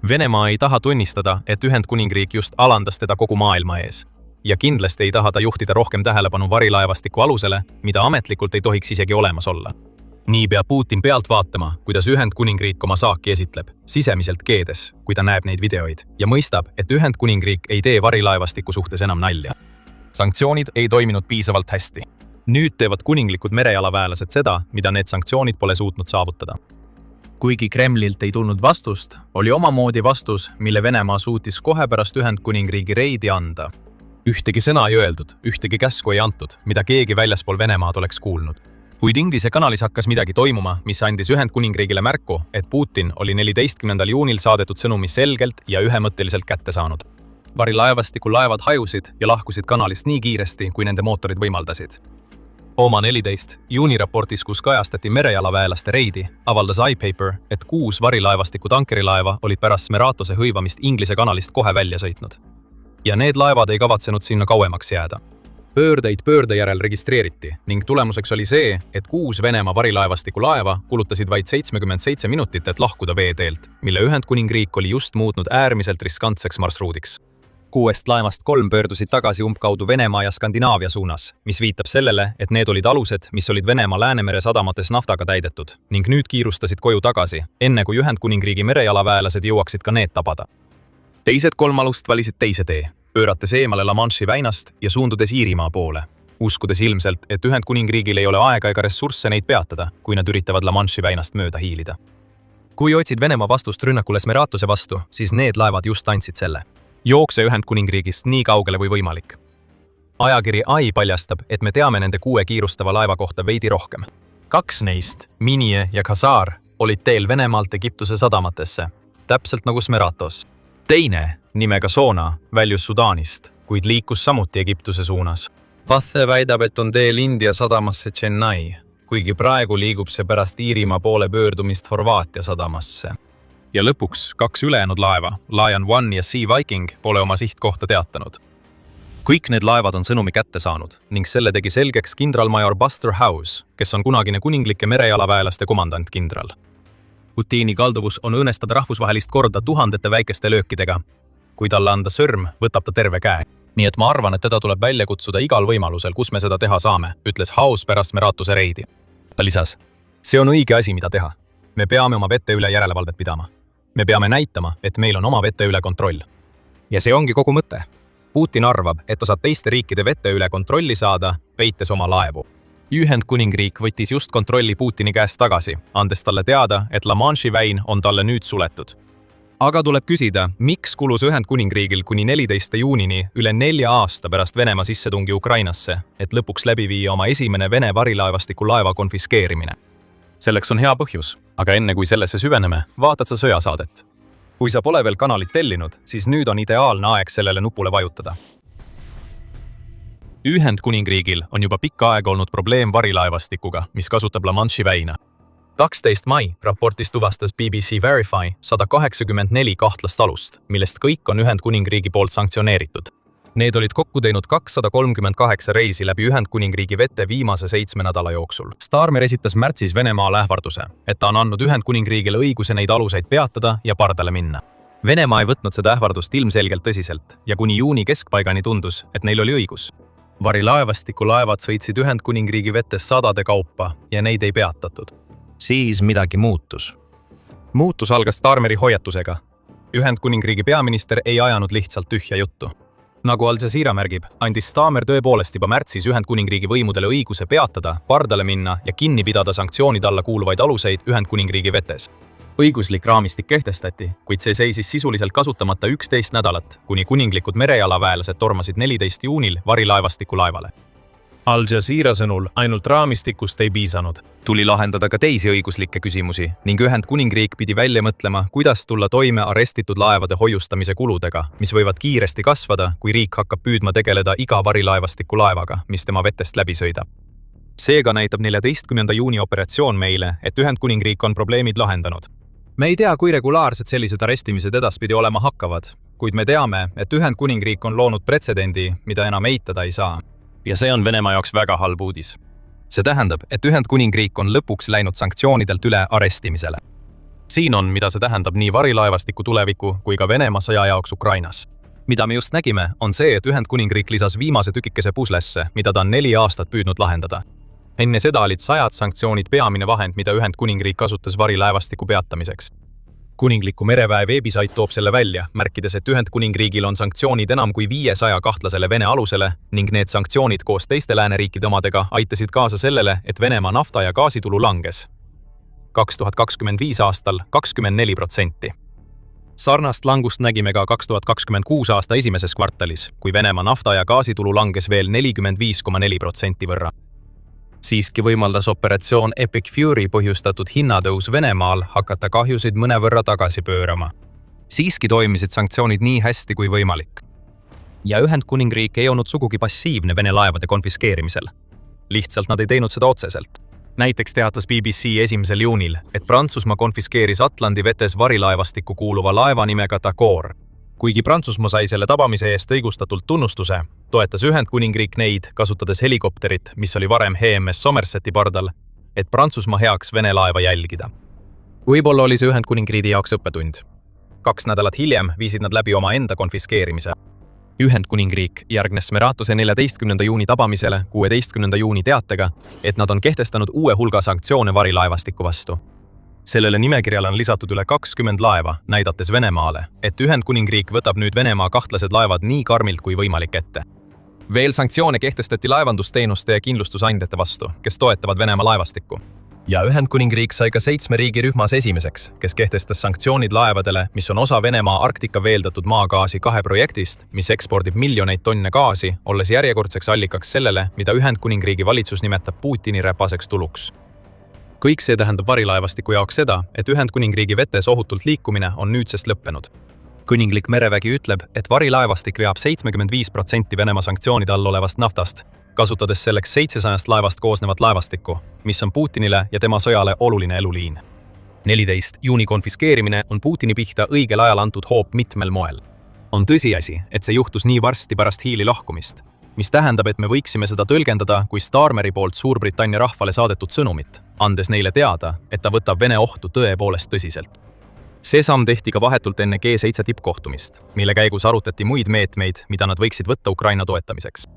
Venemaa ei taha tunnistada, et Ühendkuningriik just alandas teda kogu maailma ees. Ja kindlasti ei taha ta juhtida rohkem tähelepanu varilaevastiku alusele, mida ametlikult ei tohiks isegi olemas olla. Nii peab Putin pealt vaatama, kuidas Ühendkuningriik oma saaki esitleb, sisemiselt keedes, kui ta näeb neid videoid, ja mõistab, et Ühendkuningriik ei tee varilaevastiku suhtes enam nalja. Sanktsioonid ei toiminud piisavalt hästi. Nüüd teevad kuninglikud merejalaväelased seda, mida need sanktsioonid pole suutnud saavutada. Kuigi Kremlilt ei tulnud vastust, oli omamoodi vastus, mille Venemaa suutis kohe pärast Ühendkuningriigi reidi anda. Ühtegi sõna ei öeldud, ühtegi käsku ei antud, mida keegi väljaspool Venemaad oleks kuulnud. Kuid Inglise kanalis hakkas midagi toimuma, mis andis Ühendkuningriigile märku, et Putin oli 14. juunil saadetud sõnumi selgelt ja ühemõtteliselt kätte saanud. Varilaevastiku laevad hajusid ja lahkusid kanalist nii kiiresti, kui nende mootorid võimaldasid. Oma 14. juuni raportis, kus kajastati merejalaväelaste reidi, avaldas iPaper, et 6 varilaevastiku tankerilaeva olid pärast Smeratose hõivamist Inglise kanalist kohe välja sõitnud. Ja need laevad ei kavatsenud sinna kauemaks jääda. Pöördeid pöörde järel registreeriti ning tulemuseks oli see, et 6 Venemaa varilaevastiku laeva kulutasid vaid 77 minutit, et lahkuda veeteelt, mille Ühendkuningriik oli just muutnud äärmiselt riskantseks marsruudiks. 6 laevast 3 pöördusid tagasi umbkaudu Venemaa ja Skandinaavia suunas, mis viitab sellele, et need olid alused, mis olid Venemaa Läänemere sadamates naftaga täidetud ning nüüd kiirustasid koju tagasi, enne kui Ühendkuningriigi merejalaväelased jõuaksid ka need tabada. Teised 3 alust valisid teise tee, pöörates eemale La Manche'i väinast ja suundudes Iirimaa poole, uskudes ilmselt, et Ühendkuningriigil ei ole aega ega ressursse neid peatada, kui nad üritavad La Manche'i väinast mööda hiilida. Kui otsid Venemaa vastust rünnakule Smeratose vastu, siis need laevad just andsid selle. Jookse Ühendkuningriigist nii kaugele või võimalik. Ajakiri AI paljastab, et me teame nende 6 kiirustava laeva kohta veidi rohkem. 2 neist, Minie ja Khazar, olid teel Venemaalt Egiptuse sadamatesse, täpselt nagu Smeratos. Teine, nimega Sona, väljus Sudaanist, kuid liikus samuti Egiptuse suunas. Pathe väidab, et on teel India sadamasse Chennai, kuigi praegu liigub see pärast Iirimaa poole pöördumist Horvaatia sadamasse. Ja lõpuks 2 ülejäänud laeva, Lion One ja Sea Viking, pole oma sihtkohta teatanud. Kõik need laevad on sõnumi kätte saanud ning selle tegi selgeks kindralmajor Buster House, kes on kunagine kuninglike merejalaväelaste komandant-kindral. Putini kalduvus on õõnestada rahvusvahelist korda tuhandete väikeste löökidega. Kui talle anda sõrm, võtab ta terve käe. Nii et ma arvan, et teda tuleb välja kutsuda igal võimalusel, kus me seda teha saame, ütles House pärast Smeratose reidi. Ta lisas, see on õige asi, mida teha. Me peame oma vete üle järelevalvet pidama. Me peame näitama, et meil on oma vete üle kontroll. Ja see ongi kogu mõte. Putin arvab, et ta saab teiste riikide vete üle kontrolli saada, peites oma laevu. Ühendkuningriik võttis just kontrolli Putini käest tagasi, andes talle teada, et La Manche'i väin on talle nüüd suletud. Aga tuleb küsida, miks kulus Ühendkuningriigil kuni 14. juunini üle 4 aasta pärast Venemaa sissetungi Ukrainasse, et lõpuks läbi viia oma esimene Vene varilaevastiku laeva konfiskeerimine. Selleks on hea põhjus, aga enne kui sellesse süveneme, vaatad sa sõjasaadet. Kui sa pole veel kanalit tellinud, siis nüüd on ideaalne aeg sellele nupule vajutada. Ühendkuningriigil on juba pikka aega olnud probleem varilaevastikuga, mis kasutab La Manche'i väina. 12. mai raportis tuvastas BBC Verify 184 kahtlast alust, millest kõik on Ühendkuningriigi poolt sanktsioneeritud. Need olid kokku teinud 238 reisi läbi Ühendkuningriigi vette viimase 7 nädala jooksul. Starmer esitas märtsis Venemaale ähvarduse, et ta on andnud Ühendkuningriigile õiguse neid aluseid peatada ja pardale minna. Venemaa ei võtnud seda ähvardust ilmselgelt tõsiselt ja kuni juuni keskpaigani tundus, et neil oli õigus. Varilaevastiku laevad sõitsid Ühendkuningriigi vetes sadade kaupa ja neid ei peatatud. Siis midagi muutus. Muutus algas Starmeri hoiatusega. Ühendkuningriigi peaminister ei ajanud lihtsalt tühja juttu. Nagu Al Jazeera märgib, andis Starmer tõepoolest juba märtsis Ühendkuningriigi võimudele õiguse peatada, pardale minna ja kinni pidada sanktsioonide alla kuuluvaid aluseid Ühendkuningriigi vetes. Õiguslik raamistik kehtestati, kuid see seisis sisuliselt kasutamata 11 nädalat, kuni kuninglikud merejalaväelased tormasid 14. juunil varilaevastiku laevale. Al Jazeera sõnul ainult raamistikust ei piisanud. Tuli lahendada ka teisi õiguslikke küsimusi ning Ühendkuningriik pidi välja mõtlema, kuidas tulla toime arestitud laevade hoiustamise kuludega, mis võivad kiiresti kasvada, kui riik hakkab püüdma tegeleda iga varilaevastiku laevaga, mis tema vetest läbi sõidab. Seega näitab 14. juuni operatsioon meile, et Ühendkuningriik on probleemid lahendanud. Me ei tea, kui regulaarsed sellised arestimised edaspidi olema hakkavad, kuid me teame, et Ühendkuningriik on loonud pretsedendi, mida enam eitada ei saa. Ja see on Venemaa jaoks väga halb uudis. See tähendab, et Ühendkuningriik on lõpuks läinud sanktsioonidelt üle arestimisele. Siin on, mida see tähendab nii varilaevastiku tuleviku kui ka Venemaa sõja jaoks Ukrainas. Mida me just nägime, on see, et Ühendkuningriik lisas viimase tükikese puslesse, mida ta on 4 aastat püüdnud lahendada. Enne seda olid 100 sanktsioonid peamine vahend, mida Ühendkuningriik kasutas varilaevastiku peatamiseks. Kuningliku mereväe veebisait toob selle välja, märkides, et Ühendkuningriigil on sanktsioonid enam kui 500 kahtlasele Vene alusele ning need sanktsioonid koos teiste lääneriikide omadega aitasid kaasa sellele, et Venemaa nafta- ja gaasitulu langes 2025 aastal 24%. Sarnast langust nägime ka 2026 aasta esimeses kvartalis, kui Venemaa nafta- ja gaasitulu langes veel 45,4% võrra. Siiski võimaldas operatsioon Epic Fury põhjustatud hinnatõus Venemaal hakata kahjusid mõnevõrra tagasi pöörama. Siiski toimisid sanktsioonid nii hästi kui võimalik. Ja Ühendkuningriik ei olnud sugugi passiivne Vene laevade konfiskeerimisel. Lihtsalt nad ei teinud seda otseselt. Näiteks teatas BBC 1. juunil, et Prantsusmaa konfiskeeris Atlandi vetes varilaevastikku kuuluva laeva nimega Tagore. Kuigi Prantsusmaa sai selle tabamise eest õigustatult tunnustuse, toetas Ühendkuningriik neid, kasutades helikopterit, mis oli varem HMS Somerseti pardal, et Prantsusmaa heaks Vene laeva jälgida. Võib-olla oli see Ühendkuningriigi jaoks õppetund. 2 nädalat hiljem viisid nad läbi oma enda konfiskeerimise. Ühendkuningriik järgnes Smeratuse 14. juuni tabamisele 16. juuni teatega, et nad on kehtestanud uue hulga sanktsioone varilaevastiku vastu. Sellele nimekirjale on lisatud üle 20 laeva, näidates Venemaale, et Ühendkuningriik võtab nüüd Venemaa kahtlased laevad nii karmilt kui võimalik ette. Veel sanktsioone kehtestati laevandusteenuste ja kindlustusandjate vastu, kes toetavad Venemaa laevastikku. Ja Ühendkuningriik sai ka 7 riigi rühmas esimeseks, kes kehtestas sanktsioonid laevadele, mis on osa Venemaa Arktika veeldatud maagaasi 2 projektist, mis ekspordib miljoneid tonne gaasi, olles järjekordseks allikaks sellele, mida Ühendkuningriigi valitsus nimetab Putini räpaseks tuluks. Kõik see tähendab varilaevastiku jaoks seda, et Ühendkuningriigi vetes ohutult liikumine on nüüdsest lõppenud. Kuninglik merevägi ütleb, et varilaevastik veab 75% Venemaa sanktsioonide all olevast naftast, kasutades selleks 700 laevast koosnevat laevastikku, mis on Putinile ja tema sõjale oluline eluliin. 14. juuni konfiskeerimine on Putini pihta õigel ajal antud hoop mitmel moel. On tõsiasi, et see juhtus nii varsti pärast Hiili lahkumist, mis tähendab, et me võiksime seda tõlgendada kui Starmeri poolt Suurbritannia rahvale saadetud sõnumit, andes neile teada, et ta võtab Vene ohtu tõepoolest tõsiselt. See samm tehti ka vahetult enne G7 tippkohtumist, mille käigus arutati muid meetmeid, mida nad võiksid võtta Ukraina toetamiseks.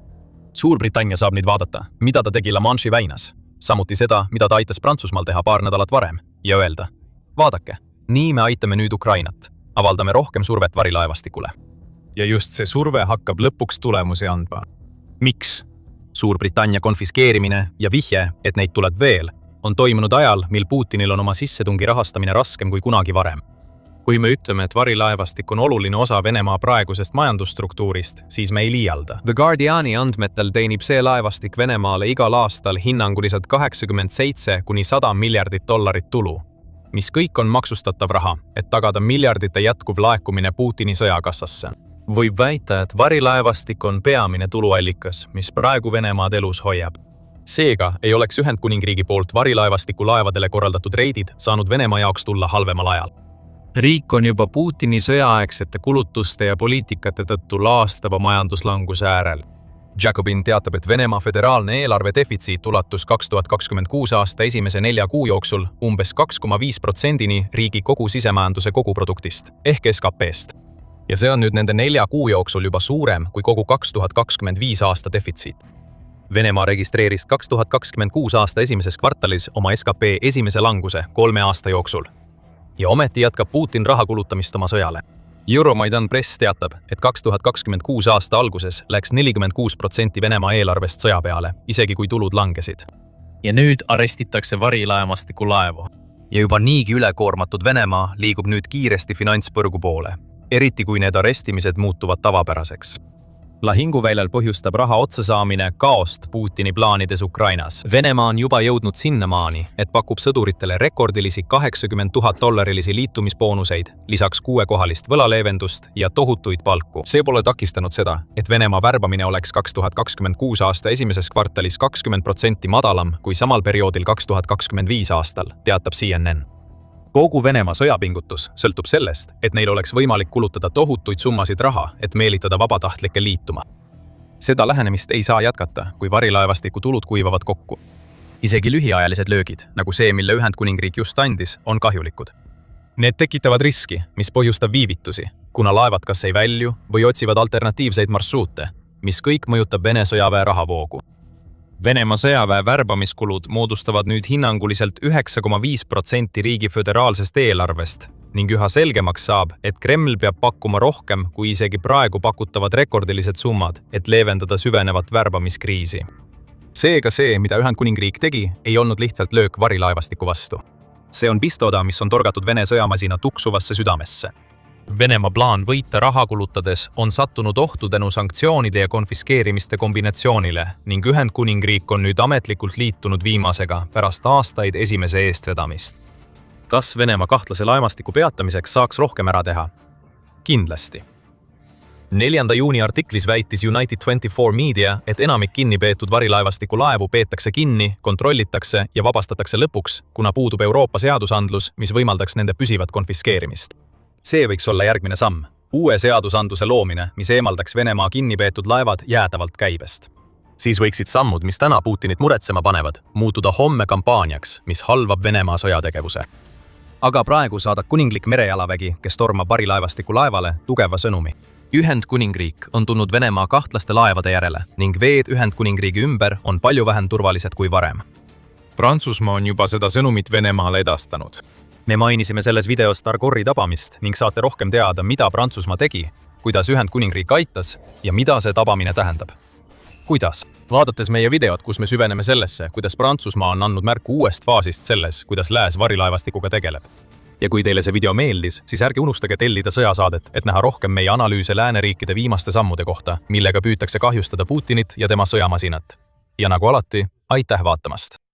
Suurbritannia saab nüüd vaadata, mida ta tegi La Manche'i väinas, samuti seda, mida ta aitas Prantsusmaal teha paar nädalat varem, ja öelda, vaadake, nii me aitame nüüd Ukrainat, avaldame rohkem survet varilaevastikule. ja just see surve hakkab lõpuks tulemusi andma. miks? Suurbritannia konfiskeerimine ja vihje, et neid tuleb veel, on toimunud ajal, mil Putinil on oma sissetungi rahastamine raskem kui kunagi varem. Kui me ütleme, et varilaevastik on oluline osa Venemaa praegusest majandusstruktuurist, siis me ei liialda. The Guardiani andmetel teenib see laevastik Venemaale igal aastal hinnanguliselt 87–100 miljardit dollarit tulu, mis kõik on maksustatav raha, et tagada miljardite jätkuv laekumine Putini sõjakassasse. Võib väita, et varilaevastik on peamine tuluallikas, mis praegu Venemaad elus hoiab. Seega ei oleks Ühendkuningriigi poolt varilaevastiku laevadele korraldatud reidid saanud Venemaa jaoks tulla halvemal ajal. Riik on juba Putini sõjaaegsete kulutuste ja poliitikate tõttu laastava majanduslanguse äärel. Jacobin teatab, et Venemaa föderaalne eelarve defitsiit ulatus 2026 aasta esimese 4 kuu jooksul umbes 2,5%-ni riigi kogu sisemajanduse koguproduktist ehk SKP-st. Ja see on nüüd nende 4 kuu jooksul juba suurem kui kogu 2025 aasta defitsiit. Venemaa registreeris 2026 aasta esimeses kvartalis oma SKP esimese languse 3 aasta jooksul. Ja ometi jätkab Putin raha kulutamist oma sõjale. Euromaidan Press teatab, et 2026 aasta alguses läks 46% Venemaa eelarvest sõja peale, isegi kui tulud langesid. Ja nüüd arestitakse varilaemastiku laevu. Ja juba niigi ülekoormatud Venemaa liigub nüüd kiiresti finantspõrgu poole, eriti kui need arestimised muutuvad tavapäraseks. Lahinguväljal põhjustab raha otsasaamine kaost Putini plaanides Ukrainas. Venemaa on juba jõudnud sinnamaani, et pakub sõduritele rekordilisi $80,000 liitumisboonuseid, lisaks 6-kohalist võlaleevendust ja tohutuid palku. See pole takistanud seda, et Venemaa värbamine oleks 2026 aasta esimeses kvartalis 20% madalam kui samal perioodil 2025 aastal, teatab CNN. Kogu Venemaa sõjapingutus sõltub sellest, et neil oleks võimalik kulutada tohutuid summasid raha, et meelitada vabatahtlikke liituma. Seda lähenemist ei saa jätkata, kui varilaevastiku tulud kuivavad kokku. Isegi lühiajalised löögid, nagu see, mille Ühendkuningriik just andis, on kahjulikud. Need tekitavad riski, mis põhjustab viivitusi, kuna laevad kas ei välju või otsivad alternatiivseid marsruute, mis kõik mõjutab Vene sõjaväe rahavoogu. Venemaa sõjaväe värbamiskulud moodustavad nüüd hinnanguliselt 9,5% riigi föderaalsest eelarvest ning üha selgemaks saab, et Kreml peab pakkuma rohkem kui isegi praegu pakutavad rekordilised summad, et leevendada süvenevat värbamiskriisi. Seega see, mida Ühendkuningriik tegi, ei olnud lihtsalt löök varilaevastiku vastu. See on pistoda, mis on torgatud Vene sõjamasina tuksuvasse südamesse. Venemaa plaan võita raha kulutades on sattunud ohtu tänu sanktsioonide ja konfiskeerimiste kombinatsioonile ning Ühendkuningriik on nüüd ametlikult liitunud viimasega pärast aastaid esimese eestvedamist. Kas Venemaa kahtlase laemastiku peatamiseks saaks rohkem ära teha? Kindlasti. 4. juuni artiklis väitis United 24 Media, et enamik kinnipeetud varilaevastiku laevu peetakse kinni, kontrollitakse ja vabastatakse lõpuks, kuna puudub Euroopa seadusandlus, mis võimaldaks nende püsivat konfiskeerimist. See võiks olla järgmine samm, uue seadusandluse loomine, mis eemaldaks Venemaa kinnipeetud laevad jäädavalt käibest. Siis võiksid sammud, mis täna Putinit muretsema panevad, muutuda homme kampaaniaks, mis halvab Venemaa sõjategevuse. Aga praegu saadab kuninglik merejalavägi, kes tormab varilaevastiku laevale, tugeva sõnumi. Ühendkuningriik on tulnud Venemaa kahtlaste laevade järele ning veed Ühendkuningriigi ümber on palju vähem turvalised kui varem. Prantsusmaa on juba seda sõnumit Venemaale edastanud. Me mainisime selles videos Targori tabamist ning saate rohkem teada, mida Prantsusmaa tegi, kuidas Ühendkuningriik aitas ja mida see tabamine tähendab. Kuidas? Vaadates meie videot, kus me süveneme sellesse, kuidas Prantsusmaa on andnud märku uuest faasist selles, kuidas lääs varilaevastikuga tegeleb. Ja kui teile see video meeldis, siis ärge unustage tellida sõjasaadet, et näha rohkem meie analüüse lääneriikide viimaste sammude kohta, millega püütakse kahjustada Putinit ja tema sõjamasinat. Ja nagu alati, aitäh vaatamast!